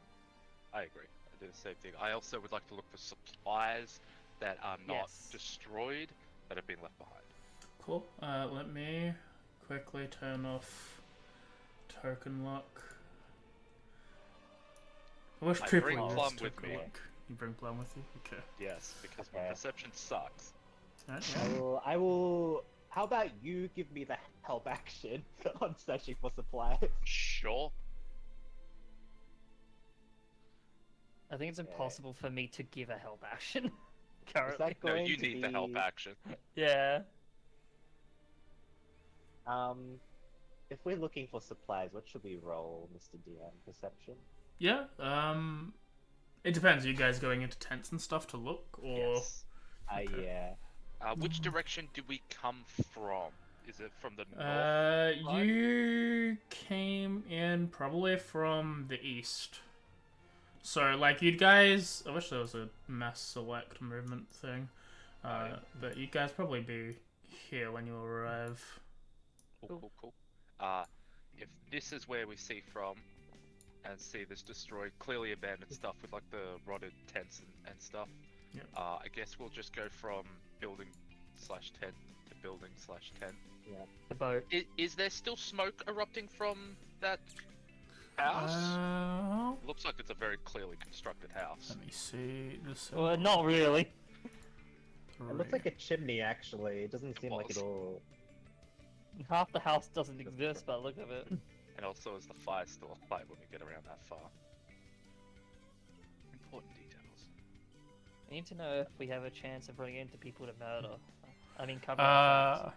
I agree. I do the same thing. I also would like to look for supplies that are not Yes. destroyed, that have been left behind. Cool. Let me quickly turn off token lock. I wish I people bring used Plum with token me. lock. You bring Plum with you? Okay. Yes, because my Okay. perception sucks. Alright, I yeah. will. How about you give me the help action on searching for supplies? Sure. I think it's Okay. impossible for me to give a help action Is currently. that No, going you to need the help be- action. Yeah. If we're looking for supplies, what should we roll, Mr. DM? Perception? Yeah, it depends. Are you guys going into tents and stuff to look, or... Yes. Okay. Yeah. Which direction do we come from? Is it from the north? side? You came in probably from the east. So, like, you guys... I wish there was a mass select movement thing. yeah. But you guys probably be here when you arrive. Cool. If this is where we see from, and see this destroyed, clearly abandoned stuff with like the rotted tents and stuff, Yep. I guess we'll just go from building/tent to building/tent. The boat. Is there still smoke erupting from that house? Looks like it's a very clearly constructed house. Let me see. This Well, not really. It looks like a chimney, actually. It doesn't seem like was. it all. Half the house doesn't exist, but look at it. And also, is the fire still alight when we get around that far? Important details. I need to know if we have a chance of running into people to murder. I mean, cover our tracks.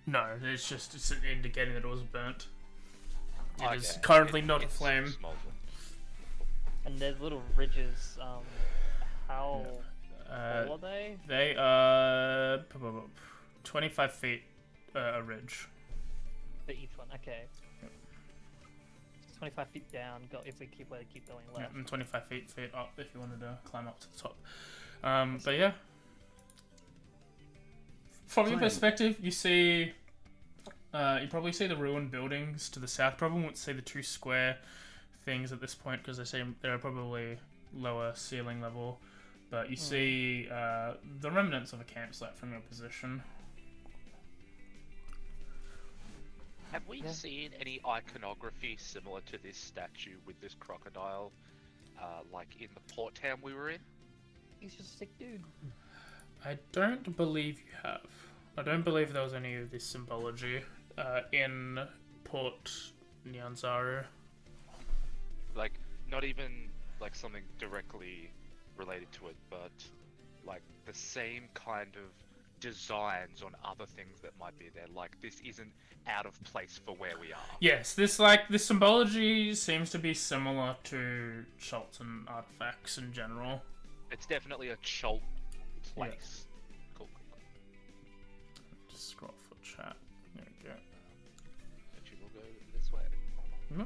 No, it's indicating that it was burnt. It is Okay. currently not It's aflame. smoldering. And there's little ridges. How tall are Uh, they? they are 25 feet a ridge. For each one. Okay. 25 feet down. Go if we keep going Yeah, left. and 25 feet up if you wanted to climb up to the top. But yeah. From your Climb. perspective, you see... you probably see the ruined buildings to the south. Probably won't see the two square things at this point because they're probably lower ceiling level. But you see the remnants of a campsite from your position. Have we seen any iconography similar to this statue with this crocodile, like in the port town we were in? He's just a sick dude. I don't believe you have. I don't believe there was any of this symbology in Port Nyanzaru. Like, not even like something directly related to it, but like the same kind of designs on other things that might be there. Like, this isn't out of place for where we are. Yes, this symbology seems to be similar to Chult and artifacts in general. It's definitely a Chult place. Cool. Just scroll for chat. There we go. Actually, we'll go this way.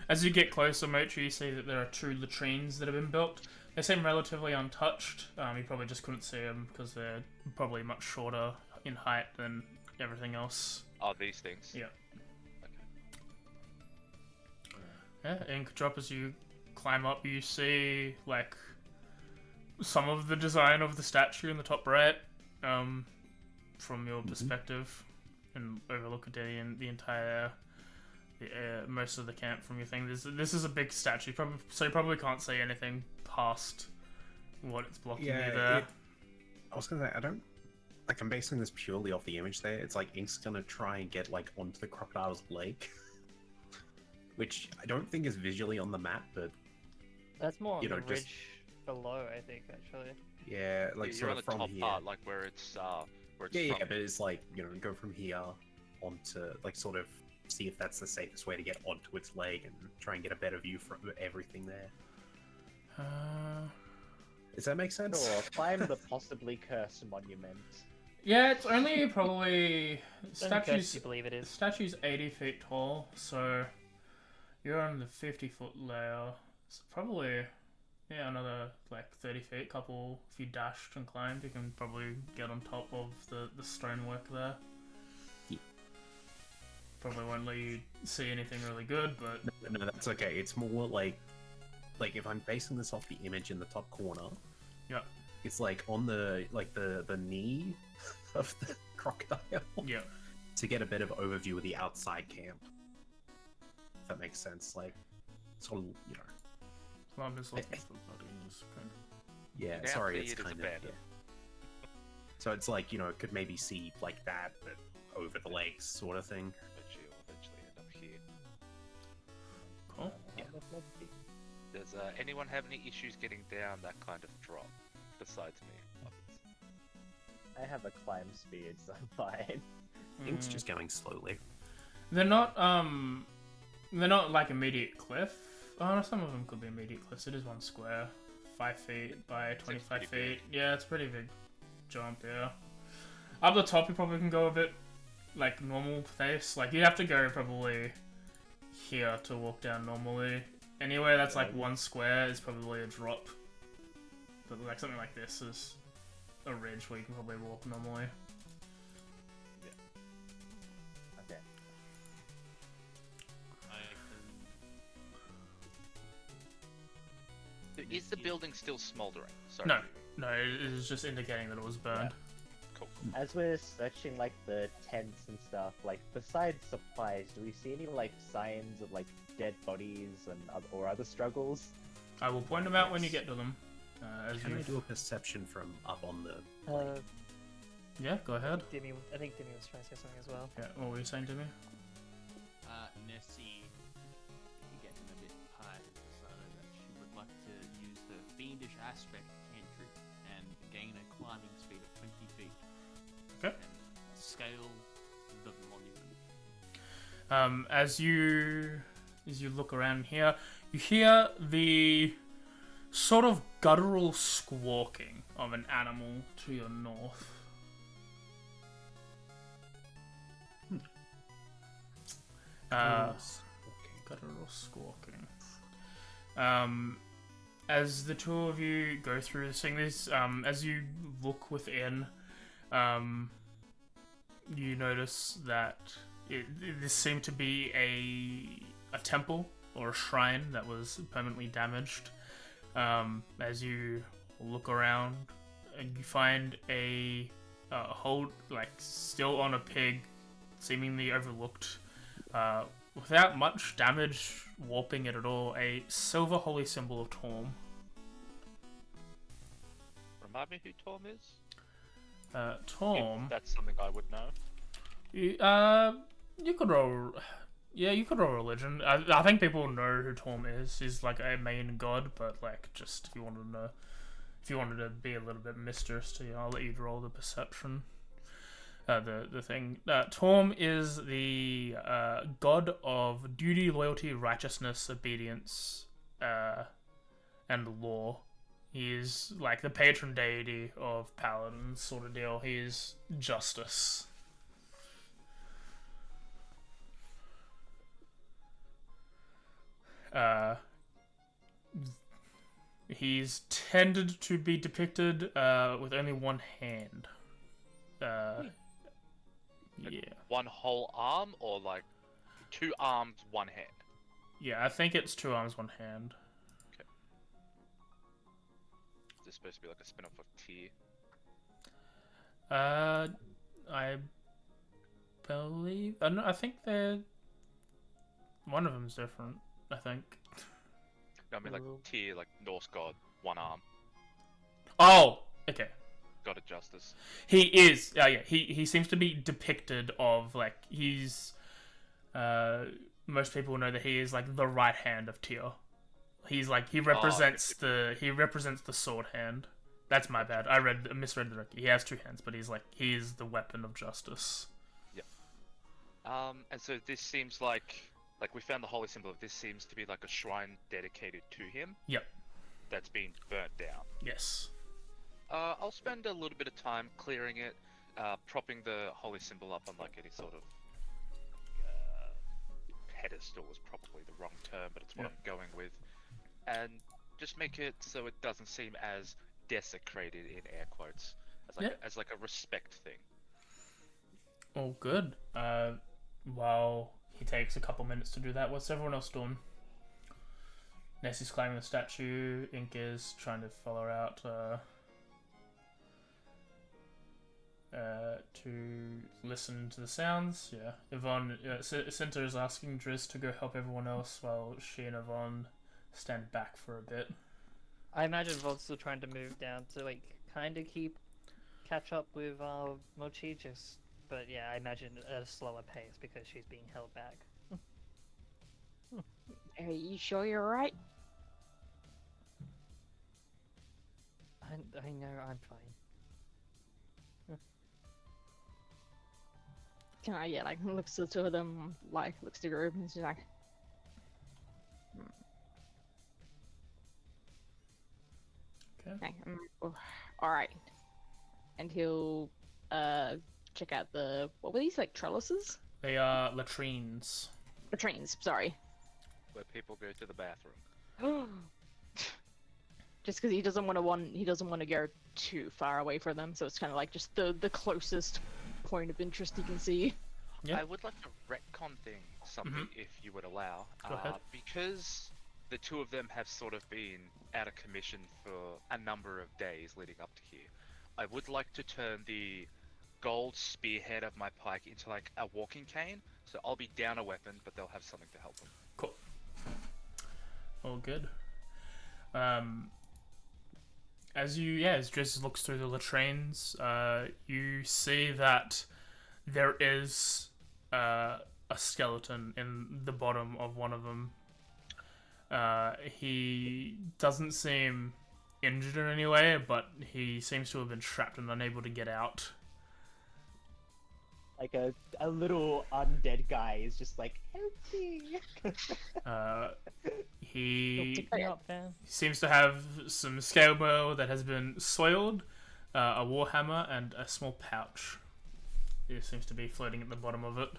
As you get closer, Mochi, you see that there are two latrines that have been built. They seem relatively untouched. You probably just couldn't see them because they're probably much shorter in height than everything else. Oh, these things. Yeah. Yeah, Inkdrop, as you climb up, you see, like, some of the design of the statue in the top right, from your perspective, and overlook the entire most of the camp from your thing. This is a big statue, so you probably can't see anything past what it's blocking you there. I was gonna say, I don't... Like, I'm basing this purely off the image there. It's like Ink's gonna try and get, like, onto the crocodile's leg. Which I don't think is visually on the map, but... That's more on You know, the just- ridge below, I think, actually. Yeah, like, You're sort on of the from top here. part, like where it's Yeah, from. but it's like, you know, go from here onto, like, sort of see if that's the safest way to get onto its leg and try and get a better view from everything there. Does that make sense? Sure, climb the possibly cursed monument. Yeah, it's only probably Statues, you believe it is. statue's 80 feet tall, so you're on the 50-foot layer. It's probably another like 30 feet. Couple, if you dashed and climbed, you can probably get on top of the stonework there. Yeah. Probably won't let you see anything really good, but No, that's okay. It's more like if I'm basing this off the image in the top corner, yeah, it's like on the the knee of the crocodile yeah. to get a bit of overview of the outside camp. If that makes sense, like sort of, you know. Well, I'm just looking for the body and just kind of... Yeah, Now sorry, see it's it as kind of. abandoned. Yeah. So it's like, you know, it could maybe see like that, but over the legs, sort of thing. But you'll eventually end up here. Cool. Yeah. Does anyone have any issues getting down that kind of drop, besides me? I have a climb speed, so I'm fine. Ink's just going slowly. They're not like immediate cliff. Oh no, some of them could be immediate cliffs. It is one square, 5 feet by 25 pretty feet. Yeah, it's a pretty big jump. Yeah. Up the top, you probably can go a bit like normal pace. Like you have to go probably here to walk down normally. Anywhere that's like one square is probably a drop. But like something like this is a ridge where you can probably walk normally. Okay. Is the building still smoldering? Sorry. No, no, it is just indicating that it was burned. Cool. As we're searching like the tents and stuff, like besides supplies, do we see any like signs of like dead bodies and or other struggles? I will point them out when you get to them. As Can you... I do a perception from up on the? Yeah, go ahead. I think Demi was trying to say something as well. Yeah, what were you saying to me? Nessie, getting a bit high, decided that she would like to use the fiendish aspect cantrip and gain a climbing speed of 20 feet. Okay. And scale the monument. As you look around here, you hear the sort of guttural squawking of an animal to your north. Guttural squawking. As the two of you go through this thing, as you look within, you notice that this seemed to be a temple or a shrine that was permanently damaged. As you look around, and you find a hold, like still on a pig, seemingly overlooked, without much damage warping it at all, a silver holy symbol of Torm. Remind me who Torm is? Torm. If that's something I would know. You could roll. Yeah, you could roll religion. I think people know who Torm is. He's like a main god, but like just if you wanted to know, if you wanted to be a little bit mistress, I'll let you roll the perception. The thing. Torm is the god of duty, loyalty, righteousness, obedience, and law. He is like the patron deity of paladins, sort of deal. He is justice. He's tended to be depicted with only one hand. Yeah. One whole arm, or like 2 arms, 1 hand? Yeah, I think it's 2 arms, 1 hand. To is supposed to be like a spin-off of Tyr. I believe. No, I think they're. One of them's different. I think. No, I mean like Tyr, like Norse god, one arm, Oh, okay. god of justice. He is. Yeah. He seems to be depicted of like he's. Most people know that he is like the right hand of Tyr. He's like he represents the sword hand. That's my bad. I misread the record. He has two hands, but he is the weapon of justice. Yep. And so this seems like we found the holy symbol of this seems to be like a shrine dedicated to him. Yep. That's been burnt down. Yes. I'll spend a little bit of time clearing it, propping the holy symbol up on like any sort of pedestal is probably the wrong term, but it's what I'm going with, and just make it so it doesn't seem as desecrated in air quotes as like a respect thing. Oh, good. While he takes a couple minutes to do that, what's everyone else doing? Nessie's climbing the statue. Ink is trying to follow her out to listen to the sounds. Yeah, Yvonne. Cinta is asking Driz to go help everyone else while she and Yvonne stand back for a bit. I imagine Vol's still trying to move down to like kind of catch up with Mochi, but yeah, I imagine at a slower pace because she's being held back. Are you sure you're right? I know I'm fine. Can I, like, looks to the two of them, like, looks to the group, and she's like... Okay, alright. And he'll, check out the... What were these, like, trellises? They are latrines. Latrines, sorry. Where people go to the bathroom. Just because he doesn't want to go too far away from them, so it's kind of like just the closest point of interest he can see. Yeah. I would like to retcon something if you would allow. Go ahead. Because the two of them have sort of been out of commission for a number of days leading up to here, I would like to turn the gold spearhead of my pike into like a walking cane. So I'll be down a weapon, but they'll have something to help them. Cool. All good. As Driz looks through the latrines, you see that there is a skeleton in the bottom of one of them. He doesn't seem injured in any way, but he seems to have been trapped and unable to get out. Like a little undead guy is just like, help me. He Pick me up, man. seems to have some scale mail that has been soiled, a warhammer, and a small pouch. It seems to be floating at the bottom of it.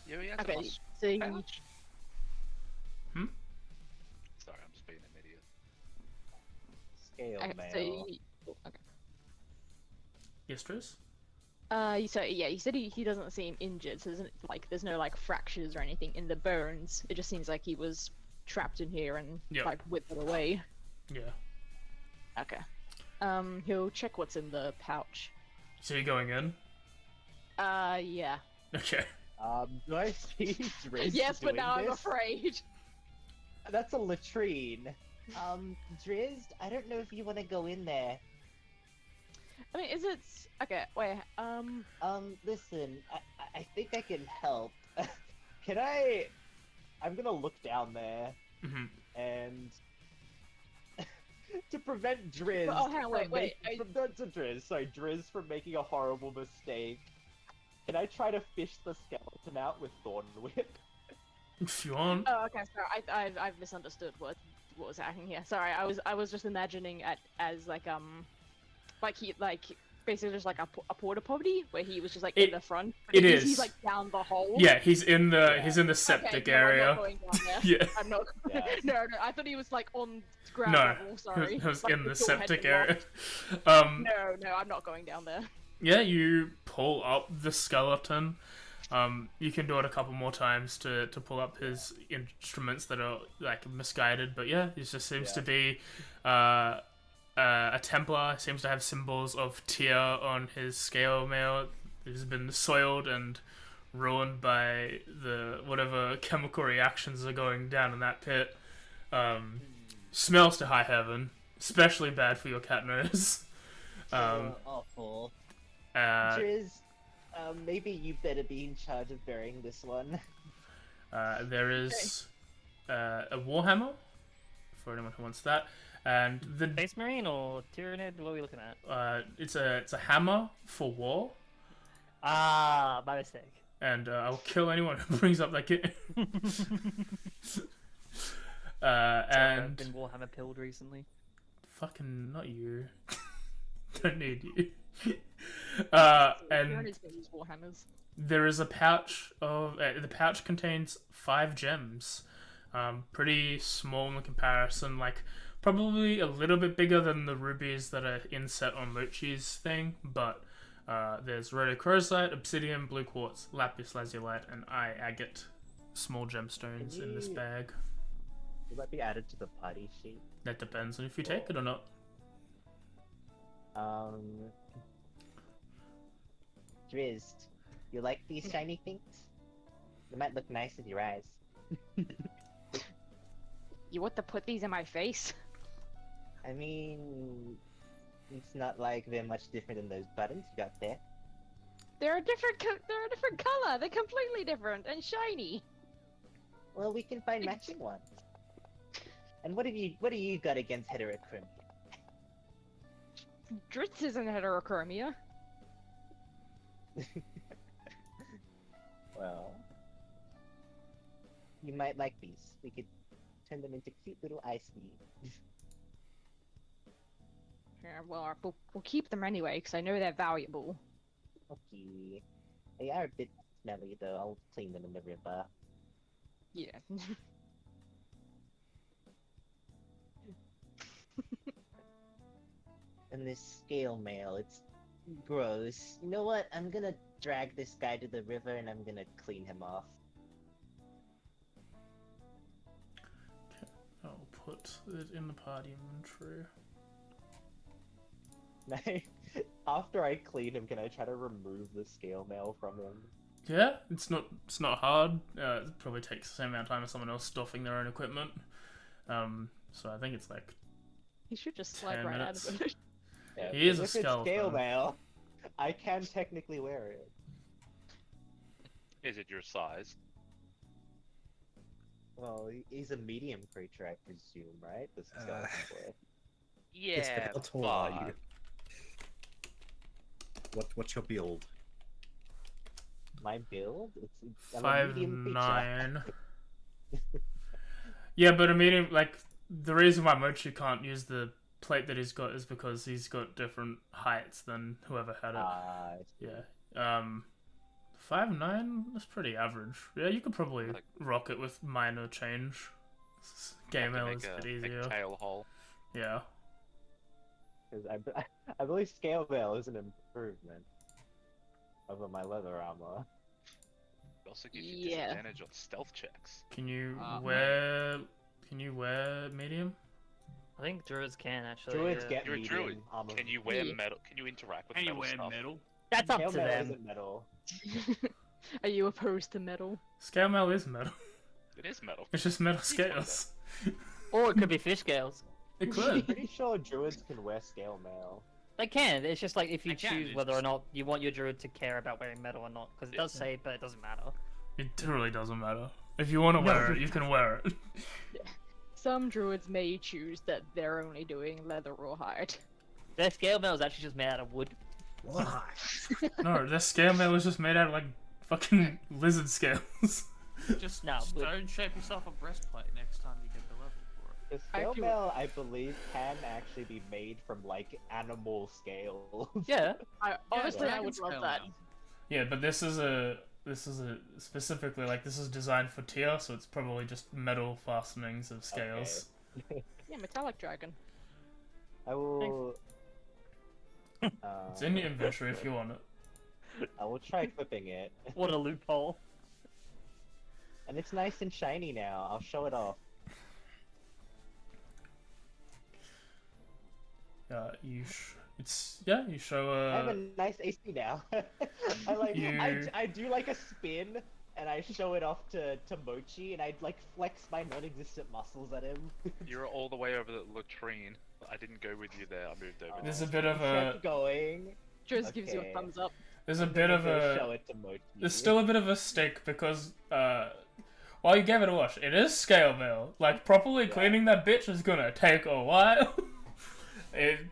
Yeah, he has a Okay, mus- so you... pouch. Hmm? Sorry, I'm just being an idiot. Scale Okay, mail. so you... Okay. Yes, Driz? You said he doesn't seem injured, so there's no like fractures or anything in the bones. It just seems like he was trapped in here and like withered away. Yeah. Okay. He'll check what's in the pouch. So you're going in? Yeah. Okay. Do I see Driz Yes, but doing now I'm this? afraid. That's a latrine. Driz, I don't know if you want to go in there. I mean, is it... Okay, wait, Listen, I think I can help. Can I... I'm gonna look down there, and... to prevent Driz... Oh, hang on, wait. Driz from making a horrible mistake. Can I try to fish the skeleton out with Thorn Whip? If you want. Oh, okay, sorry, I've misunderstood what was happening here. Sorry, I was just imagining it as, basically just like a porta potty where he was just like in the front. But he's like down the hole. Yeah, he's in the septic area. I'm not going down there. Yeah. I'm not. Yeah. No, I thought he was like on ground No, level. Sorry. he was Like, in the door had septic been area. locked. No, I'm not going down there. Yeah, you pull up the skeleton. You can do it a couple more times to pull up his instruments that are like misguided, but yeah, it just seems to be a Templar seems to have symbols of tear on his scale mail. It has been soiled and ruined by the whatever chemical reactions are going down in that pit. Smells to high heaven. Especially bad for your cat nose. Awful. Uh, Driz, maybe you better be in charge of burying this one. there is a warhammer for anyone who wants that, and the Space Marine or Tyranid? What are we looking at? it's a hammer for war, Ah, my mistake. and I'll kill anyone who brings up that kit. I've And been Warhammer pilled recently. fucking not you. Don't need you. And His baby's Warhammers. there is a pouch of the pouch contains 5 gems. Pretty small in comparison, like probably a little bit bigger than the rubies that are inset on Mochi's thing, but there's rhodochrosite, obsidian, blue quartz, lapis lazulite, and agate small gemstones in this bag. Will that be added to the party sheet? That depends on if you take it or not. Driz, you like these shiny things? They might look nice in your eyes. You want to put these in my face? I mean, it's not like they're much different than those buttons you got there. They're a different color. They're completely different and shiny. Well, we can find matching ones. And what do you got against heterochromia? Dritz isn't heterochromia. Well, you might like these. We could turn them into cute little ice beads. Yeah, well, we'll keep them anyway because I know they're valuable. Okay. They are a bit smelly though. I'll clean them in the river. Yeah. And this scale mail, it's gross. You know what? I'm gonna drag this guy to the river and I'm gonna clean him off. I'll put it in the party inventory. After I clean him, can I try to remove the scale mail from him? Yeah, it's not hard. It probably takes the same amount of time as someone else stuffing their own equipment. So I think it's like You should just slide 10 right minutes. out of it. Yeah, He is a if it's skeleton. scale mail, I can technically wear it. Is it your size? Well, he's a medium creature, I presume, right? The skeleton boy. Yes, Yeah, but how tall are you? but What's your build? My build? I'm a medium creature. 5'9". Yeah, but a medium, like, the reason why Mochi can't use the plate that he's got is because he's got different heights than whoever had it. Yeah. 5'9", that's pretty average. Yeah, you could probably Like- rock it with minor change. Game L is a bit easier. tail hole. Yeah. Because I believe scale mail is an improvement over my leather armor. It also gives you Yeah. disadvantage on stealth checks. Can you Mate. wear medium? I think druids can actually. Druids yeah. get You're a medium druid. armor. Can you wear Yeah. metal? Can you interact with Can you metal wear stuff? metal? That's up Scale to mail them. isn't metal. Are you opposed to metal? Scale mail is metal. It is metal. It's just metal scales. Or it could be fish scales. It could. Pretty sure druids can wear scale mail. They can. It's just like if you They can, choose it's whether or just- not you want your druid to care about wearing metal or not, because it does Yeah. say, but it doesn't matter. It really doesn't matter. If you want to wear it, you can wear it. Some druids may choose that they're only doing leather or hide. Their scale mail is actually just made out of wood. Why? No, their scale mail is just made out of like fucking lizard scales. Just No, but- stone shape yourself a breastplate next time you get the level for it. The scale feel- mail, I believe, can actually be made from like animal scales. Yeah. Honestly, I dragon would love scale that. mail. Yeah, but this is a specifically like this is designed for tier, so it's probably just metal fastenings of scales. Yeah, metallic dragon. I will. It's in your inventory if you want it. I will try equipping it. What a loophole. And it's nice and shiny now. I'll show it off. You show I have a. a nice AC now. I like You- I do like a spin and I show it off to Mochi and I like flex my non-existent muscles at him. You're all the way over the latrine. I didn't go with you there. I moved over. There's to a the bit of a. Kept going. Just gives you a Okay. thumbs up. There's a I'm bit gonna of go show a. it to Mochi. There's still a bit of a stick because while you gave it a wash, it is scale mail. Like properly cleaning that bitch is gonna take a while.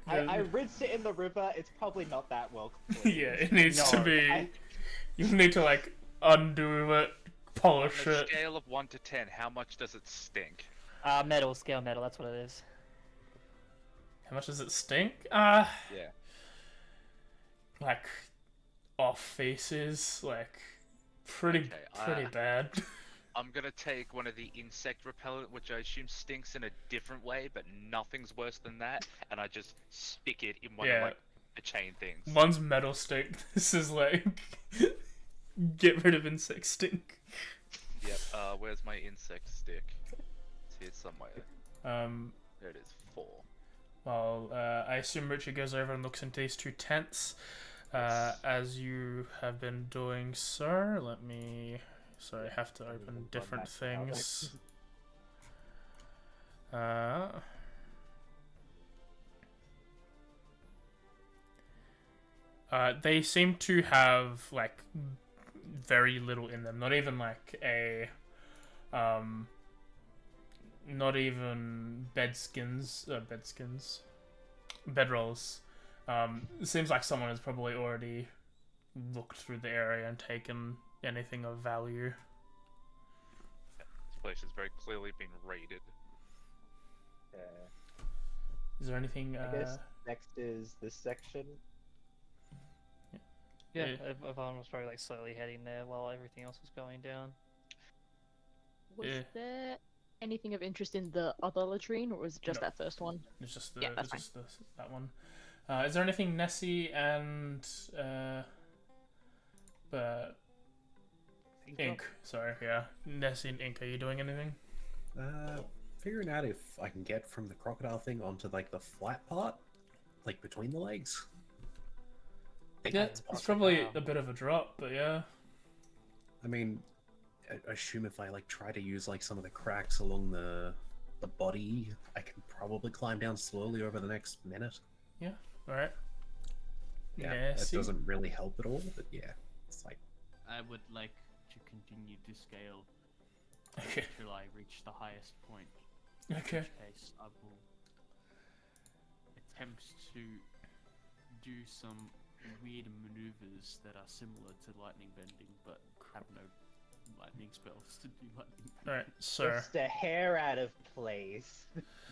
I rinsed it in the river. It's probably not that well cleaned. Yeah, it needs to No, be. You need to like undo it, polish On a it. scale of 1 to 10, how much does it stink? Metal, scale metal, that's what it is. How much does it stink? Yeah. Like off faces, like pretty Okay, bad. I'm gonna take one of the insect repellent, which I assume stinks in a different way, but nothing's worse than that, and I just stick it in one Yeah. of like the chain things. One's metal stink. This is like get rid of insect stink. Yep. Where's my insect stick? It's here somewhere. There it is. 4. Well, I assume Richie goes over and looks into these two tents. As you have been doing, sir. Let me. Sorry, I have to open different things. They seem to have like very little in them. Not even like a, not even bedrolls. It seems like someone has probably already looked through the area and taken anything of value. This place has very clearly been raided. Is there anything? I guess next is this section. Yeah, Yeah. Yvonne was probably like slowly heading there while everything else was going down. Was Yeah. there anything of interest in the other latrine, or was it just No. that first one? It's just Yeah, that's that one. Is there anything Nessie and Ink? Sorry, yeah, Nessie and Ink. Are you doing anything? Figuring out if I can get from the crocodile thing onto like the flat part, like between the legs. Think Yeah, that's it's possible. probably a bit of a drop, but yeah. I mean, I assume if I like try to use like some of the cracks along the body, I can probably climb down slowly over the next minute. All right. Yeah, Nessie? that doesn't really help at all, but yeah, it's like I would like to continue to scale Okay. until I reach the highest point. Okay. In which case, I will attempt to do some weird maneuvers that are similar to lightning bending, but have no lightning spells to do lightning bending. All right, sir. Just a hair out of place.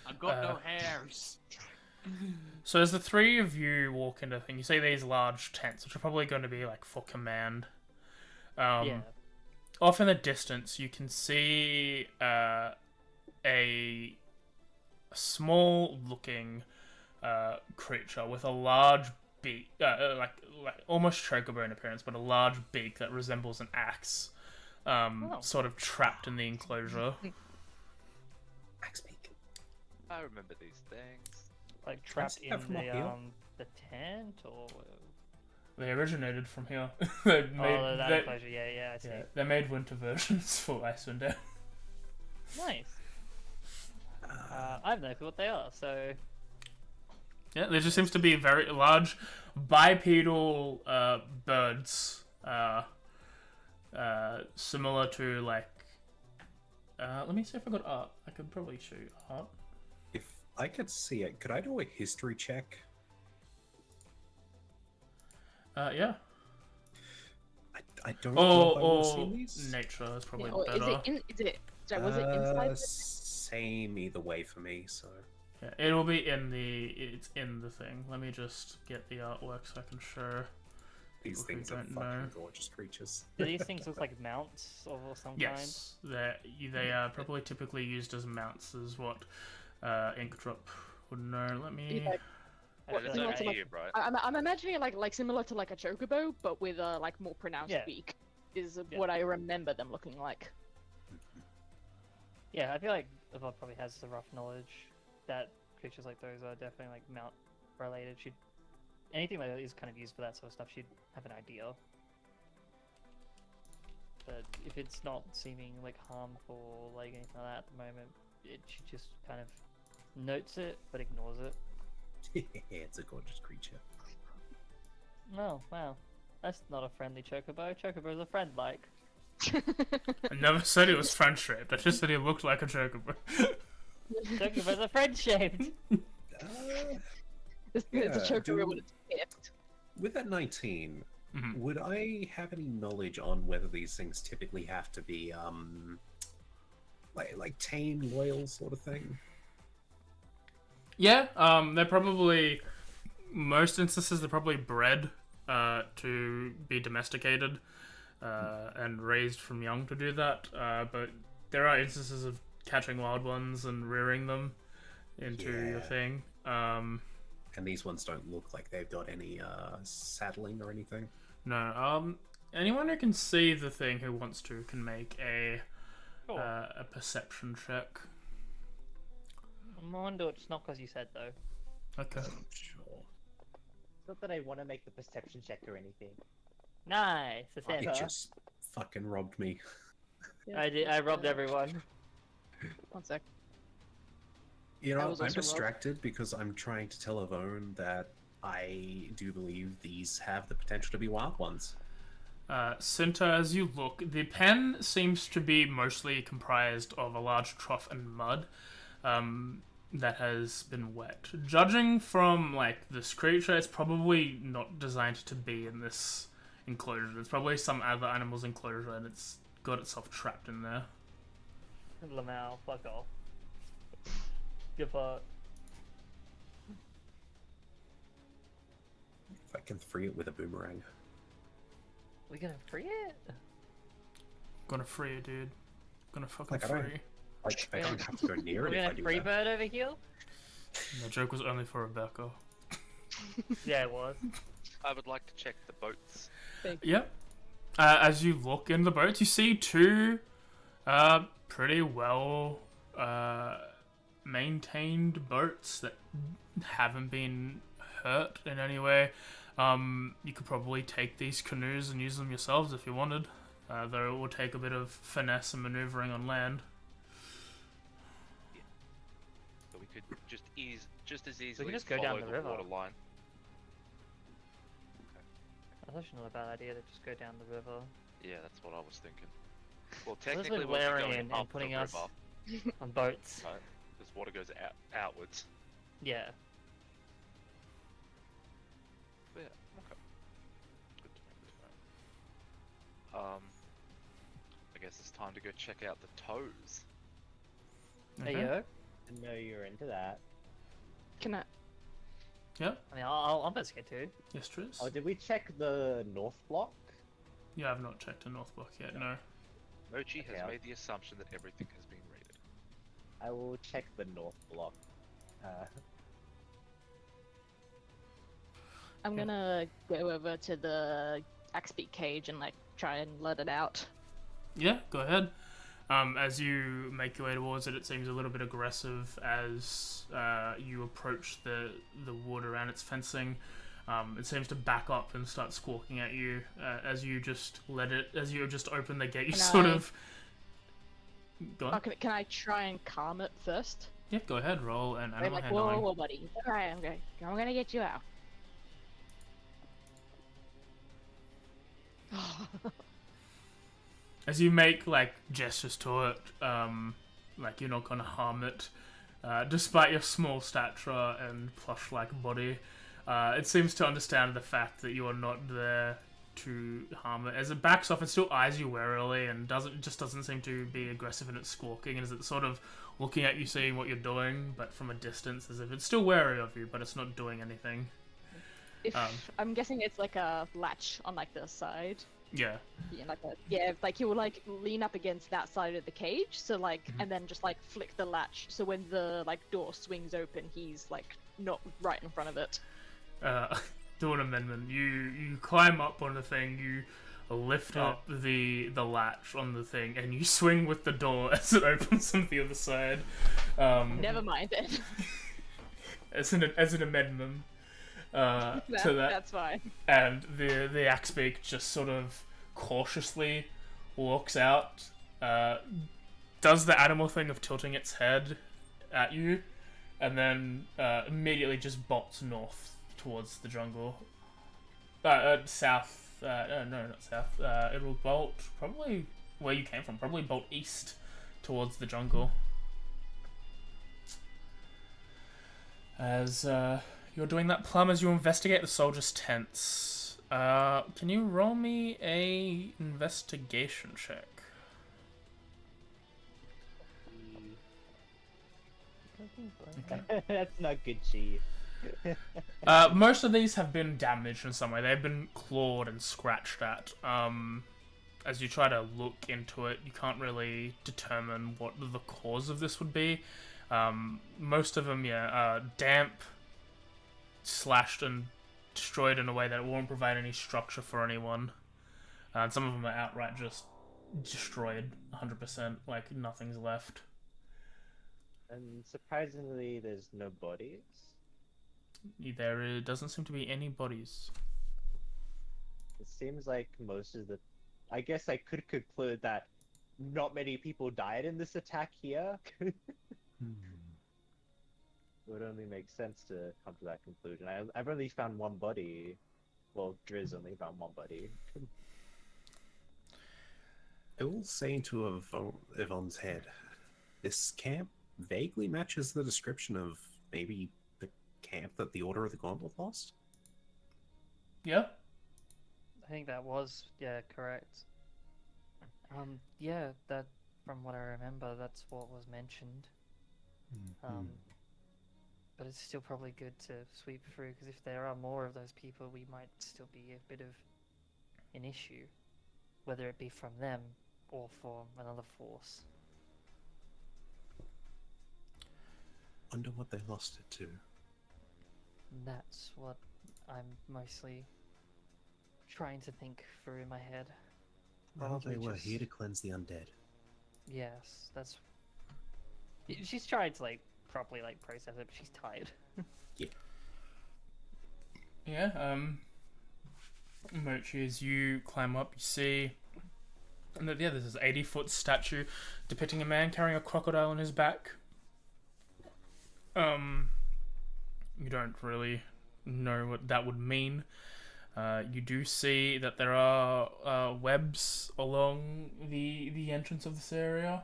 I've got no Uh, hairs. So as the three of you walk into the thing, you see these large tents, which are probably going to be like for command. Yeah. Off in the distance, you can see a small-looking creature with a large beak, like almost chocobo in appearance, but a large beak that resembles an axe, sort of trapped in the enclosure. axe beak. I remember these things. Like trapped see that in from up here? the tent or They originated from here. they made, that they, enclosure, yeah, I see. yeah, they made winter versions for Icewind Dale. Nice. I have no clue what they are, so Yeah, there just seems to be very large bipedal birds, similar to like. Let me see if I got art. I could probably show you art. If I could see it, could I do a history check? Yeah. I don't know if I would have Or seen these. nature is probably Yeah, or better. Was it inside? Same either way for me, so. Yeah, it'll be in the. It's in the thing. Let me just get the artwork so I can show. These People who things are don't fucking know. gorgeous creatures. do these things look like mounts of some Yes, they are probably typically used as mounts, is what Inkdrop would know. Let me. Yeah, Yeah, What, that's similar over to, like- here, right? I'm imagining it like similar to like a chocobo, but with a like more pronounced Yeah. beak. Is Yeah. what I remember them looking like. kind? Yeah, I feel like Yvonne probably has the rough knowledge that creatures like those are definitely like related. She'd anything that is kind of used for that sort of stuff. She'd have an idea. But if it's not seeming like harmful, like anything like that at the moment, she just kind of notes it but ignores it. It's a gorgeous creature. Oh wow, that's not a friendly chocobo. Chocobo's a friend like. I never said he was friend-shaped. I just said he looked like a chocobo. Chocobo's a friend shaped. It's Yeah, a choker when it's picked. With that 19, Mhm. would I have any knowledge on whether these things typically have to be like tame, loyal sort of thing? Yeah, they're probably most instances they're probably bred to be domesticated and raised from young to do that. But there are instances of catching wild ones and rearing them into your Yeah. thing. And these ones don't look like they've got any saddling or anything. No, anyone who can see the thing who wants to can make a perception check. I'm on to it, just not because you said though. Okay. Sure. It's not that I want to make the perception check or anything. Nice, I said. It just fucking robbed me. I did. I robbed everyone. 1 sec. You I know, was I'm also robbed. distracted because I'm trying to tell Avone that I do believe these have the potential to be wild ones. Cinta, as you look, the pen seems to be mostly comprised of a large trough and mud that has been wet. Judging from like this creature, it's probably not designed to be in this enclosure. It's probably some other animal's enclosure, and it's got itself trapped in there. Lamau, fuck off. Good part. If I can free it with a boomerang. We gonna free it? Gonna free you, dude. Gonna fucking Like, I don't- free. Like, I don't have to go near We're it if I gonna do free that. bird over here? The joke was only for Rebecca. Yeah, it was. I would like to check the boats. Yep. As you look in the boats, you see two pretty well maintained boats that haven't been hurt in any way. You could probably take these canoes and use them yourselves if you wanted, though it will take a bit of finesse and maneuvering on land. So we could just as easily just go follow down the the river. water line. That's actually not a bad idea to just go down the river. Yeah, that's what I was thinking. Well, This has technically been we're layering going in up and putting the us river, on boats. right? Because water goes outwards. Yeah. But yeah, okay. Good to know. I guess it's time to go check out the toes. Hey Okay. yo. I know you're into that. Can I? Yep. I mean, I'll investigate too. Yes, Tris. Oh, did we check the north block? Yeah, I've not checked the North Block yet. No. Mochi Okay, has I'll- made the assumption that everything has been raided. I will check the north block. I'm gonna go over to the Axebeak cage and like try and let it out. Yeah, go ahead. As you make your way towards it, it seems a little bit aggressive as you approach the wood around its fencing. It seems to back up and start squawking at you as you just open the gate. You Can sort I- of go on. Oh, can I try and calm it first? Yeah, go ahead. Roll an I'm animal like, handling. whoa, buddy. It's alright, I'm gonna get you out. As you make like gestures to it, like you're not gonna harm it, despite your small stature and plush-like body. It seems to understand the fact that you are not there to harm it. As it backs off, it still eyes you warily and doesn't seem to be aggressive in its squawking. And as it's sort of looking at you, seeing what you're doing, but from a distance, as if it's still wary of you, but it's not doing anything. If I'm guessing it's like a latch on like the side. Yeah. Yeah, like he will like lean up against that side of the cage, so like, and then just like flick the latch, so when the like door swings open, he's like not right in front of it. Do an amendment. You climb up on the thing. You lift up the latch on the thing, and you swing with the door as it opens on the other side. Never mind then. As an amendment. to that, That's fine. and the Axebeak just sort of cautiously walks out, does the animal thing of tilting its head at you, and then immediately just bolts north towards the jungle. South. No, not south. It'll bolt probably where you came from. Probably bolt east towards the jungle. As you're doing that, Plum, as you investigate the soldiers' tents, can you roll me a investigation check? That's not good, Chief. Most of these have been damaged in some way. They've been clawed and scratched at. As you try to look into it, you can't really determine what the cause of this would be. Most of them, damp, slashed and destroyed in a way that it won't provide any structure for anyone. And some of them are outright just destroyed 100%, like nothing's left. And surprisingly, there's no bodies. There doesn't seem to be any bodies. It seems like most of the... I guess I could conclude that not many people died in this attack here. It would only make sense to come to that conclusion. I've only found one body. Well, Driz only found one body. I will say to Yvonne's head, this camp vaguely matches the description of maybe the camp that the Order of the Gauntlet lost. Yeah? I think that was, correct. Yeah, that, from what I remember, that's what was mentioned. But it's still probably good to sweep through, because if there are more of those people, we might still be a bit of an issue. Whether it be from them, or from another force. Wonder what they lost it to. And that's what I'm mostly trying to think through in my head. Well, they were just- here to cleanse the undead. Yes, that's... She's trying to, properly, process it, but she's tired. Yeah, Mochi, as you climb up, you see... And there's this 80-foot statue depicting a man carrying a crocodile on his back. You don't really know what that would mean. You do see that there are webs along the entrance of this area.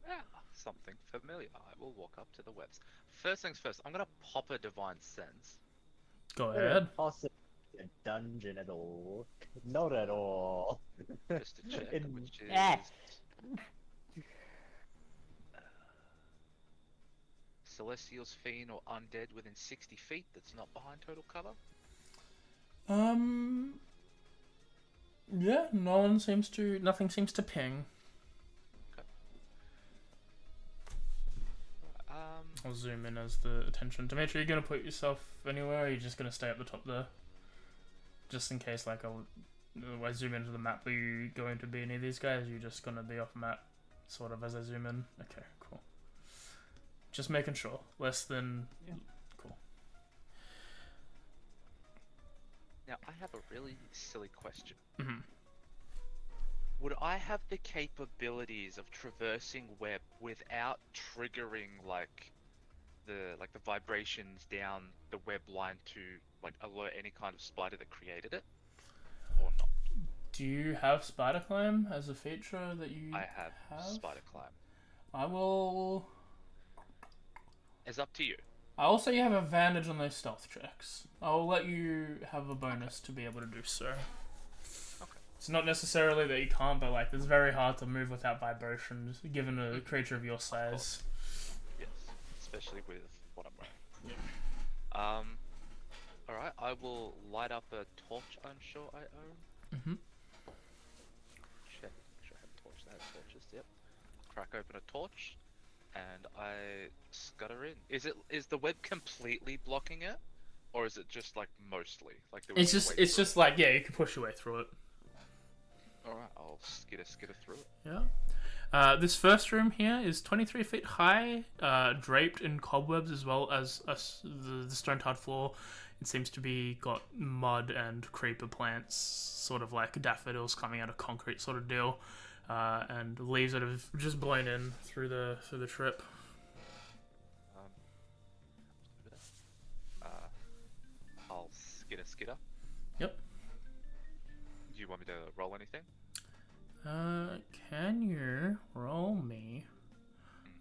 Ah, something familiar. I will walk up to the webs. First things first, I'm gonna pop a divine sense. Go ahead. Possibly a dungeon at all. Not at all. Just to check, which is... Eh. Celestial's Fiend or Undead within 60 feet that's not behind total cover? Yeah, nothing seems to ping. I'll zoom in as the attention. Dimitri, are you going to put yourself anywhere, or are you just going to stay at the top there? Just in case, I zoom into the map, are you going to be any of these guys, or are you just going to be off map, sort of, as I zoom in? Okay, cool. Just making sure. Less than... Yeah. Cool. Now, I have a really silly question. Mm-hmm. Would I have the capabilities of traversing web without triggering, the vibrations down the web line to, alert any kind of spider that created it? Or not? Do you have Spider Climb as a feature that you I have Spider Climb. I will... It's up to you. I will say you have advantage on those stealth checks. I will let you have a bonus to be able to do so. Okay. It's not necessarily that you can't, but it's very hard to move without vibrations, given a creature of your size. Yes, especially with what I'm wearing. Yeah. Alright, I will light up a torch I'm sure I own. Mm-hmm. Check, make sure I have a torch. I have torches, yep. Crack open a torch, and I scutter in. Is the web completely blocking it? Or is it just, mostly? It's just you can push your way through it. Alright, I'll skitter through it. Yeah. This first room here is 23 feet high, draped in cobwebs as well as the stone tiled floor. It seems to be got mud and creeper plants, sort of like daffodils coming out of concrete sort of deal, and leaves that have just blown in through the trip. I'll skitter. Yep. Do you want me to roll anything? Can you roll me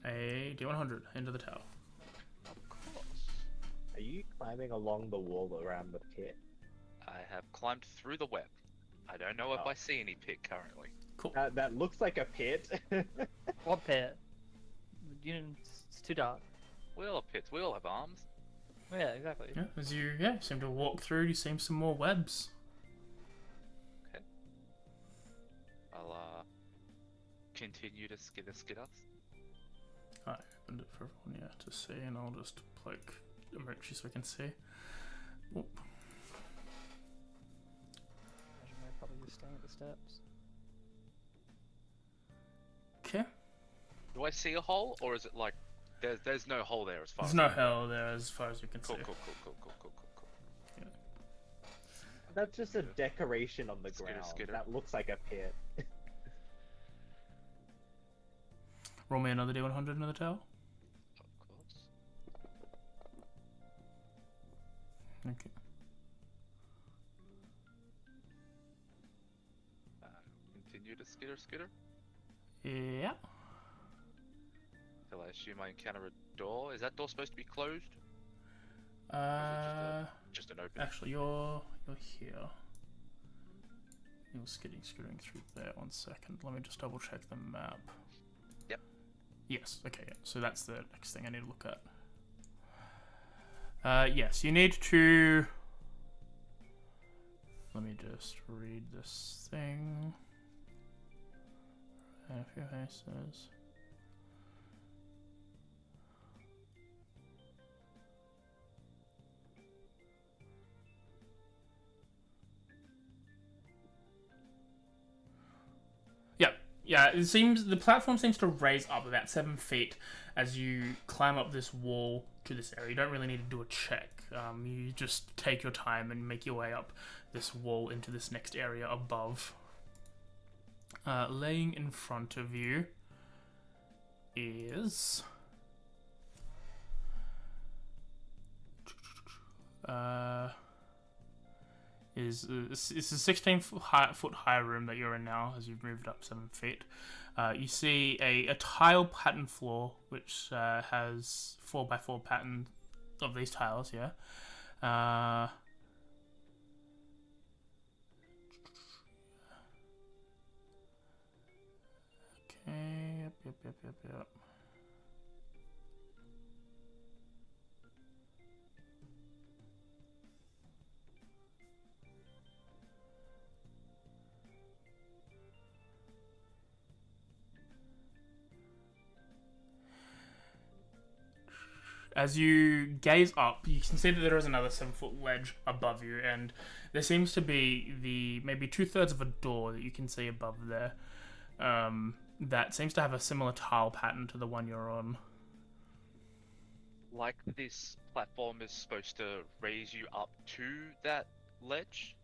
a D100 into the tower? Of course. Are you climbing along the wall around the pit? I have climbed through the web. I don't know if Oh. I see any pit currently. Cool. That looks like a pit. What pit? It's too dark. We all have pits. We all have arms. Yeah, exactly. Yeah, as you seem to walk through, you see some more webs. I'll continue to skitter. I opened it for everyone to see, and I'll just poke emoji so we can see. Oop. Imagine we're probably just staying at the steps. Okay. Do I see a hole, or is it like there's no hole there as far There's as no I know? hell there as far as you can Cool. see. That's just a decoration on the Skitter, ground. skitter. That looks like a pit. Roll me another D100 into the tower. Of course. Okay. Continue to skitter. Yeah. Till I assume I encounter a door. Is that door supposed to be closed? Just an opening. Actually, you're here. You're skitting through there. 1 second. Let me just double check the map. Yep. Yes. Okay. Yeah. So that's the next thing I need to look at. Yes. You need to. Let me just read this thing. And a few haces. Yeah, it seems the platform seems to raise up about 7 feet as you climb up this wall to this area. You don't really need to do a check. You just take your time and make your way up this wall into this next area above. Laying in front of you is it's a 16-foot high room that you're in now as you've moved up 7 feet. You see a tile pattern floor which has 4x4 pattern of these tiles here. Okay, yep. As you gaze up, you can see that there is another 7-foot ledge above you, and there seems to be maybe 2/3 of a door that you can see above there. That seems to have a similar tile pattern to the one you're on. Like this platform is supposed to raise you up to that ledge?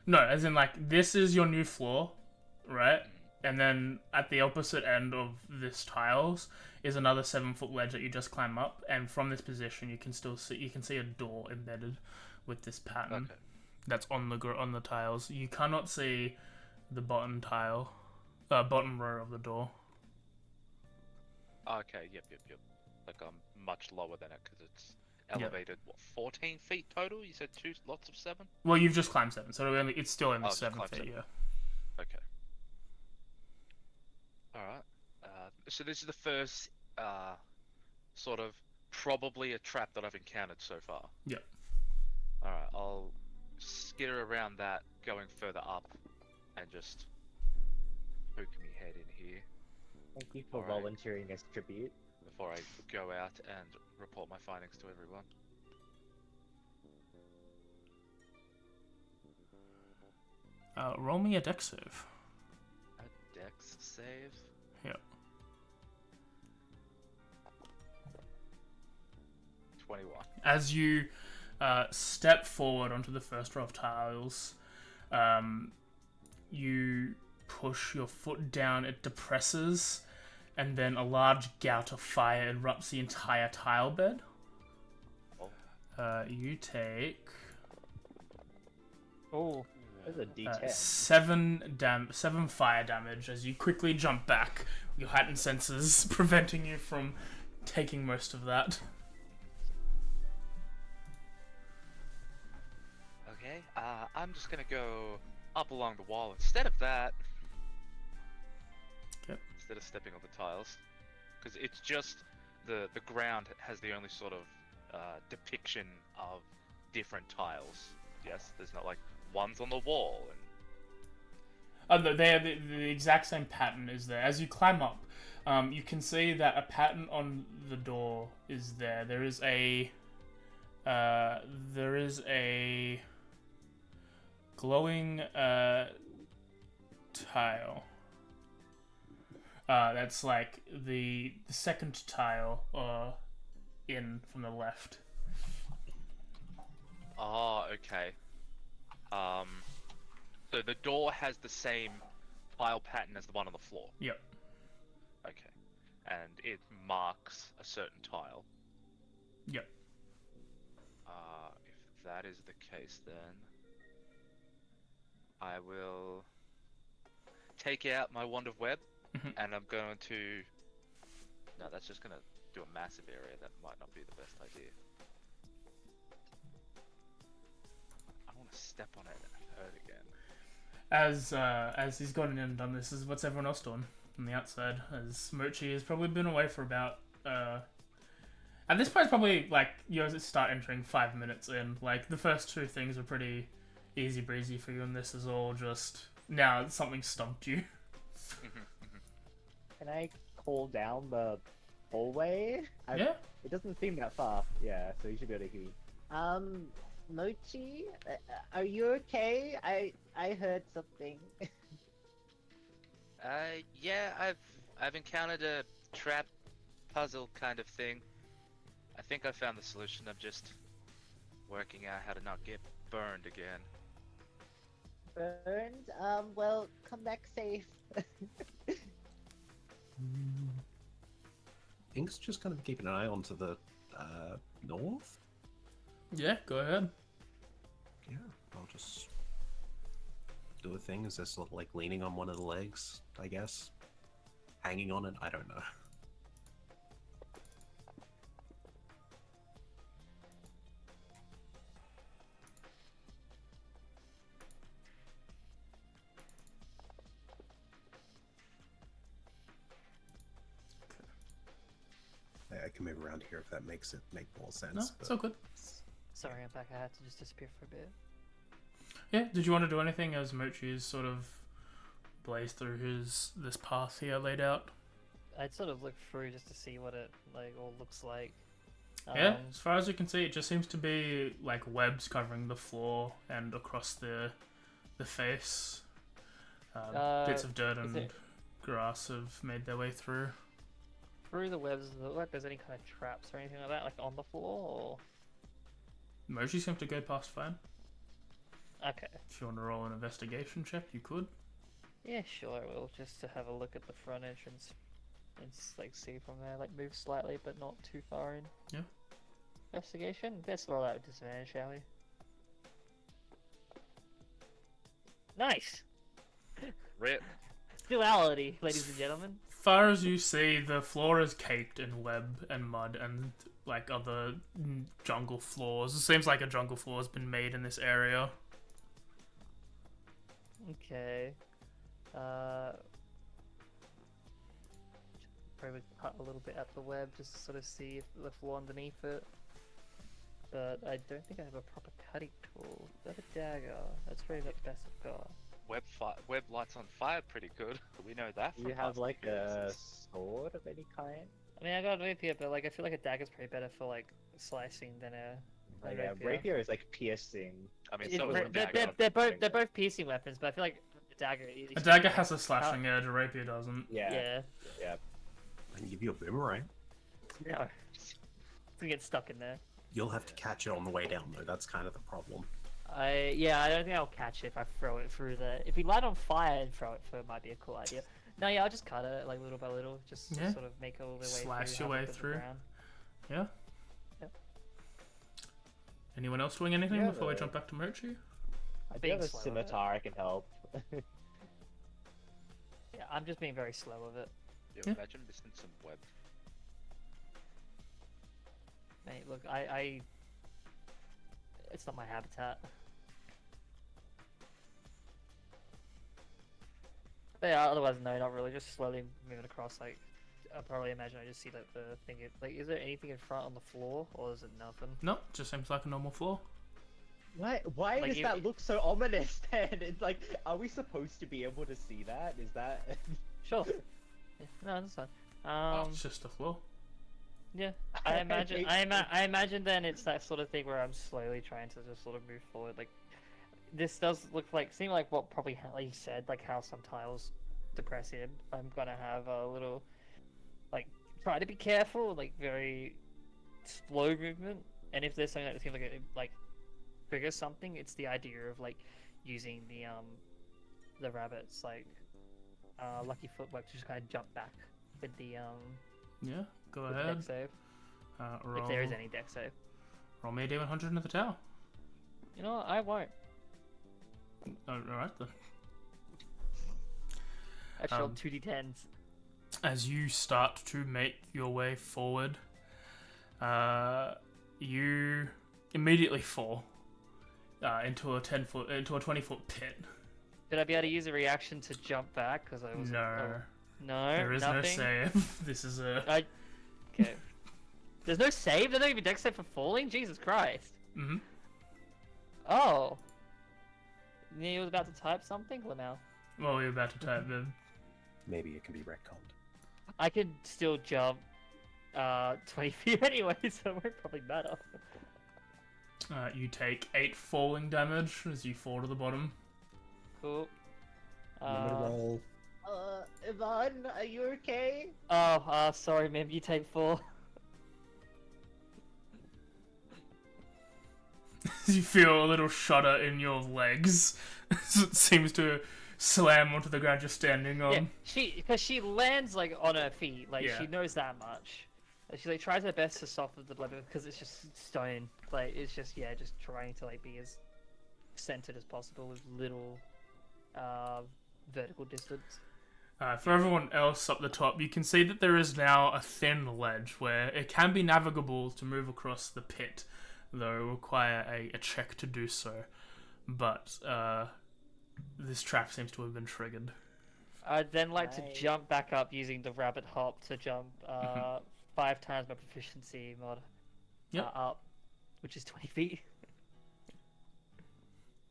No, as in like this is your new floor, right? And then at the opposite end of this tiles is another 7-foot ledge that you just climb up, and from this position you can see a door embedded with this pattern. Okay. That's on the tiles. You cannot see the bottom bottom row of the door. Okay, yep. Like I'm much lower than it because it's elevated. What, 14 feet total? You said two lots of 7? Well, you've just climbed 7, so it's still in the just 7 climbed feet. 7. Yeah. Okay. All right. So this is the first sort of probably a trap that I've encountered so far. Yep. All right. I'll skitter around that, going further up, and just poke me head in here Thank you for Alright. volunteering as tribute. before I go out and report my findings to everyone. Roll me a dex save. A dex save. Yep. 21. As you step forward onto the first row of tiles, you push your foot down, it depresses, and then a large gout of fire erupts the entire tile bed. You take Oh, There's a D10. 7 fire damage as you quickly jump back, your heightened senses preventing you from taking most of that. Okay, I'm just gonna go up along the wall instead of that. Yep. Instead of stepping on the tiles. Because it's just the ground has the only sort of depiction of different tiles. Yes, there's not like one's on the wall and... Oh, no, they are the exact same pattern is there. As you climb up, you can see that a pattern on the door is there. There is a glowing tile. That's like the second tile in from the left. Oh, okay. So the door has the same tile pattern as the one on the floor. Yep. Okay. And it marks a certain tile. Yep. If that is the case, then I will take out my wand of web, and I'm going to... No, that's just gonna do a massive area. That might not be the best idea. I don't want to step on it and hurt again. As he's gone in and done this, is what's everyone else doing on the outside? As Mochi has probably been away for about at this point it's probably like you guys start entering 5 minutes in. Like the first two things are pretty easy breezy for you, and this is all just now something stumped you. Can I call down the hallway? Yeah. It doesn't seem that far. Yeah, so you should be able to hear me. Mochi, are you okay? I heard something. Yeah, I've encountered a trap puzzle kind of thing. I think I found the solution. I'm just working out how to not get burned again. Burned? Well, come back safe. Ink's just kind of keeping an eye onto the north. Yeah, go ahead. Yeah, I'll just do a thing. Is this sort of like leaning on one of the legs, I guess? Hanging on it? I don't know. I can move around here if that makes it make more sense. No, it's all good. sorry, I'm back. I had to just disappear for a bit. Yeah, did you want to do anything as Mochi is sort of blazed through this path here laid out? I'd sort of look through just to see what it like all looks like. Yeah, as far as you can see, it just seems to be like webs covering the floor and across the face. Bits of dirt and grass have made their way through. Through the webs, does it look like there's any kind of traps or anything like that, like on the floor? Or... Mochi seems to go past fine. Okay. If you want to roll an investigation check, you could. Yeah, sure, I will, just to have a look at the front entrance and like see from there, like move slightly but not too far in. Yeah. Investigation? Let's roll out with disadvantage, shall we? Nice! Rip. Duality, ladies and gentlemen. Far as you see, the floor is caked in web and mud and like other jungle floors. It seems like a jungle floor has been made in this area. Okay. Probably cut a little bit at the web just to sort of see if the floor underneath it. But I don't think I have a proper cutting tool. Is that a dagger? That's probably the best I've got. Web lights on fire pretty good. We know that. Do from you have past like a experiences. sword of any kind? I mean, I got a rapier, but like I feel like a dagger's probably better for like slicing than a Yeah, rapier is like piercing. I mean, It- so is a they're, dagger. they're both piercing weapons, but I feel like a dagger. A dagger has a slashing edge, a rapier doesn't. Yeah. Yeah. I can give you a boomerang. No. It's gonna get stuck in there. You'll have to catch it on the way down, though. That's kind of the problem. I don't think I'll catch it if I throw it through the. If we light on fire and throw it through, it might be a cool idea. No, yeah, I'll just cut it like little by little, just to Yeah. sort of make it all the way Slice through. your have way it to the through. ground. Yeah. Yep. Anyone else doing anything Yeah, before we the- jump back to Mochi? I do Being have a slow with it. scimitar. I can help. Yeah, I'm just being very slow with it. Yeah. Imagine missing some web. Mate, look, I it's not my habitat. But yeah, otherwise no, not really. Just slowly moving across. Like, I probably imagine I just see like the thing. Like, is there anything in front on the floor, or is it nothing? No, just seems like a normal floor. Why Like, does you- that look so ominous? Then it's like, are we supposed to be able to see that? Is that? Sure. Yeah, no, that's fine. It's just a floor. Yeah. I imagine then it's that sort of thing where I'm slowly trying to just sort of move forward. Like, this does seem like what probably like you said, like how some tiles depress in. I'm gonna have a little, like, try to be careful, like very slow movement. And if there's something that seems like it like triggers something, it's the idea of like using the rabbits like lucky footwork to just kind of jump back with the Yeah, go with the ahead. deck save. Roll, If there is any deck save. roll me a D100 into the tower. You know what? I won't. Alright then. I rolled Um, 2d10s. As you start to make your way forward, you immediately fall into a 20-foot pit. Should I be able to use a reaction to jump back? Because I was No, no, there is nothing. no save. This is a. Okay. There's no save. There's not even deck save for falling. Jesus Christ. Mhm. Oh. He was about to type something. Well, now Well, we're about to type the. Maybe it can be retconned. I could still jump 20 feet anyway, so it won't probably matter. You take 8 falling damage as you fall to the bottom. Cool. Remember to roll. Yvonne, are you okay? Sorry, ma'am. You take 4. You feel a little shudder in your legs. It seems to slam onto the ground you're standing on. Yeah, because she lands like on her feet, like Yeah. she knows that much. She like tries her best to soften the blow because it's just stone. Like it's just just trying to like be as centered as possible with little vertical distance. For everyone else up the top, you can see that there is now a thin ledge where it can be navigable to move across the pit, though it will require a check to do so. But this trap seems to have been triggered. I'd then like to Right. jump back up using the rabbit hop to jump 5 times my proficiency mod Yep. up, which is 20 feet.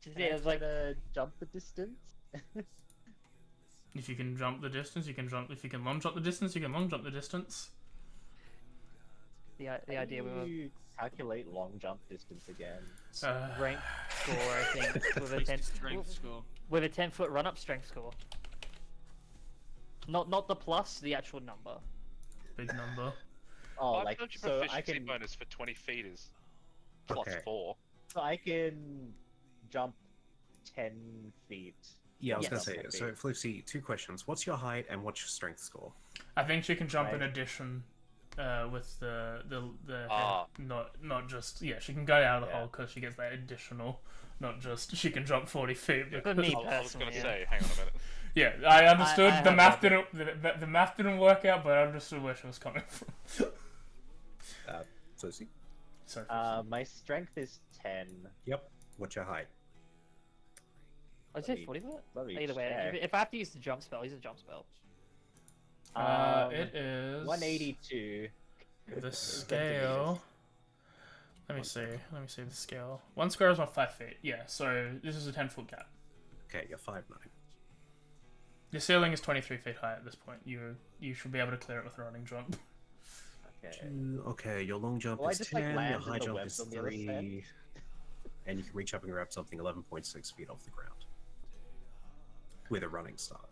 Just, Can yeah, I it's try like to jump the distance. If you can jump the distance, you can jump. If you can long jump the distance, you can long jump the distance. the How idea do we were you calculate long jump distance again. rank score, I think, with a 10 Strength score. with a 10-foot run-up strength score. Not the plus, the actual number. Big number. Oh, Why like don't you so I proficiency can bonus for 20 feet is plus Okay. 4. so I can jump 10 feet. Yeah, I was Yes. gonna say. Okay. So, Flipsy, 2 questions. What's your height and what's your strength score? I think she can jump in Right. addition with the Ah. not just she can go out of the Yeah. hole because she gets that additional. Not just she can jump 40 feet. For because- me I was gonna personally, say, hang on a minute. Yeah, I understood I the have math that. didn't the math didn't work out, but I understood where she was coming from. Flipsy? So My strength is 10. Yep. What's your height? I'd say 40 foot. Let me Either way, check. if I have to use the jump spell, use the jump spell. it is 182. the scale. Let me see the scale. 1 square is about 5 feet. Yeah, so this is a 10-foot gap. Okay, you're 5'9". Your ceiling is 23 feet high at this point. You should be able to clear it with a running jump. Okay. Okay, your long jump Well, I is just, 10, like, your land in high the jump webs is on the other 3, and you can reach up and grab something 11.6 feet off the ground with a running start.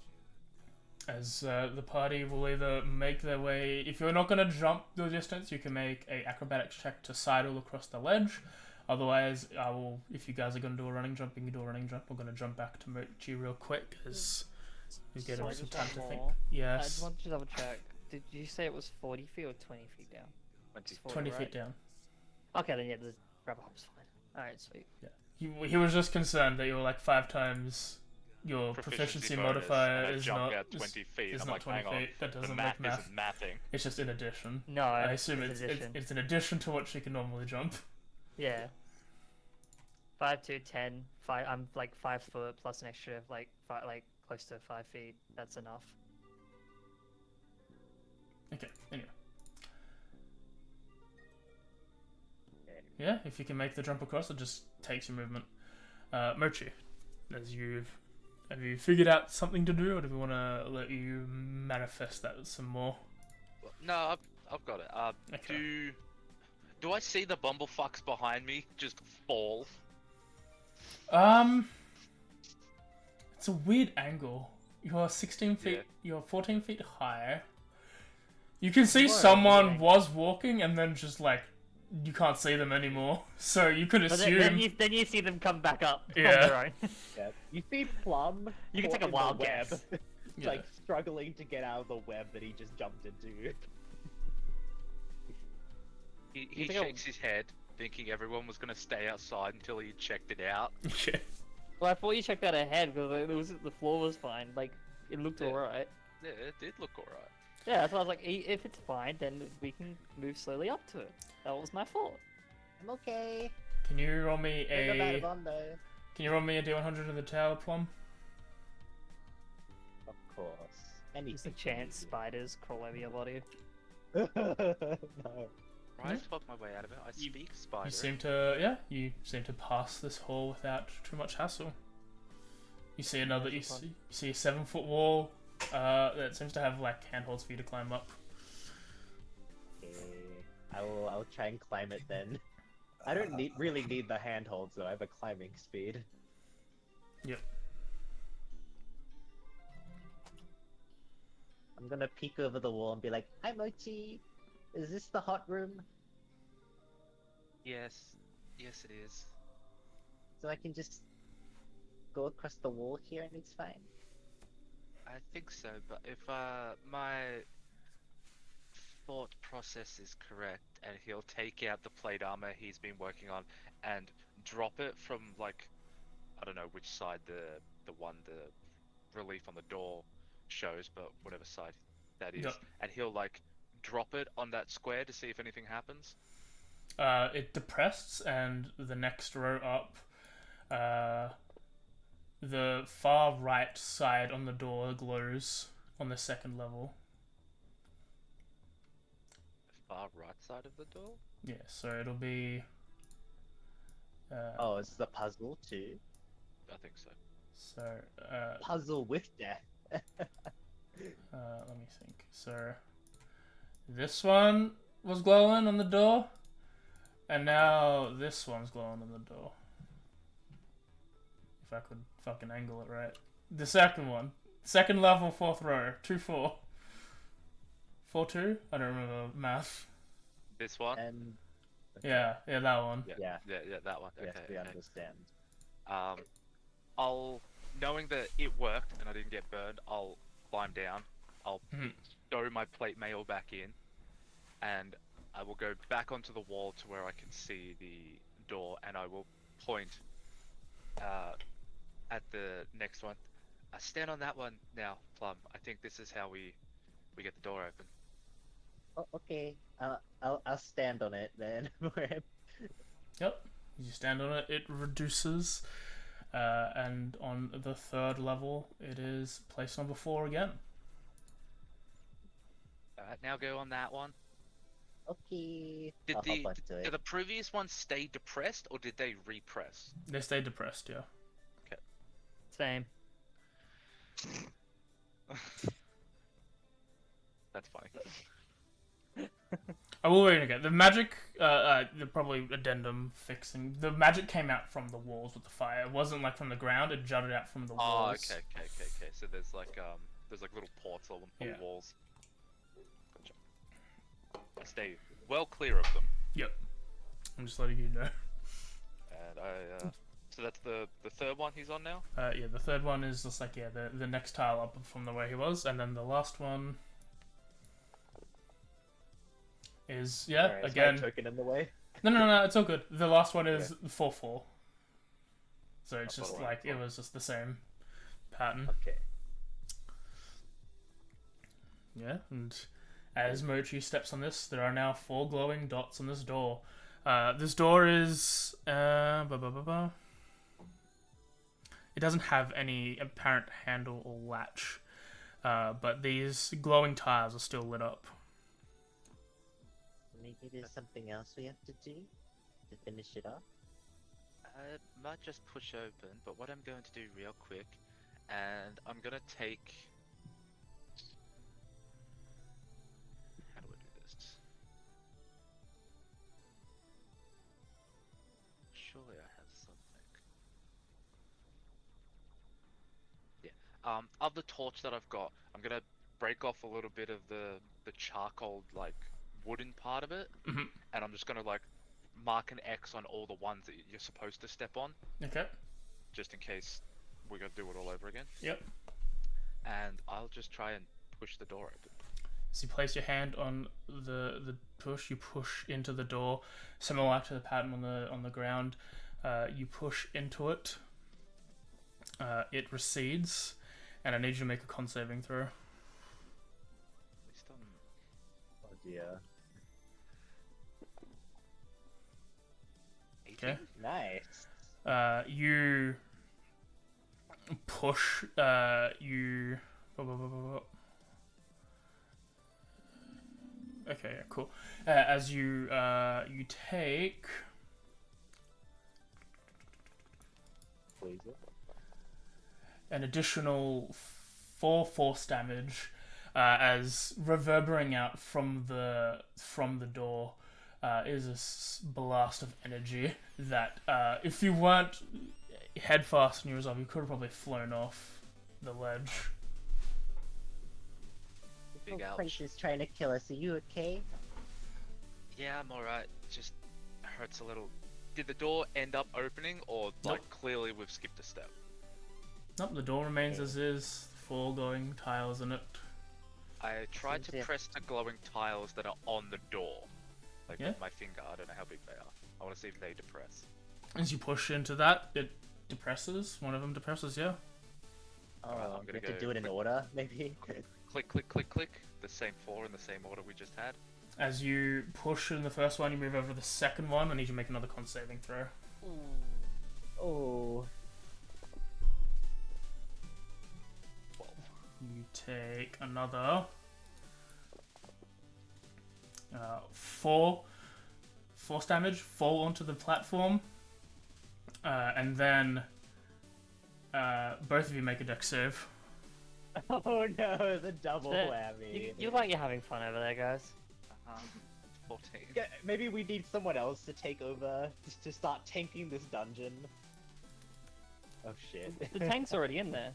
as the party will either make their way. If you're not going to jump the distance, you can make a acrobatics check to sidle across the ledge. Otherwise, I will. If you guys are going to do a running jump, you can do a running jump. I'm going to jump back to Mochi real quick as we get Sorry, some just time one to think. more. I Yes, just wanted to double check. Did you say it was 40 feet or 20 feet down? It's 20 right? feet down. Okay, then yeah, the grab hop's fine. Alright, sweet. He was just concerned that you were like 5 times your proficiency bonus, modifier and I is jump not out 20 feet. is I'm not like, 20 hang on, feet. That the doesn't math make math. isn't mathing. It's just in addition. No, I assume it's addition. it's an addition to what she can normally jump. Yeah. 5 to 10. 5. I'm like 5 foot plus an extra like close to 5 feet. That's enough. Okay. Anyway. Yeah, if you can make the jump across, it just takes your movement. Mochi, have you figured out something to do, or do we want to let you manifest that some more? No, I've got it. Okay. Do I see the bumblefucks behind me just fall? It's a weird angle. You're 16 feet. Yeah. You're 14 feet high. You can see Whoa, someone weird. was walking, and then just like you can't see them anymore. So you could But assume. then you see them come back up Yeah. on their own. Yeah. You see Plum. You can caught take a in the wild web, guess. Yeah. like struggling to get out of the web that he just jumped into. He You think shakes his head, thinking everyone was gonna stay outside until he checked it out. Yeah. Well, I thought you checked that ahead because the floor was fine. Like it looked Yeah. alright. Yeah, it did look alright. Yeah, so I was like, if it's fine, then we can move slowly up to it. That was my fault. I'm okay. Can you roll me I got that a? on though. Can you roll me a D100 of the tower, Plum? Of course. Anything. There's a chance spiders crawl over your body. no. Right, fuck my way out of it. I speak spider. You seem to pass this hall without too much hassle. You see you see a 7-foot wall that seems to have like handholds for you to climb up. Okay. I'll try and climb it then. I don't really need the handholds though. I have a climbing speed. Yep. I'm gonna peek over the wall and be like, "Hi, Mochi. Is this the hot room?" Yes, it is. So I can just go across the wall here and it's fine. I think so, but if my thought process is correct, and he'll take out the plate armor he's been working on and drop it from like, I don't know which side the relief on the door shows, but whatever side that is, Yep. and he'll like drop it on that square to see if anything happens. It depresses, and the next row up, the far right side on the door glows on the second level. The far right side of the door. Yeah, so it'll be. Oh, it's the puzzle too. I think so. So, Puzzle with death. let me think. So, this one was glowing on the door, and now this one's glowing on the door. If I could fucking angle it right. The second one. Second level, 4th row. 2-4. 4-2? I don't remember math. This one. And Yeah, that one. yeah, that one. yes, Okay. we okay. understand. I'll, knowing that it worked and I didn't get burned, I'll climb down. I'll Mhm. throw my plate mail back in, and I will go back onto the wall to where I can see the door, and I will point at the next one. I stand on that one now, Plum. I think this is how we get the door open. Oh, okay. I'll stand on it then. Yep. You stand on it, it reduces. And on the 3rd level, it is place number 4 again. Alright, now go on that one. Okay. Did I'll hop onto did it. the previous one stay depressed, or did they repress? They stay depressed, yeah. Same. That's funny. I will read it again. The magic, probably addendum fixing. The magic came out from the walls with the fire. It wasn't like from the ground. It jutted out from the Oh, walls. okay. So there's like there's like little ports on the Yeah. walls. Gotcha. I stay well clear of them. Yep. I'm just letting you know. And so that's the third one he's on now? Yeah, the third one is just like, yeah, the next tile up from the way he was, and then the last one is, yeah, Sorry, is my again. token in the way? No, it's all good. The last one is 4-4. So it's That's just what I like, it thought. was just the same pattern. Okay. Yeah, and as Mochi steps on this, there are now 4 glowing dots on this door. This door is... It doesn't have any apparent handle or latch, but these glowing tiles are still lit up. Maybe there's something else we have to do to finish it off? I might just push open, but what I'm going to do real quick, and I'm gonna take... How do I do this? Surely I have something. Yeah. Of the torch that I've got, I'm gonna break off a little bit of the charcoal, like, wooden part of it, Mhm. and I'm just gonna, like, mark an X on all the ones that you're supposed to step on, Okay. just in case we're gonna do it all over again. Yep. And I'll just try and push the door open. So you place your hand on the push. You push into the door, similar to the pattern on the ground. You push into it. It recedes, and I need you to make a con saving throw. At least I'm... Oh dear. 18? Okay. Nice. You push. You. Okay, yeah, cool. As you you take Please. an additional 4 force damage as reverberating out from the door is a blast of energy that if you weren't head fast in your resolve, you could have probably flown off the ledge. Big Oh, ouch. Prince is trying to kill us. Are you okay? Yeah, I'm alright. Just hurts a little. Did the door end up opening, or like Nope. clearly we've skipped a step? Nope, the door remains as is. 4 glowing tiles in it. I tried to Seems it. press the glowing tiles that are on the door, like Yeah. with my finger. I don't know how big they are. I want to see if they depress. As you push into that, it depresses. One of them depresses, yeah. Oh, Alright, I'm we gonna have to go do it in quick. order, maybe? Click, click, click, click. The same 4 in the same order we just had. As you push in the first one, you move over to the second one. I need you to make another con saving throw. Oh. 12. You take another 4 force damage, fall onto the platform, and then both of you make a dex save. Oh no, the double Shit. whammy. You like you're having fun over there, guys. 14. Yeah, maybe we need someone else to take over, to start tanking this dungeon. Oh shit. The tank's already in there.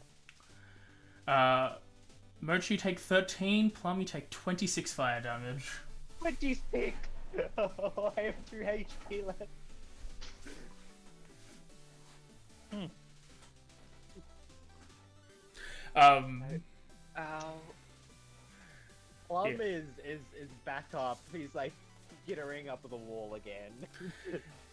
Mochi, you take 13, Plum, you take 26 fire damage. 26! Oh, I have 2 HP left. Ow. Plum Yeah. is back up. He's like skittering up the wall again.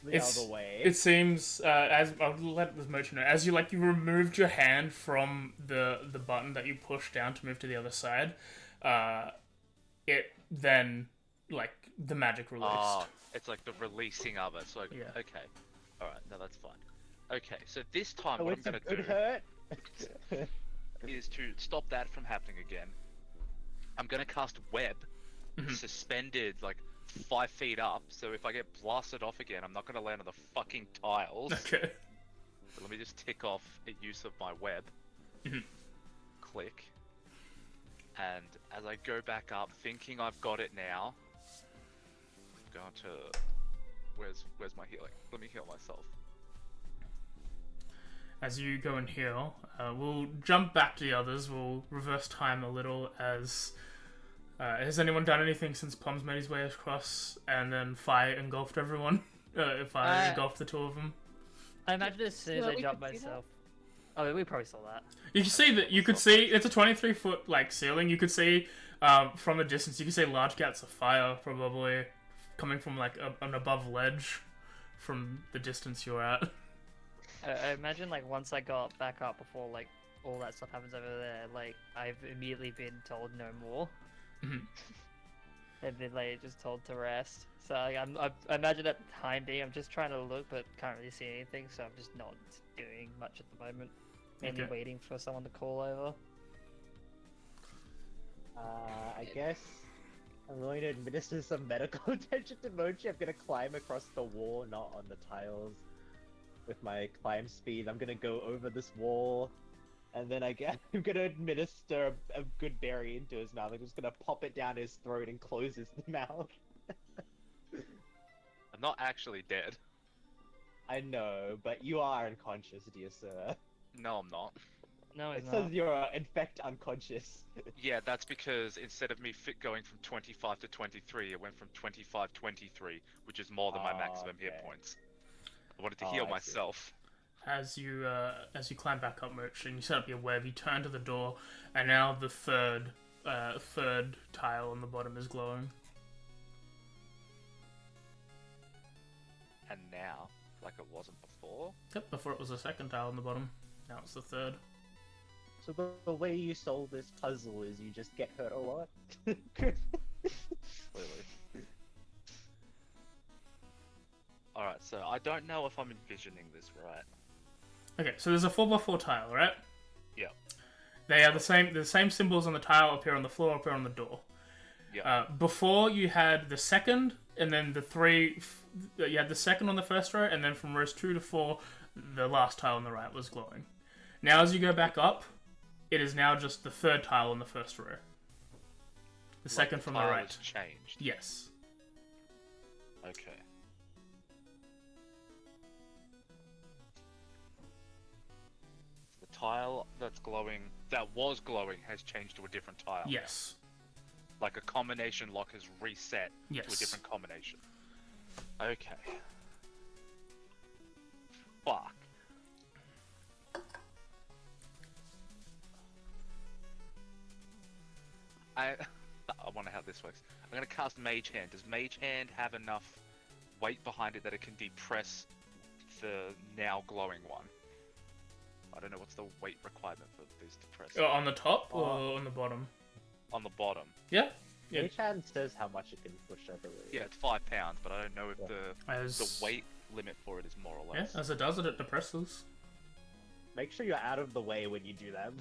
The It's- other way. It seems, as I'll let this Mochi know, as you removed your hand from the button that you pushed down to move to the other side, it then, the magic released. Oh, it's like the releasing of it. So, like, Yeah. okay. Alright, no, that's fine. Okay, so this time Oh, what I'm it's a gonna good do hurt. is to stop that from happening again. I'm gonna cast web, Mhm. suspended like 5 feet up, so if I get blasted off again, I'm not gonna land on the fucking tiles. Okay. So let me just tick off a use of my web. Mhm. Click. And as I go back up, thinking I've got it now, I'm going to... Where's my healing? Let me heal myself. as you go and heal. We'll jump back to the others. We'll reverse time a little as... has anyone done anything since Plum's made his way across and then Fire engulfed everyone? Fire engulfed the two of them. I imagine as soon as So I we jump could see myself. Oh, we probably saw that. You can see that. You could see it's a 23-foot like ceiling. You could see from a distance. You could see large gaps of fire probably coming from like an above ledge from the distance you're at. I imagine like once I got back up before like all that stuff happens over there, like I've immediately been told no more, Mhm. and then like just told to rest. So like, I imagine at the time being, I'm just trying to look, but can't really see anything. So I'm just not doing much at the moment. Mainly Okay. waiting for someone to call over. I guess I'm going to administer some medical attention to Mochi. I'm gonna climb across the wall, not on the tiles. With my climb speed, I'm gonna go over this wall, and then I guess I'm gonna administer a good berry into his mouth. I'm just gonna pop it down his throat and close his mouth. I'm not actually dead. I know, but you are unconscious, dear sir. No, I'm not. No, It it's says not. you're in fact unconscious. Yeah, that's because instead of me going from 25 to 23, it went from 25-23, which is more than my maximum hit Okay. points. I wanted to Oh, heal I see. myself. As you climb back up, Merch, and you set up your web, you turn to the door, and now the third tile on the bottom is glowing. And now, like it wasn't before, Yep, before it was the second tile on the bottom. Now it's the third. So the way you solve this puzzle is you just get hurt a lot? clearly. Alright, so I don't know if I'm envisioning this right. Okay, so there's a 4x4 tile, right? Yeah. They are the same symbols on the tile appear on the floor, appear on the door. Yeah. Before you had the second, and then the three. You had the second on the first row, and then from rows 2 to 4, the last tile on the right was glowing. Now, as you go back up, it is now just the third tile on the first row. The second from the tile right. has changed. Yes. Okay. The tile that's glowing, that was glowing, has changed to a different tile. Yes. Like a combination lock has reset to a Yes. different combination. Okay. Fuck. I wonder how this works. I'm gonna cast Mage Hand. Does Mage Hand have enough weight behind it that it can depress the now glowing one? I don't know what's the weight requirement for this depress. On the top or on the bottom? On the bottom. Yeah. Yeah. Mage Hand says how much it can push, I believe. Yeah, it's 5 pounds, but I don't know if Yeah. the weight limit for it is more or Yeah, less. as it does it, it depresses. Make sure you're out of the way when you do that.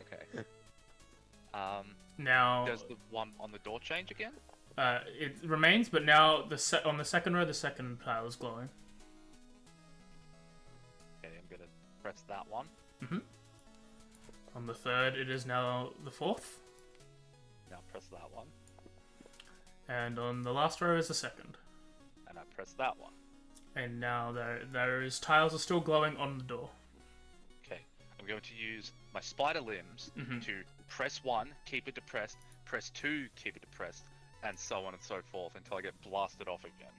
Okay. Now, Does the one on the door change again? it remains, but now on the second row, the second tile is glowing. Okay, I'm gonna press that one. On the third, it is now the fourth. Now press that one. And on the last row is the second. And I press that one. And now there is tiles are still glowing on the door. Okay. I'm going to use my spider limbs to press 1, keep it depressed, press 2, keep it depressed, and so on and so forth until I get blasted off again.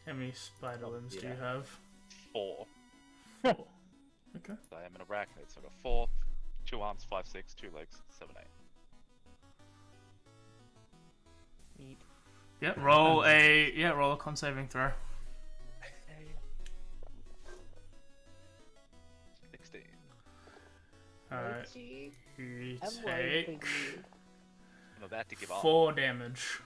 How many spider limbs do you yeah. have? 4. 4. Okay. So I am an arachnid, so I've got 4, 2 arms, 5, 6, 2 legs, 7, 8. Yeah. Roll a con saving throw. 16. Alright. You I'm worried take for you. I'm about to give up. 4 damage.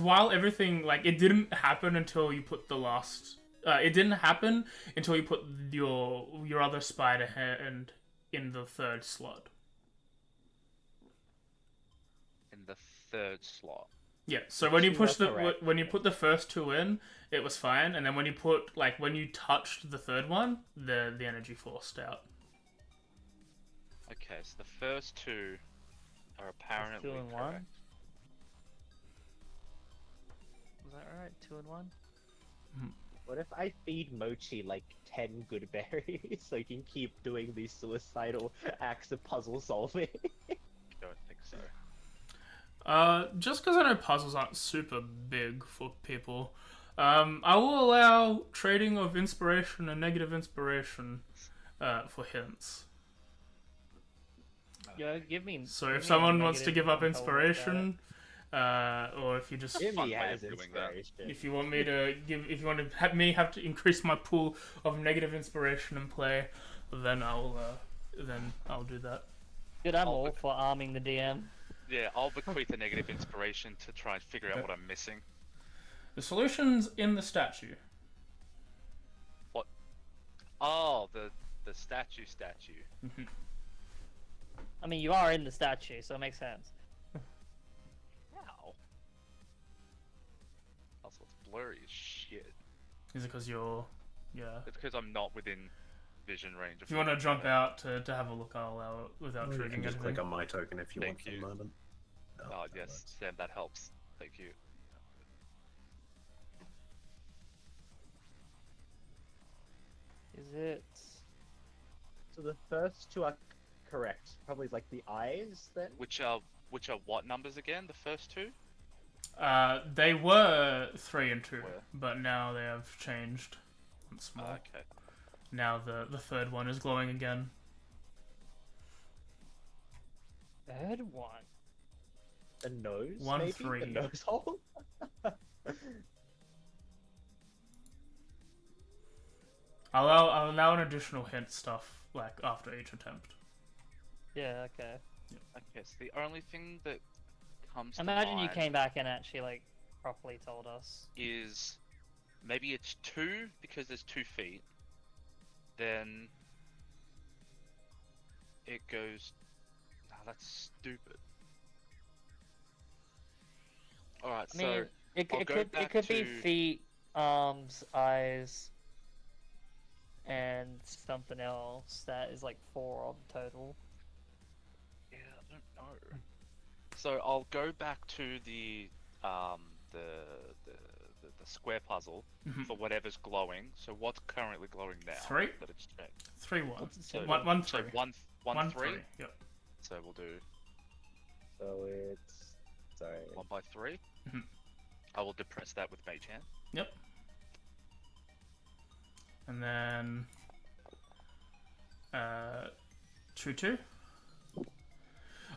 While everything it didn't happen until you put the last. It didn't happen until you put your other spider hand in the third slot. In the 3rd slot. Yeah. So when you You push are correct, when you put the first 2 in, it was fine, and then when you put when you touched the third one, the energy forced out. Okay, so the first 2 are apparently 2 and 1? correct. Was that right? 2 and 1? What if I feed Mochi like 10 good berries so he can keep doing these suicidal acts of puzzle solving? Don't think so. Just because I know puzzles aren't super big for people, I will allow trading of inspiration and negative inspiration for hints. Yeah, give me. So give if me a someone wants to negative give up and I'll work at it. inspiration, or if you just Jimmy way has of doing that. inspiration. if you want me to if you want to have to increase my pool of negative inspiration and play, then I'll do that. Dude, I'm I'll all look- for arming the DM. Yeah, I'll bequeath a negative inspiration to try and figure out what I'm missing. The solution's in the statue. Oh, the statue. I mean, you are in the statue, so it makes sense. Wow. Also, it's blurry as shit. Is it because you're It's because I'm not within vision range. If you want to jump out to have a look, I'll allow it without You triggering can just anything. click on my token if you Thank want for you. the moment. Oh, that yes, works. Sam, that helps. Thank you. Is it? So the first two are correct. Probably like the eyes then? Which are what numbers again? The first two? They were 3 and 2, Were. but now they have changed once more. Okay. Now the third one is glowing again. Third one. The nose, 1, maybe? 3. The nose hole? I'll allow an additional hint stuff like after each attempt. Yeah. Okay. Okay, so the only thing that comes to Imagine you mind came back and actually like properly told us. is maybe it's 2 because there's 2 feet. Then it goes. Oh, that's stupid. Alright, I mean, so I'll it go could back be to- feet, arms, eyes, and something else that is like 4 of total. yeah, I don't know. So I'll go back to the square puzzle Mhm. for whatever's glowing. So what's currently glowing now? 3? That it's checked. 3, 1. What's the So, symbol? 1, so 3. 1 1, 3. 3. Yep. So we'll do So it's... Sorry. 1 by 3. Mhm. I will depress that with Mage Hand. Yep. And then 2, 2.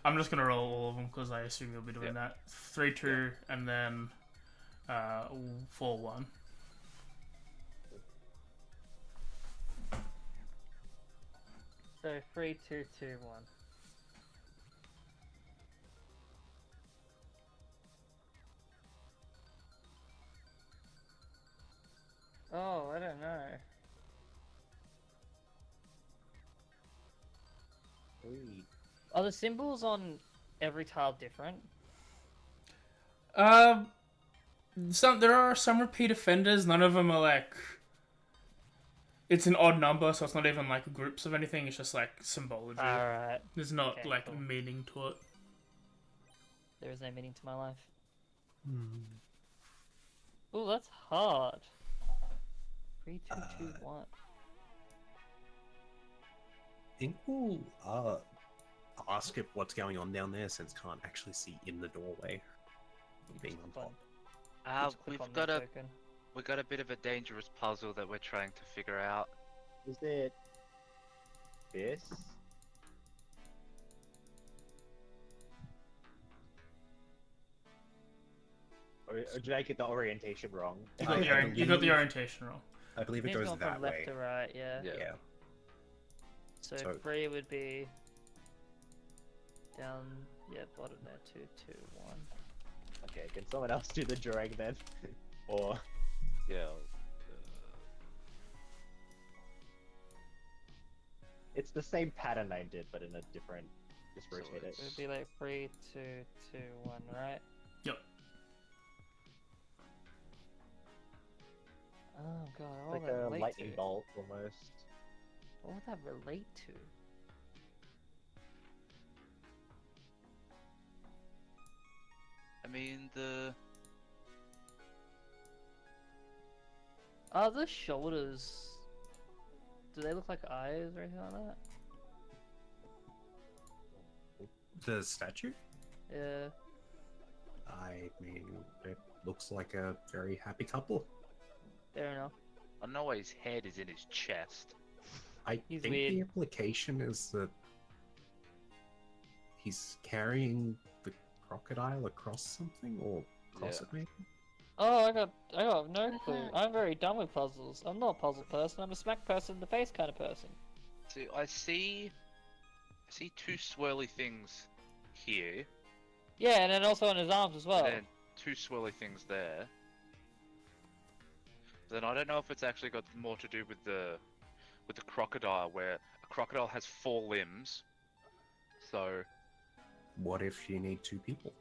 I'm just gonna roll all of them because I assume you'll be doing Yep. that. 3, 2, and then 4, 1. So 3, 2, 2, 1. Oh, I don't know. Three. Are the symbols on every tile different? There are some repeat offenders. None of them are like. It's an odd number, so it's not even like groups of anything. It's just like symbology. Alright. There's not okay, like cool. meaning to it. There is no meaning to my life. Hmm. Oh, that's hard. 3, 2, 2, 1. I think we'll ask if what's going on down there since can't actually see in the doorway. Being on top. Just click on the token. We've got a bit of a dangerous puzzle that we're trying to figure out. Is it... this? Or did I get the orientation wrong? You got, you got the orientation wrong. I believe it It's goes going that from way. left to right, yeah. Yeah. So, So- 3 would be down, yeah, bottom there. 2, 2, 1. Okay, can someone else do the drawing then? Or... Yeah. It's the same pattern I did, but in a different... Just So rotate it. It would be like 3, 2, 2, 1, right? Yep. Oh god, It's what like would that a relate lightning to? bolt, almost. What would that relate to? I mean, the Are the shoulders? Do they look like eyes or anything like that? The statue? Yeah. I mean, it looks like a very happy couple. Fair enough. I know his head is in his chest. I He's think weird. the implication is that he's carrying the crocodile across something, or across Yeah. it maybe? Oh, I got no clue. I'm very dumb with puzzles. I'm not a puzzle person. I'm a smack person in the face kind of person. See, I see two swirly things here, Yeah, and then also on his arms as well. and then two swirly things there. Then I don't know if it's actually got more to do with the crocodile, where a crocodile has 4 limbs. So What if you need 2 people?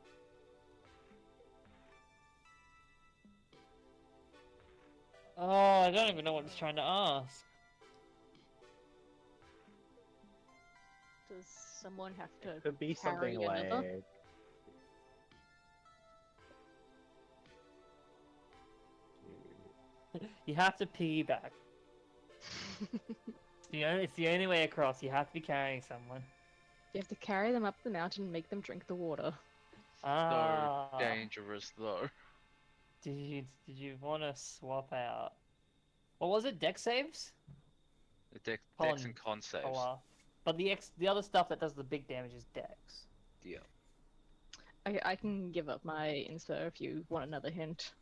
Oh, I don't even know what he's trying to ask. Does someone have to Could be carry something another? like. You have to piggyback. It's the only way across. You have to be carrying someone. You have to carry them up the mountain and make them drink the water. Ah. so dangerous though. Did you want to swap out? What was it? Deck saves? The dex Con- and con saves. Oh, but the other stuff that does the big damage is Dex. Yeah. I can give up my inspo if you want another hint.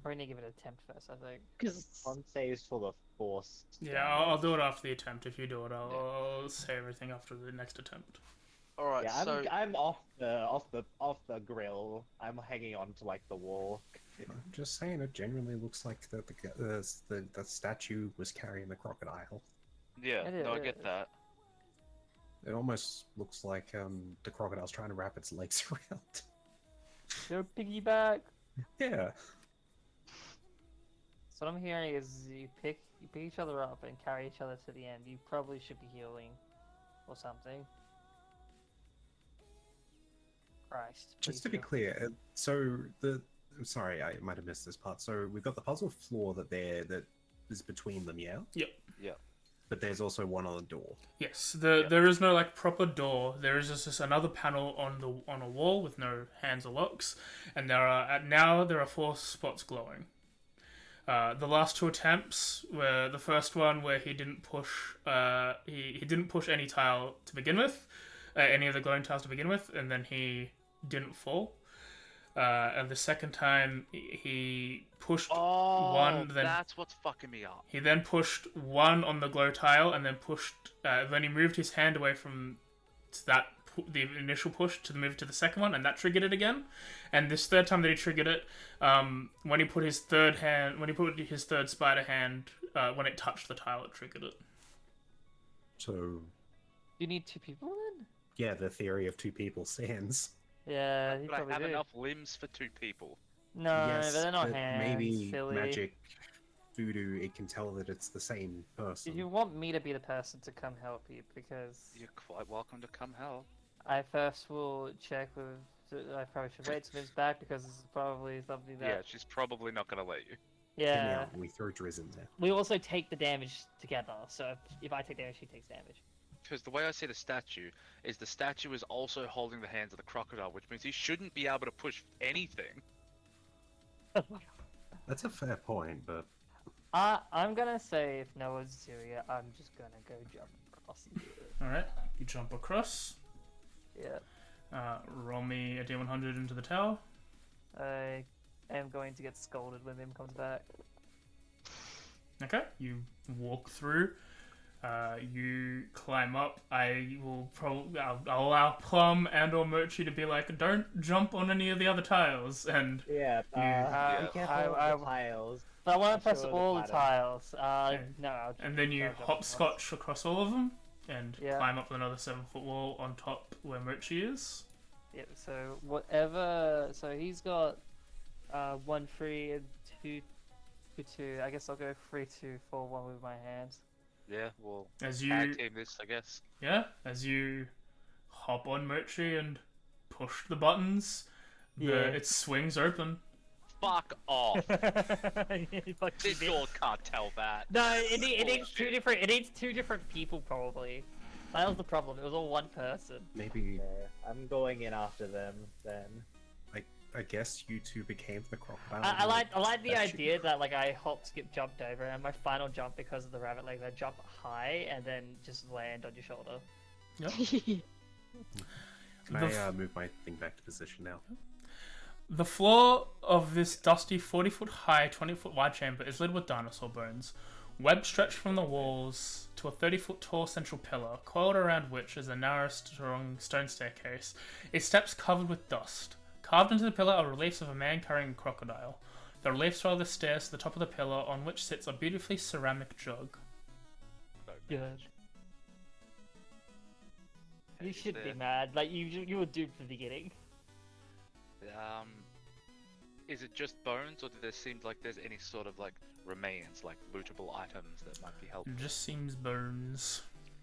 We're gonna give it an attempt first, I think. Because Con saves for the force. Yeah, I'll do it after the attempt. If you do it, I'll say everything after the next attempt. All right. Yeah, so I'm off the grill. I'm hanging on to like the wall. I'm just saying, it genuinely looks like the statue was carrying the crocodile. yeah, It no, I is. get that. It almost looks like the crocodile's trying to wrap its legs around. Go piggyback. Yeah. So what I'm hearing is you pick each other up and carry each other to the end. You probably should be healing, or something. Christ. Just please to be heal. clear, sorry, I might have missed this part. So we've got the puzzle floor that is between them, yeah? Yep. Yeah. But there's also one on the door. Yes. There is no like proper door. There is just another panel on a wall with no hands or locks, and there are 4 spots glowing. The last 2 attempts were the first one where he didn't push. He didn't push any tile to begin with, any of the glowing tiles to begin with, and then he didn't fall. And the second time he pushed Oh, one, then that's what's fucking me up. he then pushed 1 on the glow tile, and then pushed. Then he moved his hand away from the initial push to move to the second one, and that triggered it again. And this third time that he triggered it, when he put his third spider hand, when it touched the tile, it triggered it. So, You need 2 people then? yeah, the theory of 2 people stands. Yeah, you But I probably have do. enough limbs for 2 people. No, Yes, but they're not but hands. maybe silly. magic, voodoo, it can tell that it's the same person. If you want me to be the person to come help you, because You're quite welcome to come help. I first will check with. I probably should wait till Viv's back because this is probably something Yeah, that. she's probably not gonna let you. Hear me Yeah. out, we throw Driz in there. We also take the damage together, so if I take damage, she takes damage. Because the way I see the statue is also holding the hands of the crocodile, which means he shouldn't be able to push anything. That's a fair point, but I'm gonna say if no one's serious, I'm just gonna go jump across. All right, you jump across. Yeah. Roll me a d100 into the tower. I am going to get scolded when Vim comes back. Okay, you walk through. You climb up. I'll allow Plum and/or Mochi to be like, don't jump on any of the other tiles, and Yeah, Yeah. be careful I- of the tiles. But I want I'm to press sure all the pattern. tiles. Okay. No. and then you I'll jump hopscotch across all of them, and Yeah. climb up another 7-foot wall on top where Mochi is. Yeah, so whatever. So he's got 1 3 and 2 2. I guess I'll go 3 2 4 1 with my hands. Yeah, we'll As tag you, team this, I guess. as you hop on Mochi and push the buttons, Yeah. it swings open. Fuck off. Fuck you, This bitch. door can't tell that. No, it needs two Bullshit. different. It needs two different people probably. That was the problem. It was all one person. Maybe, I'm going in after them then. I guess you two became the crocodile. I like the That's idea that like I hop, skip, jumped over, and my final jump because of the rabbit legs, I jump high and then just land on your shoulder. Can The I move my thing back to position now? The floor of this dusty 40-foot high, 20-foot wide chamber is littered with dinosaur bones. Webs stretch from the walls to a 30-foot tall central pillar, coiled around which is a narrow, strong stone staircase, its steps covered with dust. Carved into the pillar are reliefs of a man carrying a crocodile. The reliefs follow the stairs to the top of the pillar, on which sits a beautifully ceramic jug. Good. You Is should be there- mad. Like you were doomed from the beginning. Is it just bones, or do there seem like there's any sort of like remains, like lootable items that might be helpful? It just seems bones.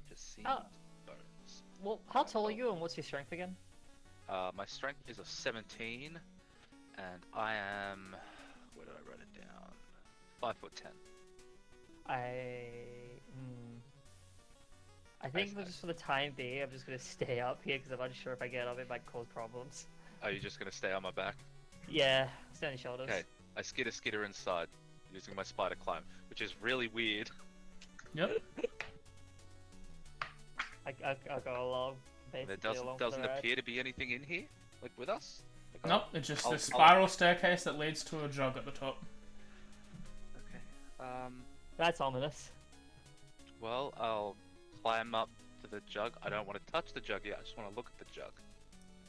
Just seems Oh. bones. Well, how tall are you and what's your strength again? My strength is a 17, and I am. Where did I write it down? 5'10". I think Nice. just for the time being, I'm just gonna stay up here because I'm unsure if I get up, it might cause problems. Are you just gonna stay on my back? Yeah, stay on your shoulders. Okay. I skitter inside, using my spider climb, which is really weird. Yep. I'll go along. There Basically along doesn't for the ride. appear to be anything in here, like with us. Like, Nope, it's just I'll- this spiral staircase that leads to a jug at the top. Okay. That's ominous. Well, I'll climb up to the jug. I don't want to touch the jug yet. I just want to look at the jug.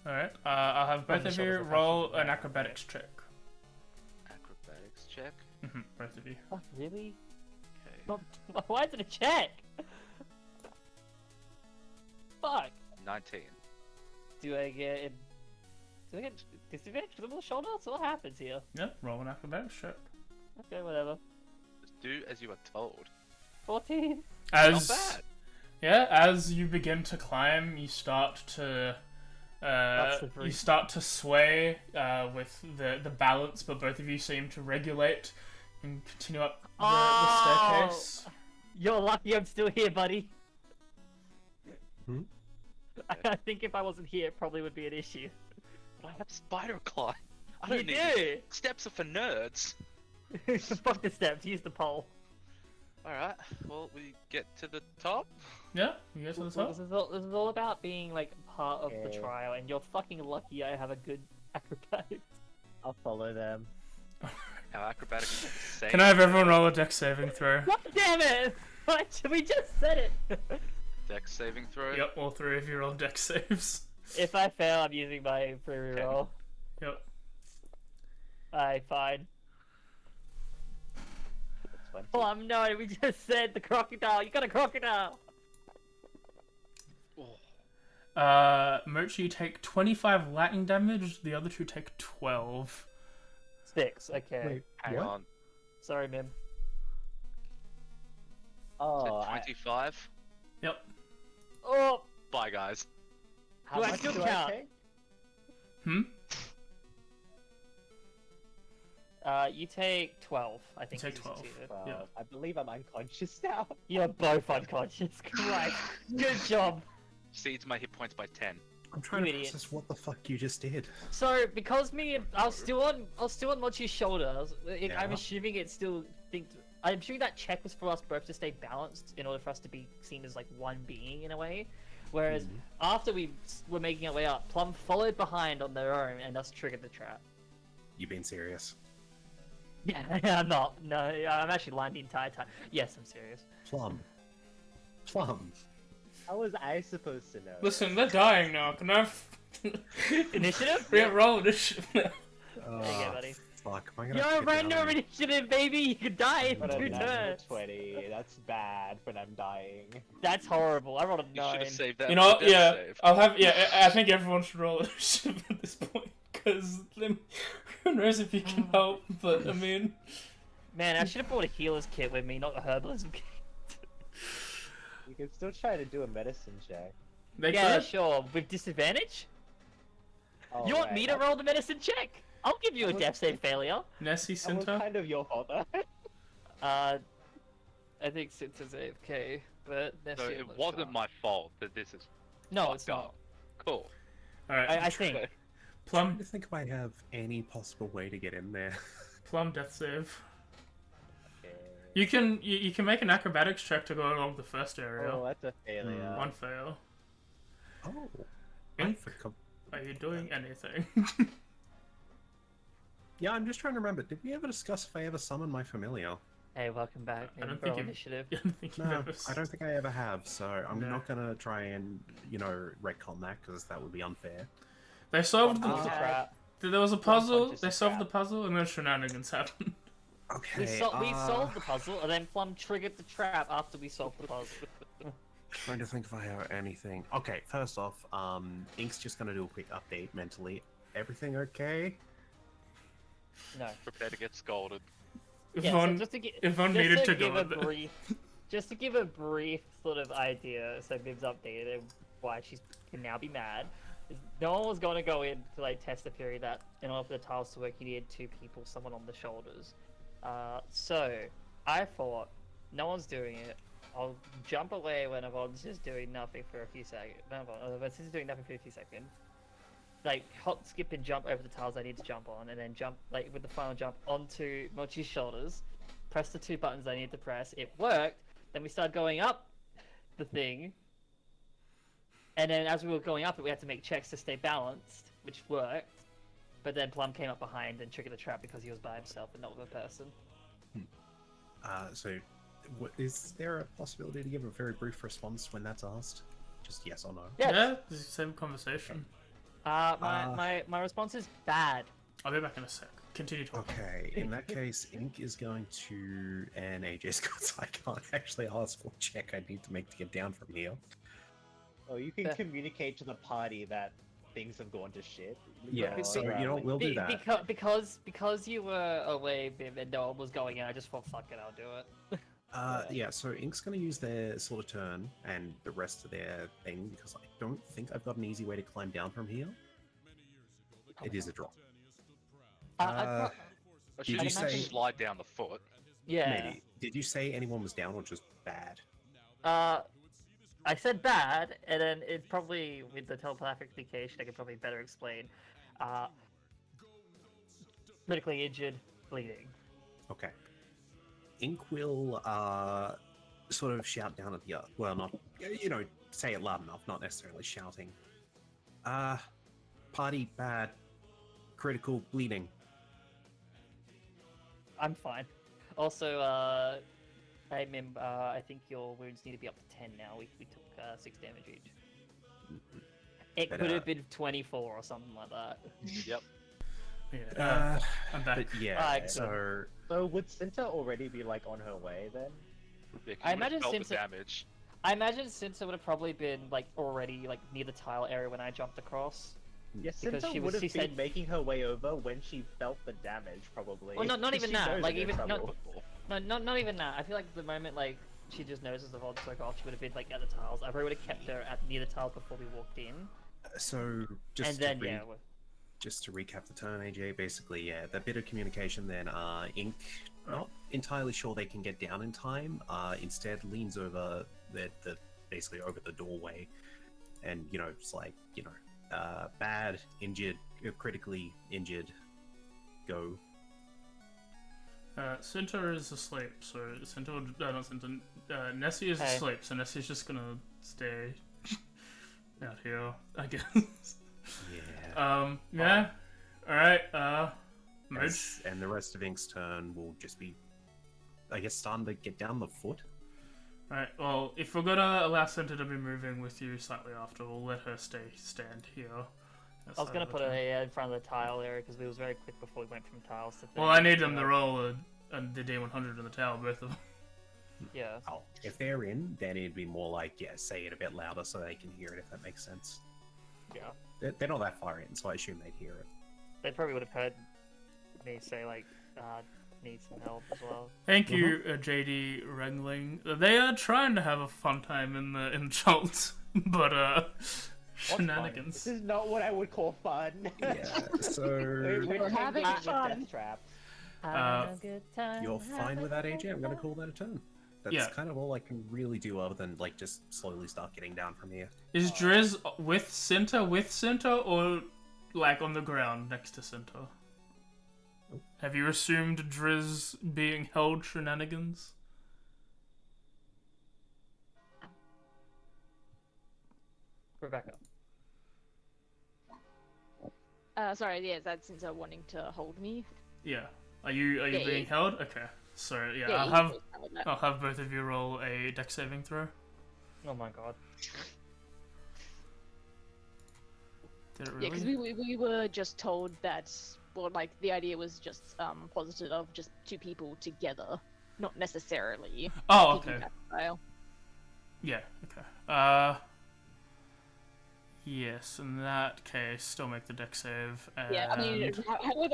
Alright, I'll have both the of you shoulders are roll touching. an acrobatics check. Acrobatics check. Both of you. Oh, really? Okay. Not, why is it a check? Fuck. 19. Do I get disadvantage because I'm on the shoulder? So what happens here? Yep, roll an acrobatics check. Okay, whatever. Just do as you are told. 14. As Not bad. yeah, as you begin to climb, you start to slippery. you start to sway with the balance, but both of you seem to regulate and continue up the staircase. You're lucky I'm still here, buddy. Hmm? I think if I wasn't here, it probably would be an issue. But I have spider climb. I You don't need do! steps are for nerds. Fuck the steps, use the pole. Alright, well, we get to the top. Yeah, you go to the top. This is all about being like part of the Okay. trial, and you're fucking lucky I have a good acrobatics. I'll follow them. Our acrobatics are the same. Can I have everyone roll a dex saving throw? God damn it! What? We just said it! Dex saving throw? Yep, all three of you roll dex saves. If I fail, I'm using my free reroll. Yep. Aye, fine. 20. Oh no, we just said the crocodile. You got a crocodile! Mochi, you take 25 lightning damage, the other two take 12. 6, okay. Wait, Hang what? on. Sorry, Mim. Oh, Is it 25? Yep. Oh! Bye, guys. how Do I much still do count? I take? Hmm? You take 12, I think. take you 12. succeeded. Well, Yeah. I believe I'm unconscious now. You're both unconscious. Christ. Good job. Exceeds my hit points by 10. I'm trying to You idiot. process what the fuck you just did. So, because I was still on Mochi's shoulder, I'm Yeah. assuming it still I'm assuming that check was for us both to stay balanced in order for us to be seen as like one being in a way. Whereas after we were making our way up, Plum followed behind on their own and thus triggered the trap. You being serious? Yeah, I'm not. No, I'm actually lying the entire time. Yes, I'm serious. Plum. Plum. How was I supposed to know? Listen, they're dying now. Can I have... Initiative? Yeah, roll initiative now. Oh, There you go, buddy. fuck. Am I gonna Yo, have to get random down? initiative, baby! You could die in But 2 I'm natural turns. 20. That's bad when I'm dying. That's horrible. I rolled a You should 9. have saved that. You know, for death yeah, save. I'll have, yeah, I think everyone should roll initiative at this point, because then who knows if you can help, but I mean... Man, I should have brought a healer's kit with me, not a herbalism kit. You can still try to do a medicine check. They Yeah, could. sure. With disadvantage? Oh, You want me to right, roll the medicine check? I'll give you a death save failure. Nessie That was Cinta? kind of your fault, though. I think Cinta's AFK, but Nessie, So I'm it not wasn't sure. my fault that this is No, fucked it's not. up. Cool. Alright, I think. trying Plum, to think if I have any possible way to get in there. Plum death save. Okay. You can make an acrobatics check to go along the first area. Oh, that's a failure. One fail. Oh, I Ink? forgot. Are you doing anything? Yeah, I'm just trying to remember. Did we ever discuss if I ever summoned my familiar? Hey, welcome back. I don't in think Pro you've- initiative. I don't think you've No, ever I don't think I ever have. So I'm No. not gonna try and retcon that because that would be unfair. They solved Plum the. was a trap. There was a Plum puzzle. punches They the solved the trap. puzzle, and then shenanigans happened. Okay. We solved the puzzle, and then Plum triggered the trap after we solved the puzzle. Trying to think if I have anything. Okay, first off, Ink's just gonna do a quick update mentally. Everything okay? No. Prepare to get scolded. Yeah, Yvonne, so just to, Yvonne just needed to to give go a in there. brief, just to give a brief sort of idea, so Bib's updated and why she can now be mad. Is no one was going to go in to like test the theory that in order for the tiles to work, you needed two people, someone on the shoulders. So I thought no one's doing it. I'll jump away when Yvonne's just doing nothing for a few seconds. No, Yvonne's just doing nothing for a few seconds. Like hot skip and jump over the tiles I need to jump on, and then jump like with the final jump onto Mochi's shoulders. Press the two buttons I need to press. It worked. Then we started going up the thing, and then as we were going up it, we had to make checks to stay balanced, which worked. But then Plum came up behind and triggered the trap because he was by himself and not with a person. So, is there a possibility to give a very brief response when that's asked? Just yes or no? Yes. Yeah, it's the same conversation. My response is bad. I'll be back in a sec. Continue talking. Okay, in that case, Ink is going to an AJ's because I can't actually ask for a check I need to make to get down from here. Oh, you can Yeah. communicate to the party that things have gone to shit. Yeah, Or, so you know, we'll do that. Because you were away, Bib, and no one was going in, I just thought, fuck it, I'll do it. Yeah, so Ink's going to use their sort of turn and the rest of their thing because I don't think I've got an easy way to climb down from here. It is a drop. Or Did should you you say- slide down the foot? Yeah. Maybe. Did you say anyone was down or just bad? I said bad, and then it probably, with the telepathic communication, I could probably better explain. Critically injured, bleeding. Okay. Ink will sort of shout down at the well, not say it loud enough, not necessarily shouting. Party bad, critical bleeding. I'm fine. Also, I think your wounds need to be up to 10 now. We took 6 damage each. It But, could have been 24 or something like that. Yep. Yeah, I'm back. But yeah, Alright, So would Cinta already be like on her way then? Yeah, 'cause I you would've imagine felt the since damage. I imagine Cinta would have probably been like already like near the tile area when I jumped across. Yes, Because Cinta she would have she been said- making her way over when she felt the damage, probably. Well, not even She that, knows like, they're in even- not- trouble. No, not even that. I feel like the moment like she just notices the VOD took off, she would have been like at the tiles. I probably would have kept her at near the tiles before we walked in. So just And then to yeah, just to recap the turn, AJ, basically, yeah, that bit of communication. Then Ink, not entirely sure they can get down in time. Instead, leans over the basically over the doorway, and it's like bad, injured, critically injured, go. Cinta is asleep, so Nessie is Hey. asleep, so Nessie's just gonna stay out here, I guess. Yeah. Yeah. Alright, Mage. And the rest of Ink's turn will just be, I guess, starting to get down the foot. Alright, well, if we're gonna allow Cinta to be moving with you slightly after, we'll let her stand here. I was gonna put her in front of the tile area because we was very quick before we went from tiles to. Well, I need them to roll the D100 in the tower, both of them. Yeah. Oh, if they're in, then it'd be more like, say it a bit louder so they can hear it, if that makes sense. Yeah. They're not that far in, so I assume they'd hear it. They probably would have heard me say like, need some help as well. Thank you, JD Wrangling. They are trying to have a fun time in Chult, but Shenanigans. This is not what I would call fun. Yeah, so We're having with fun. death traps. Uh, a good time. you're fine with that, AJ? I'm gonna call that a turn. That's Yeah. kind of all I can really do other than like just slowly start getting down from here. Is Driz with Cinta, or like on the ground next to Cinta? Have you assumed Driz being held shenanigans? Rebecca. Sorry, yeah, that's since wanting to hold me. Yeah. Are you Yeah, being yeah. held? Okay. So yeah, Yeah, I'll you have can hold that. I'll have both of you roll a dex saving throw. Oh my god. Did it Yeah, really? because we were just told that, well, like, the idea was just posited of just two people together, not necessarily Oh, okay. piggyback style. Yeah. Okay. Yes. In that case, still make the dex save. And... Yeah, I mean,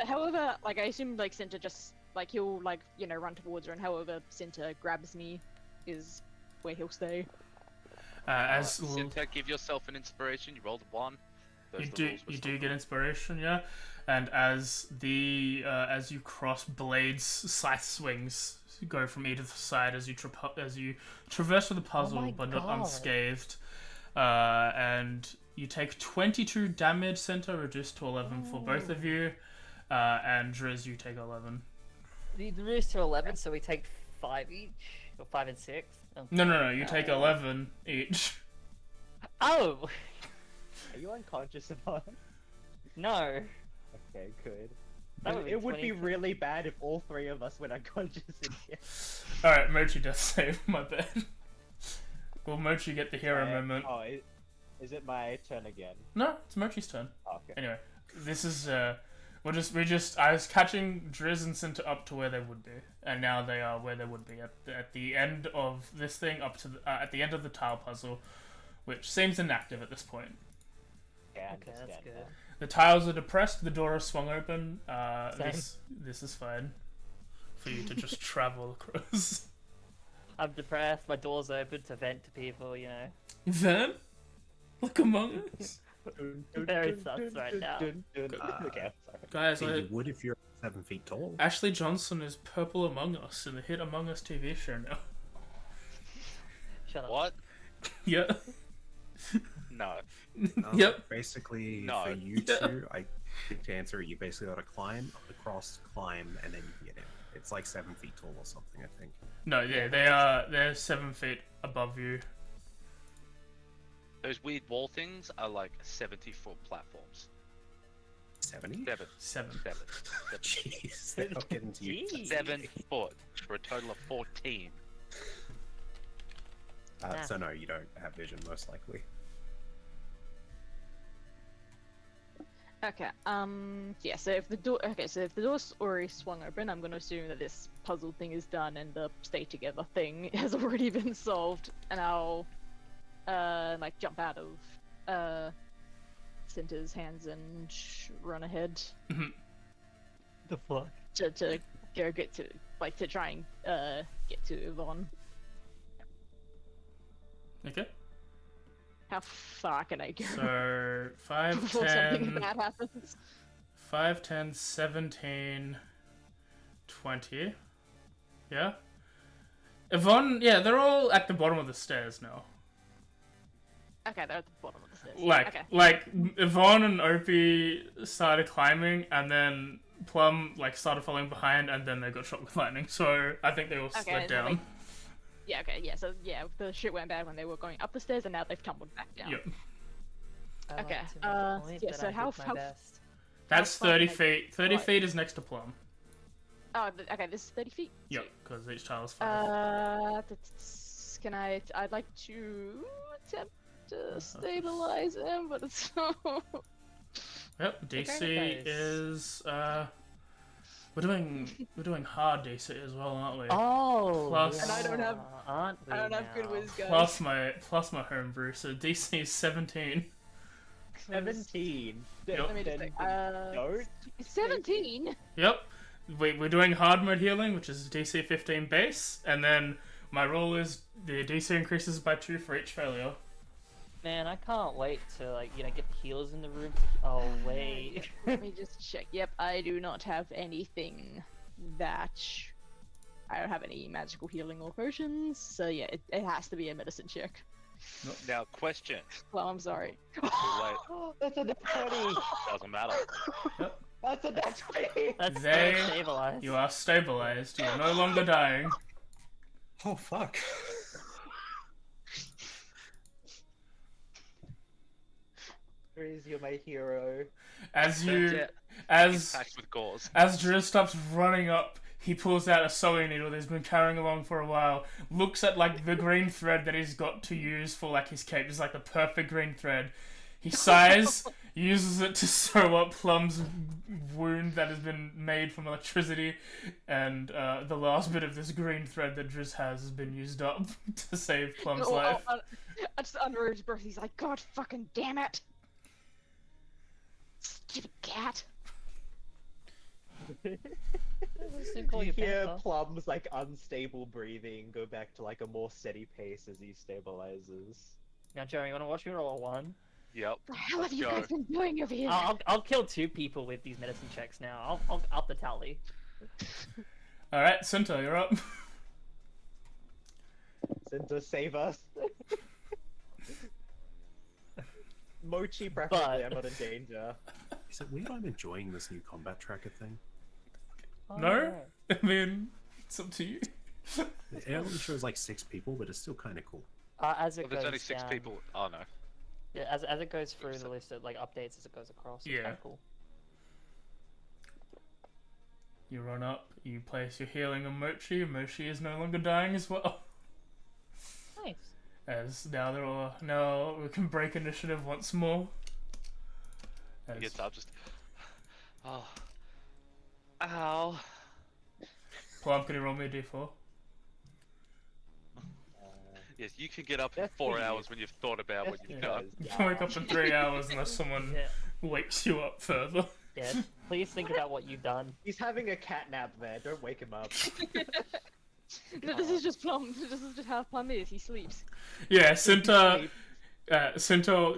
however, like, I assume, like, Cinta just, like, he'll, like, you know, run towards her, and however Cinta grabs me is where he'll stay. as Cinta, give yourself an inspiration. You rolled a 1. Those you are the do rules we're you still do get doing. inspiration, yeah. And as the as you cross blades, scythe swings go from either side as you traverse with the puzzle, my but not God. unscathed. And you take 22 damage, Center, reduced to 11 for both of you. And Driz, you take 11. The reduced to 11, so we take 5 each? Or 5 and 6? Oh. No, you take 11 each. Oh! Are you unconscious, Yvonne? No. Okay, good. That would be It would be 20. really bad if all three of us went unconscious in here. Alright, Mochi does save, my bad. Will Mochi get the hero moment? Oh, is it my turn again? No, it's Mochi's turn. Oh, okay. Anyway, this is I was catching Driz and Cinta up to where they would be, and now they are where they would be at the end of this thing, up to at the end of the tile puzzle, which seems inactive at this point. Yeah, I Okay, that's understand good. now. The tiles are depressed. The door is swung open. Same. This is fine for you to just travel across. I'm depressed, my door's open to vent to people, you know. Then, like Among Us, Very sus right now. Okay, I'm sorry. guys. So you would if you're 7 feet tall. Ashley Johnson is Purple Among Us in the hit Among Us TV show now. Shut up. What? Yeah. No. Yep. Basically, No. for you two, I think to answer it, you basically got to climb across, climb, and then you can get in. It's like 7 feet tall or something, I think. No, yeah, they're 7 feet above you. Those weird wall things are like 70-foot platforms. 70? 7. 7. Jeez, they're not getting to you. Jeez. 7 foot for a total of 14. So no, you don't have vision, most likely. Okay. Yeah. So if the door's already swung open, I'm gonna assume that this puzzle thing is done and the stay together thing has already been solved, and I'll, like jump out of, Cinta's hands and run ahead The fuck? to go get to to try and get to Yvonne. Okay. How far can I go So 5, before something 10, bad happens? 5, 10, 17, 20. Yeah. Yvonne, yeah, they're all at the bottom of the stairs now. Okay, they're at the bottom of the stairs. Like, Okay. Yvonne and Opie started climbing, and then Plum started following behind, and then they got shot with lightning. So I think they all slid so down. Yeah, okay, yeah, so yeah, the shit went bad when they were going up the stairs, and now they've tumbled back down. Yep. I like Okay, to make a point yeah, that so I how- did my how- best. That's far 30 can I- feet. 30 what? feet is next to Plum. Oh, okay, this is 30 feet? Yep, because each tile is 5. I'd like to attempt to stabilize him, but it's Yep, DC guys. is we're doing hard DC as well, aren't we? Oh, Plus- we And I don't have- aren't we I don't have good now? whiz, guys. Plus my homebrew, so DC is 17. 17. Yep. Let me just think. Don't. 17? Yep. We're doing hard mode healing, which is DC 15 base, and then my roll is the DC increases by 2 for each failure. Man, I can't wait to like get the healers in the room. Oh wait. Let me just check. Yep, I do not have anything that. I don't have any magical healing or potions, so yeah, it has to be a medicine check. Now, question. Well, I'm sorry. Too late. That's a net 20! Doesn't matter. That's a net 20! That's They- stabilized. You are stabilized. You are no longer dying. Oh fuck. Riz, you're my hero. As you, Yeah. as Packed with gauze. as Drew stops running up, he pulls out a sewing needle that he's been carrying along for a while. Looks at like the green thread that he's got to use for like his cape. It's like the perfect green thread. He sighs, uses it to sew up Plum's wound that has been made from electricity, and the last bit of this green thread that Driz has been used up to save Plum's life. I just under his breath, he's like, God fucking damn it! Stupid cat! You hear Plum's like unstable breathing go back to like a more steady pace as he stabilizes. Now, Jeremy, you wanna watch me roll a 1? Yep. What the hell Let's have you go. guys been doing over here? I'll kill 2 people with these medicine checks now. I'll up the tally. Alright, Cinta, you're up. Cinta, save us. Mochi, preferably, But- I'm not in danger. Is it weird I'm enjoying this new combat tracker thing? No? I mean, it's up to you. It only shows like 6 people, but it's still kind of cool. As it Well, there's goes only 6 down, people. Oh no. Yeah, as it goes through the list, it like updates as it goes across. It's Yeah. kinda cool. You run up, you place your healing on Mochi. Mochi is no longer dying as well. Nice. As now we can break initiative once more. He As, gets up just. Oh. Ow. Plum, can you roll me a d4? Yes, you can get up in That's 4 pretty hours when you've thought about what you've done. You can wake up in 3 hours unless someone Yeah. wakes you up further. Yeah. Please think about what you've done. He's having a cat nap there, don't wake him up. No, this is just Plum. This is just how Plum is. He sleeps. Yeah, Cinta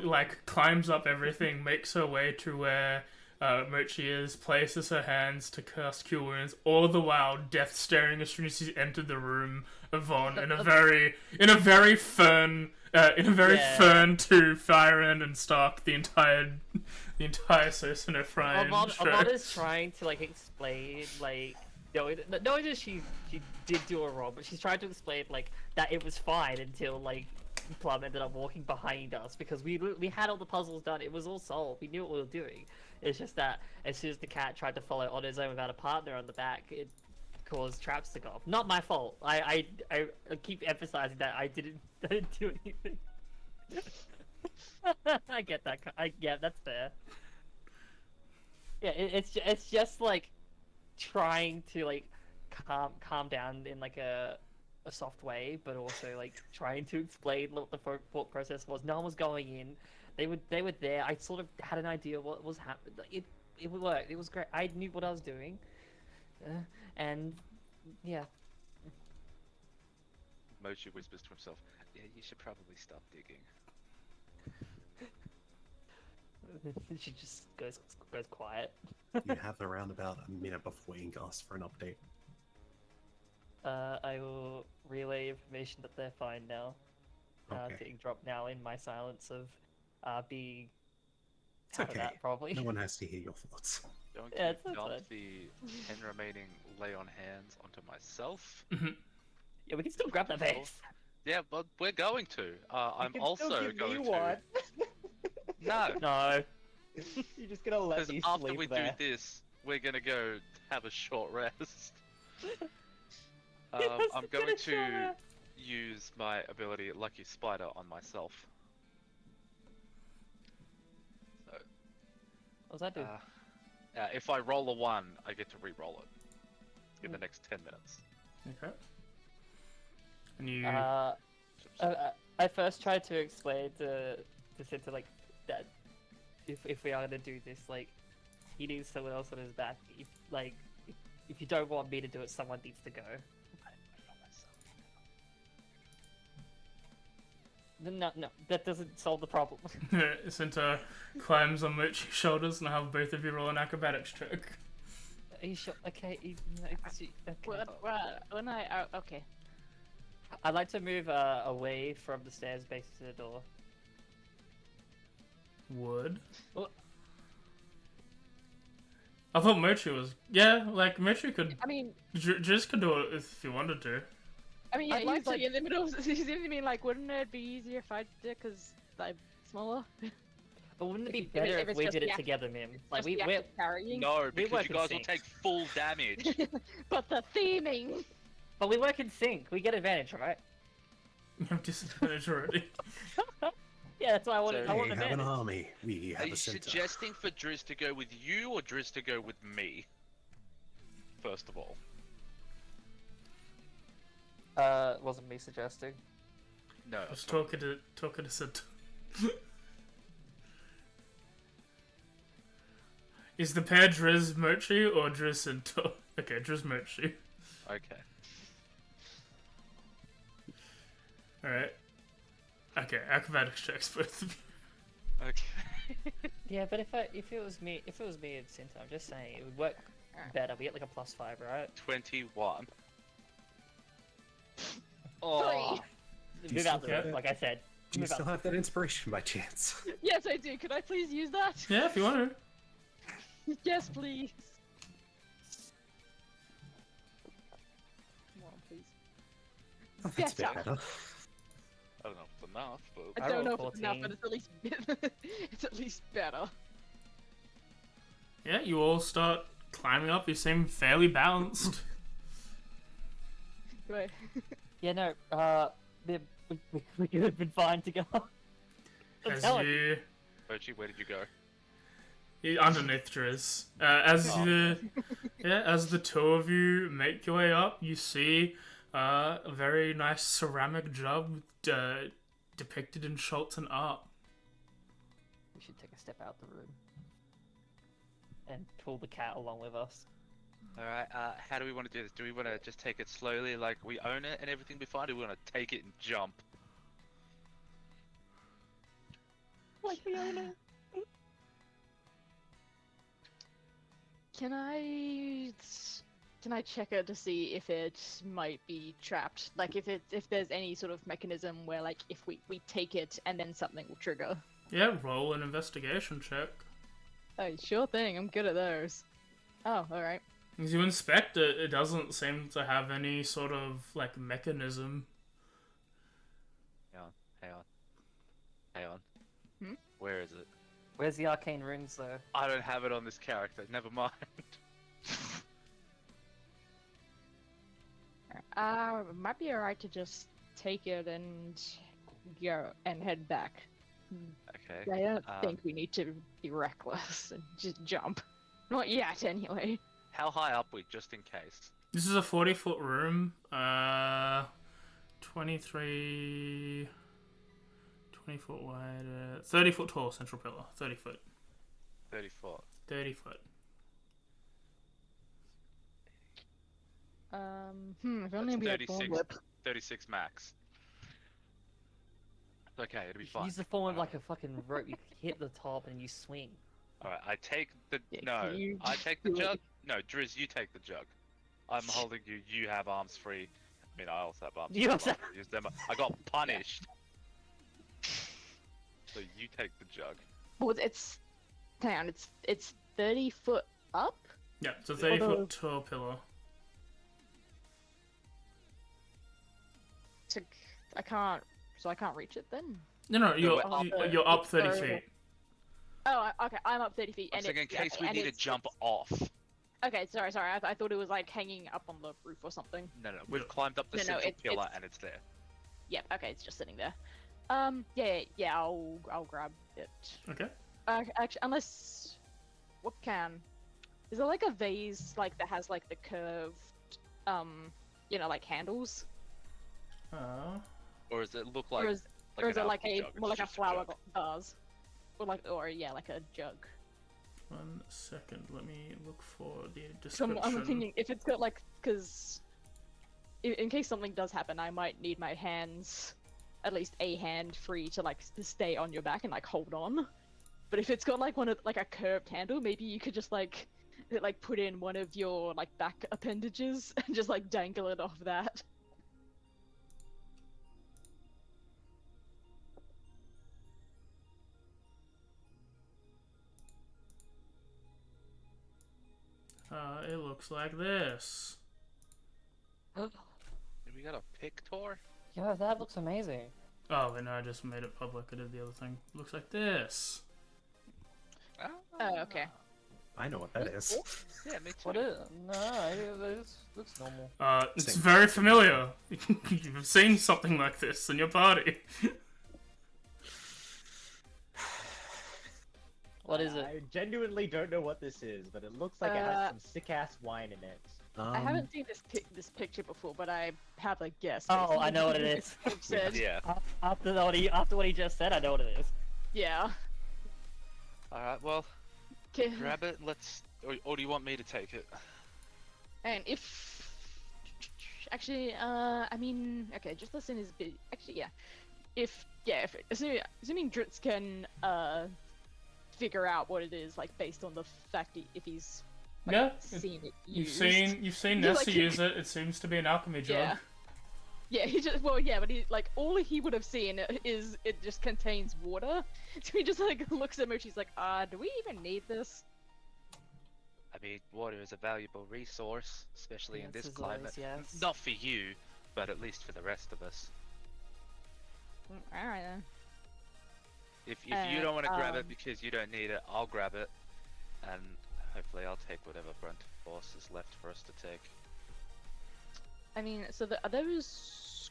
like climbs up everything, makes her way to where Mochi is, places her hands to cast Cure Wounds, all the while death staring as soon as she's entered the room of Von in a very fern Yeah. fern to Fyron and Stark the entire Sosinophrine show. Avon is trying to like explain like knowing that she did do a wrong, but she's trying to explain like that it was fine until like Plum ended up walking behind us because we had all the puzzles done. It was all solved. We knew what we were doing. It's just that as soon as the cat tried to follow on his own without a partner on the back, it caused traps to go off. Not my fault. I keep emphasizing that I didn't do anything. I get that. Yeah, that's fair. Yeah, it's just like trying to like calm down in like a soft way, but also like trying to explain what the thought process was. No one was going in. They were there. I sort of had an idea what was happening. It worked. It was great. I knew what I was doing, and yeah. Mochi whispers to himself, "Yeah, you should probably stop digging." She just goes quiet. You have around about a minute before Ink asks for an update. I will relay information that they're fine now. Okay. To Inkdrop now in my silence of being It's out of okay. that probably. No one has to hear your thoughts. Going Yeah, to it's dump fine. the 10 remaining lay on hands onto myself. Yeah, we can still grab that base. Yeah, but we're going to. I'm You can also still give going me to. one. No, No. You're just gonna let because me after sleep we there. do this, we're gonna go have a short rest. Yes, I'm it's going gonna to show. use my ability Lucky Spider on myself. So, What's that do? if I roll a 1, I get to re-roll it in the next 10 minutes. Okay. And you I first tried to explain to Cinta like that if we are gonna do this, like he needs someone else on his back. If you don't want me to do it, someone needs to go. No, that doesn't solve the problem. Cinta climbs on Mochi's shoulders and have both of you roll an acrobatics check. Are you sure? Okay, okay. When okay. I'd like to move away from the stairs base to the door. Would? Well- I thought Mochi was... Yeah, like, Mochi could... I mean, Just could do it if you wanted to. yeah, I'd like he's like in the middle. He's in the middle. Like, wouldn't it be easier if I did it? Cause I'm smaller. But wouldn't it If be it- better if if it's we just did the it act- together, Mim? Like Just the act we're of carrying. No, We because work you in guys will sync. take full damage. But the theming. but we work in sync. We get advantage, right? You have disadvantage already. Yeah, that's why I want. So- I want We have an advantage. army. We Are have you a center. suggesting for Driz to go with you or Driz to go with me? First of all. Wasn't me suggesting. No. Just talking to Cinta. Is the pair Driz Mochi or Driz Cinta? Okay, Driz Mochi. Okay. Alright. Okay, acrobatics checks, both of you. Okay. Yeah, but if it was me and Cinta, I'm just saying it would work better. We get like a +5, right? 21. Oh, you move out the still room, get- like I said. Do you Move out still have that inspiration by chance? Yes, I do. Could I please use that? Yeah, if you want to. Yes, please. Come on, please. Oh, that's a bit Better. better. I don't know if it's enough, but I I don't know rolled if it's enough, 14. but it's at least it's at least better. Yeah, you all start climbing up. You seem fairly balanced. Right. Yeah, no. We could have been fine together. I'm As telling you. you... Mochi, where did you go? Underneath Driz. As the two of you make your way up, you see a very nice ceramic jug depicted in Chult and art. We should take a step out the room and pull the cat along with us. Alright, how do we want to do this? Do we want to just take it slowly, like we own it and everything be fine? Or do we want to take it and jump? Like we own it. Can I check it to see if it might be trapped? Like if there's any sort of mechanism where like if we take it and then something will trigger. Yeah, roll an investigation check. Oh, sure thing. I'm good at those. Oh, all right. As you inspect it, it doesn't seem to have any sort of like mechanism. Hang on. Hmm? Where is it? Where's the arcane runes though? I don't have it on this character, never mind. It might be alright to just take it and go and head back. Okay. I don't think we need to be reckless and just jump. Not yet, anyway. How high up we, just in case? This is a 40-foot room. 20 foot wide, 30 foot tall central pillar. 30 foot. 30 foot. 30 foot. If only That's we had 36. Thorn Whip. 36 max. Okay, it'll be You fine. use the form like a fucking rope. You hit the top and you swing. Alright, I take the... Yeah, No, you I take the do it. jug. No, Driz, you take the jug. I'm holding you, you have arms free. I mean, I also have arms You free. also- but I use them. I got punished. So you take the jug. Well, it's hang on. It's 30 foot up. Yeah, it's a 30 Although- foot tall pillar. So I can't reach it then. No, you're we're up. you're up 30 So- feet. Oh, okay. I'm up 30 feet. I'm and saying in it's- case we and need to it's- jump it's- off. Okay, sorry. I thought it was like hanging up on the roof or something. No, we've climbed up the No, no, central pillar it's- and it's there. Yep. Okay, it's just sitting there. Yeah. I'll grab it. Okay. Actually, unless what can? Is there like a vase like that has like the curved, like handles, Or does it look like or is like it an like alcohol a jug? more It's like a just flower jug. vase, or like a jug? 1 second, let me look for the So description. I'm thinking if it's got like, because in case something does happen, I might need my hands at least a hand free to like stay on your back and like hold on. But if it's got like like a curved handle, maybe you could just like put in one of your like back appendages and just like dangle it off that. It looks like this. We got a Pictor? Yeah, that looks amazing. Oh, wait, no, I just made it public. I did the other thing. Looks like this. Oh, okay. I know what that is. Yeah, me too. What is? No, it looks normal. It's Same. very familiar. You've seen something like this in your party. What is it? I genuinely don't know what this is, but it looks like it has some sick ass wine in it. I haven't seen this picture before, but I have a guess. Oh, I know what it is. Said. Yeah. After what he just said, I know what it is. Yeah. Alright, well, Okay. grab it, or do you want me to take it? And if actually, I mean, okay, just listen is bit. Actually, yeah. If assuming Dritz can figure out what it is, like based on the fact if he's Yeah, seen it you've used. seen Yeah, Nessie like- use it. It seems to be an alchemy jug. Yeah. Yeah, but he like all he would have seen is it just contains water. So he just like looks at Mochi's like, do we even need this? I mean, water is a valuable resource, especially in this Yes, as always, climate. yes. Not for you, but at least for the rest of us. All right then. If you don't want to grab it um, because you don't need it, I'll grab it, and hopefully I'll take whatever brunt force is left for us to take. I mean, so are those?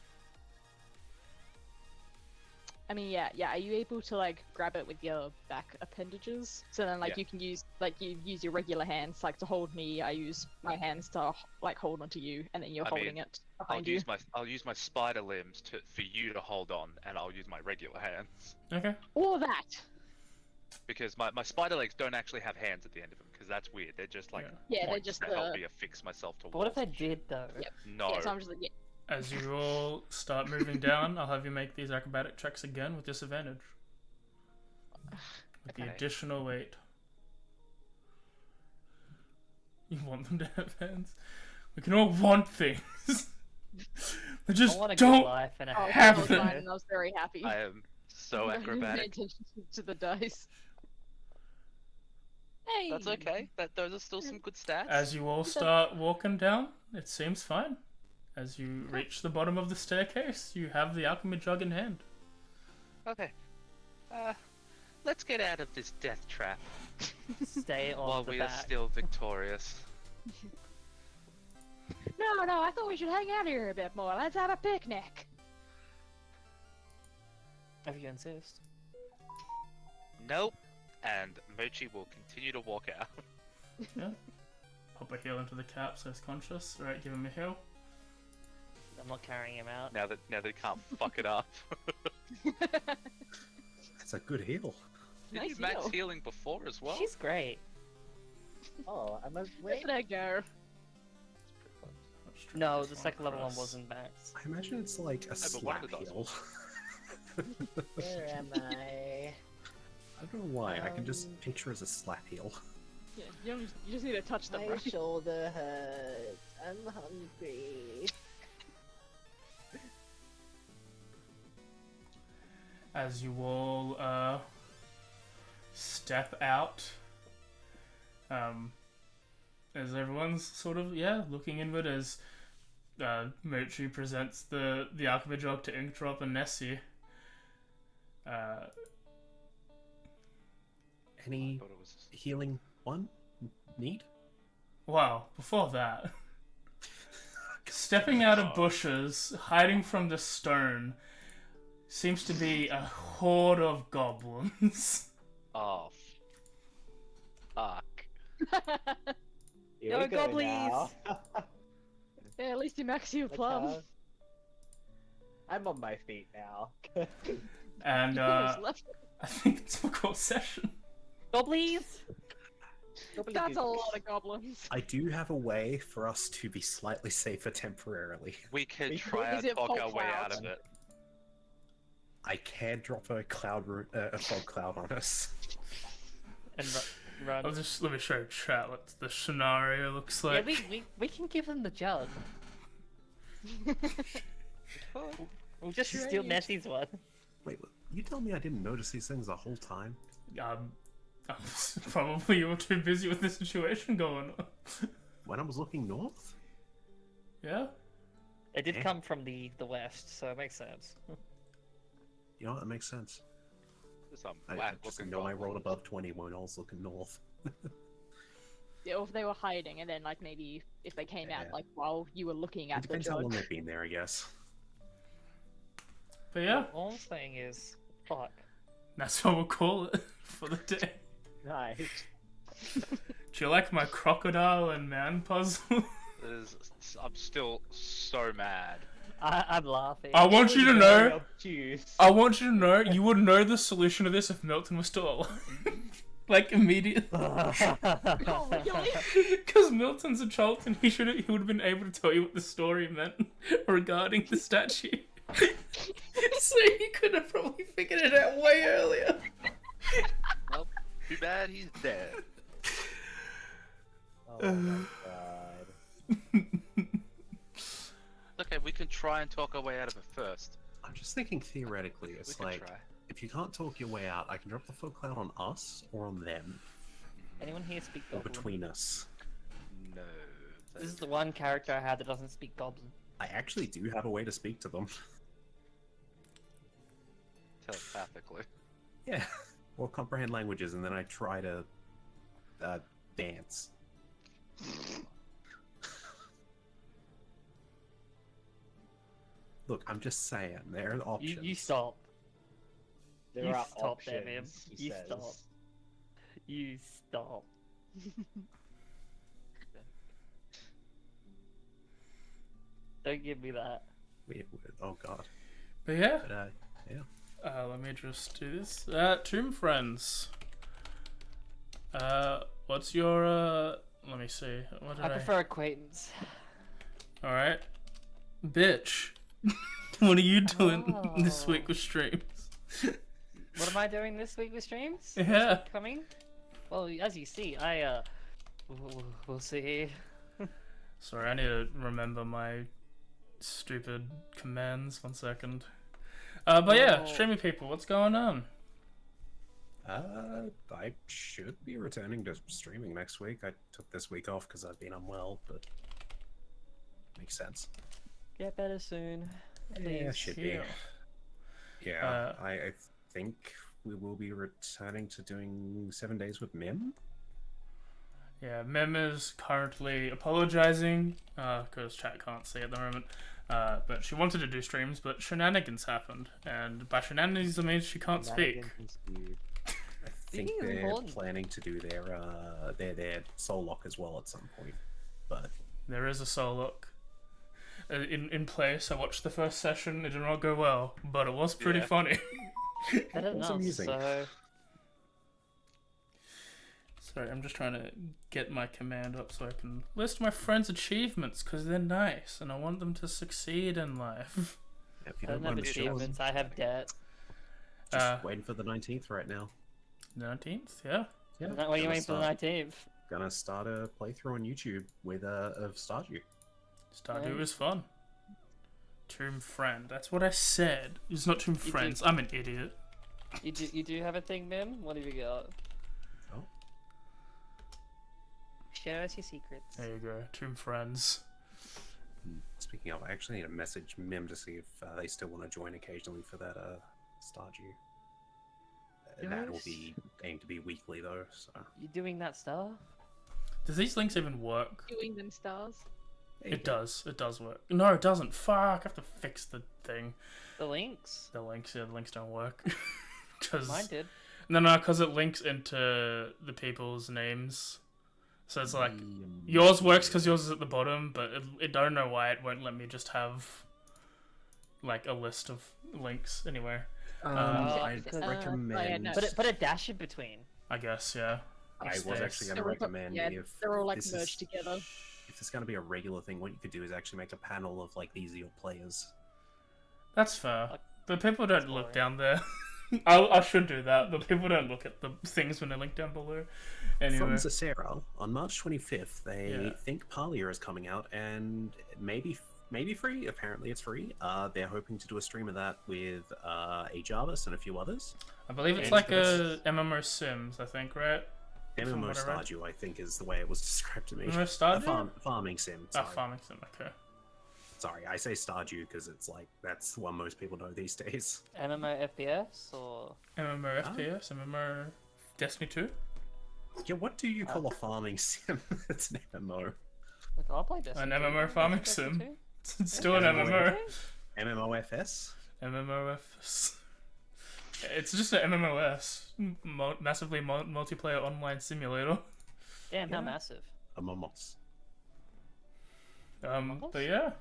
I mean, yeah. Are you able to like grab it with your back appendages? So then, like, Yeah. you can use you use your regular hands like to hold me. I use my hands to like hold onto you, and then you're I holding mean, it behind I'll use my spider limbs for you to hold on, and I'll use my regular hands Okay. All that. because my spider legs don't actually have hands at the end of them because that's weird. They're just like Yeah, they're points just to help the- me affix myself to But what if I walls. did though? Yep. No. Yeah, so I'm just like, yeah. As you all start moving down, I'll have you make these acrobatic checks again with disadvantage. With the Okay. additional weight. You want them to have hands? We can all want things. But just I want a don't. good life and a Oh, have that was them. fine, and I was very happy. I am so Pay acrobatic. attention to the dice. Hey. That's okay. Those are still some good stats. As you all start walking down, it seems fine. As you reach the bottom of the staircase, you have the alchemy jug in hand. Okay. Let's get out of this death trap stay on while the we back. are still victorious. No, I thought we should hang out here a bit more. Let's have a picnic. If you insist. Nope. And Mochi will continue to walk out. Yeah. Pop a heal into the cap so he's conscious. Alright, give him a heal. I'm not carrying him out. Now that he can't fuck it up. That's a good heal. Did Nice you max heal. healing before as well? She's great. Oh, I must Where wait. did I go? Let's try No, this the one second level one across. wasn't max. I imagine it's like a but one of slap the dice heal. Where am I? I don't know why. I can just picture as a slap heal. Yeah, you just need to touch them, My right? shoulder hurts. I'm hungry. As you all step out, as everyone's sort of looking inward as Mochi presents the alchemy jug to Inkdrop and Nessie. Any thought it was... healing one need? Wow, before that, stepping out of bushes, hiding from the stone, seems to be a horde of goblins. Oh. Fuck. Here Go we go Goblies! now. Yeah, at least you max your Look plum. how- I'm on my feet now. And Who's left? I think it's a cool session. Goblies! That's a lot of goblins. I do have a way for us to be slightly safer temporarily. We could We try could- and Is it talk full our way out clouds? of it. I can drop a a fog cloud on us. And run. Let me show chat what the scenario looks Yeah, like. we can give them the jug. We'll just steal Great. Nessie's one. Wait, you tell me I didn't notice these things the whole time? Probably you were too busy with the situation going on. When I was looking north? Yeah. They did Eh. come from the west, so it makes sense. You know what, that makes sense. Some I black just looking know I rolled goblins. above 20 when I was looking north. Yeah, or if they were hiding, and then like maybe if they came Yeah. out like while you were looking It at the depends how long jug. they've been there, I guess. But yeah, All I'm saying is, fuck. that's what we'll call it for the day. Nice. Do you like my crocodile and man puzzle? I'm still so mad. I'm laughing. I want you to Very know. obtuse. I want you to know. You would know the solution to this if Milton was still alive. Like immediately. Oh, really? Because Milton's a Chult and he would have been able to tell you what the story meant regarding the statue. So he could have probably figured it out way earlier. Well, too bad he's dead. Oh my god. Okay, we can try and talk our way out of it first. I'm just thinking theoretically, We it's can like, try. if you can't talk your way out, I can drop the fog cloud on us or on them, Anyone here speak or Goblin? between us. No. This is the one character I have that doesn't speak Goblin. I actually do have a way to speak to them. Telepathically. Yeah. Or comprehend languages, and then I try to dance. Look, I'm just saying, there are options. You stop. There You are stop there, options, man. he You says. stop. You stop. Don't give me that. Oh god. But yeah, But, let me just do this. Tomb Friends. What's your, let me see. What did I prefer acquaintance. Alright. Bitch. What are you doing this Oh. week with streams? What am I doing this week with streams? Yeah. Coming? Well, as you see, we'll see. Sorry, I need to remember my stupid commands. 1 second. But yeah, Oh. streaming people, what's going on? I should be returning to streaming next week. I took this week off because I've been unwell, but makes sense. Get better soon. Yeah, Please. should Yeah. be. Yeah, I think we will be returning to doing 7 days with Mim. Yeah, Mem is currently apologizing because chat can't see at the moment. But she wanted to do streams, but shenanigans happened, and by shenanigans I mean she can't speak. I think Speaking of they're important- planning to do their soul lock as well at some point. But There is a soul look in place. I watched the first session. It did not go well, but it was pretty Yeah. funny. Better than That's us, amusing. so... Sorry, I'm just trying to get my command up so I can list my friends' achievements because they're nice and I want them to succeed in life. if you I don't don't have mind me showing, achievements, I have debt. just waiting for the 19th right now. 19th, yeah. Yeah, What are you gonna waiting for the start- 19th? Gonna start a playthrough on YouTube with of Stardew. Stardew Nice. is fun. Tomb Friend. That's what I said. It's not Tomb do- Friends. I'm an idiot. You do have a thing, Mim? What have you got? Oh. Share us your secrets. There you go. Tomb Friends. Speaking of, I actually need to message Mim to see if they still want to join occasionally for that Stardew. That will Nice. be aimed to be weekly though. So You doing that stuff? Does these links even work? Doing them stars. It does. It does work. No, it doesn't. Fuck. I have to fix the thing. The links? The links. Yeah, the links don't work. Cause... Mine did. No, because it links into the people's names. So it's like, yours works because yours is at the bottom, but I don't know why it won't let me just have, like, a list of links anywhere. I'd because- recommend. no. Put a dash in between. I guess, yeah. I was Space. actually going to They're all- recommend yeah, if they're all like this merged is, together. if it's going to be a regular thing, what you could do is actually make a panel of like these are your players. That's fair. But people don't look Exploring. down there. I should do that, but people don't look at the things when they link down below. Anyway. From Zacera, on March 25th, they Yeah. think Parlia is coming out, and maybe free. Apparently, it's free. They're hoping to do a stream of that with a Jarvis and a few others. I believe it's And like that's- a MMO Sims, I think, right? From MMO what I read. Stardew, I think, is the way it was described to me. MMO A Stardew? farming sim. Ah, Sorry. farming sim, okay. Sorry, I say Stardew because it's like that's what most people know these days. MMO FPS or MMO FPS, MMO Destiny 2? Yeah, what do you call a farming sim? It's an MMO. look, I'll play Destiny. An 2. MMO farming Destiny sim. 2? It's still an MMO. MMOFS. MMOFS. It's just an MMOS. Massively multiplayer online simulator. Damn, how Yeah. massive. A Momos. But yeah.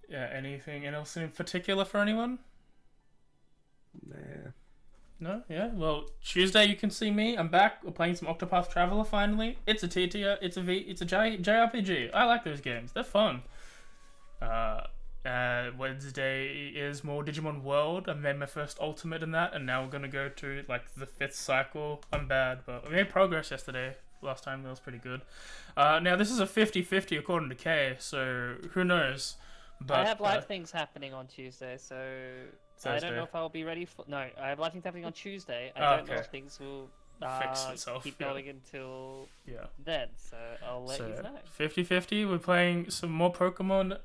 Yeah, anything else in particular for anyone? Nah. No? Yeah? Well, Tuesday you can see me. I'm back. We're playing some Octopath Traveler finally. It's a T tier. It's a JRPG. I like those games. They're fun. Wednesday is more Digimon World. I made my first ultimate in that, and now we're gonna go to like the 5th cycle. I'm bad, but we made progress yesterday. Last time that was pretty good. Now this is a 50-50 according to Kay, so who knows? But I have live things happening on Tuesday, so I Thursday. don't know if I'll be ready for. No, I have live things happening on Tuesday. I Oh, don't know okay. if things will Fix itself, keep yeah. going until yeah. then. So I'll let you know. 50-50, we're playing some more Pokemon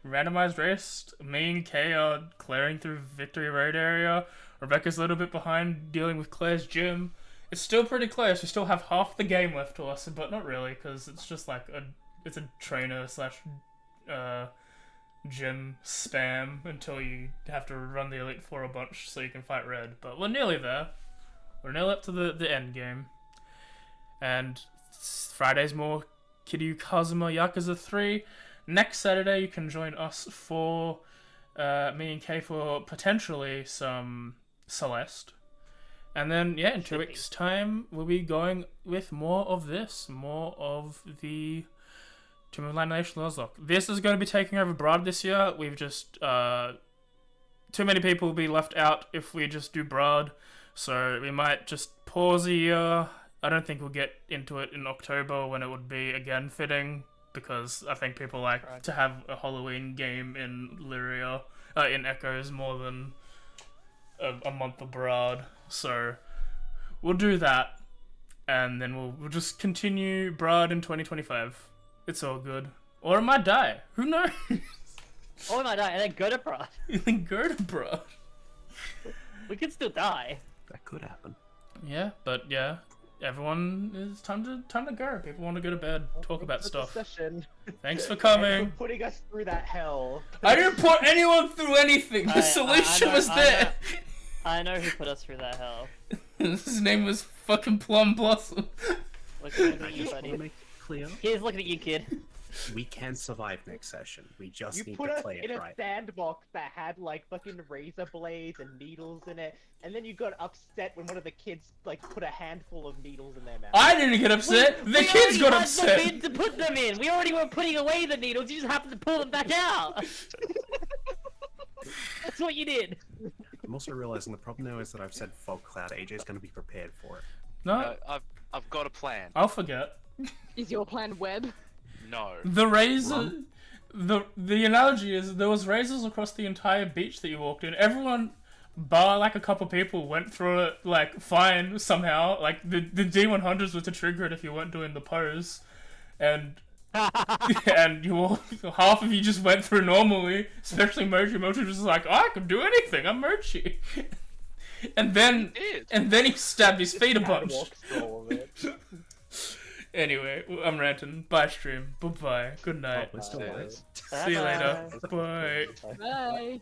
randomized race. Me and Kay are clearing through Victory Road area. Rebecca's a little bit behind dealing with Claire's gym. It's still pretty close. We still have half the game left to us, but not really, because it's just like it's a trainer slash gym spam until you have to run the Elite Four a bunch so you can fight Red. But we're nearly there. We're nearly up to the end game. And Friday's more Kiryu Kazuma Yakuza 3. Next Saturday you can join us for me and Kay for potentially some Celeste. And then, yeah, in 2 weeks' time, we'll be going with more of this. More of the Tomb of Annihilation Nuzlocke. This is going to be taking over Broad this year. We've just... too many people will be left out if we just do Broad. So we might just pause a year. I don't think we'll get into it in October when it would be again fitting. Because I think people like to have a Halloween game in Lyria, in Echoes more than a month of Broad. So we'll do that, and then we'll just continue Broad in 2025. It's all good, or it might die. Who knows? Or we might die and then go to Broad. Then go to Broad. We could still die. That could happen. Yeah, but yeah, everyone is time to go. People want to go to bed, talk about stuff. Session. Thanks for And coming. for putting us through that hell. I didn't put anyone through anything. The solution was there. I know who put us through that hell. His name was fucking Plum Blossom. Looking I at you, just want to buddy. make it clear. Here's looking at you, kid. We can survive next session. We just You need put to us play in it a right. sandbox that had like fucking razor blades and needles in it, and then you got upset when one of the kids like put a handful of needles in their mouth. I didn't get upset. The kids got upset. We already had the bin to put them in. We already were putting away the needles. You just happened to pull them back out. That's what you did. I'm also realizing the problem now is that I've said Fog Cloud. AJ's going to be prepared for it. No, I've got a plan. I'll forget. Is your plan web? No. The razor. The analogy is there was razors across the entire beach that you walked in. Everyone, bar like a couple people, went through it like fine somehow. Like the D100s were to trigger it if you weren't doing the pose, and and you all half of you just went through normally. Especially Mochi. Mochi was like, I can do anything. I'm Mochi. And then he stabbed his feet a bunch. Walks through all of it. Anyway, I'm ranting. Bye stream. Bye bye. Good night. We're still Bye. live. See you later. Bye-bye. Bye. Bye.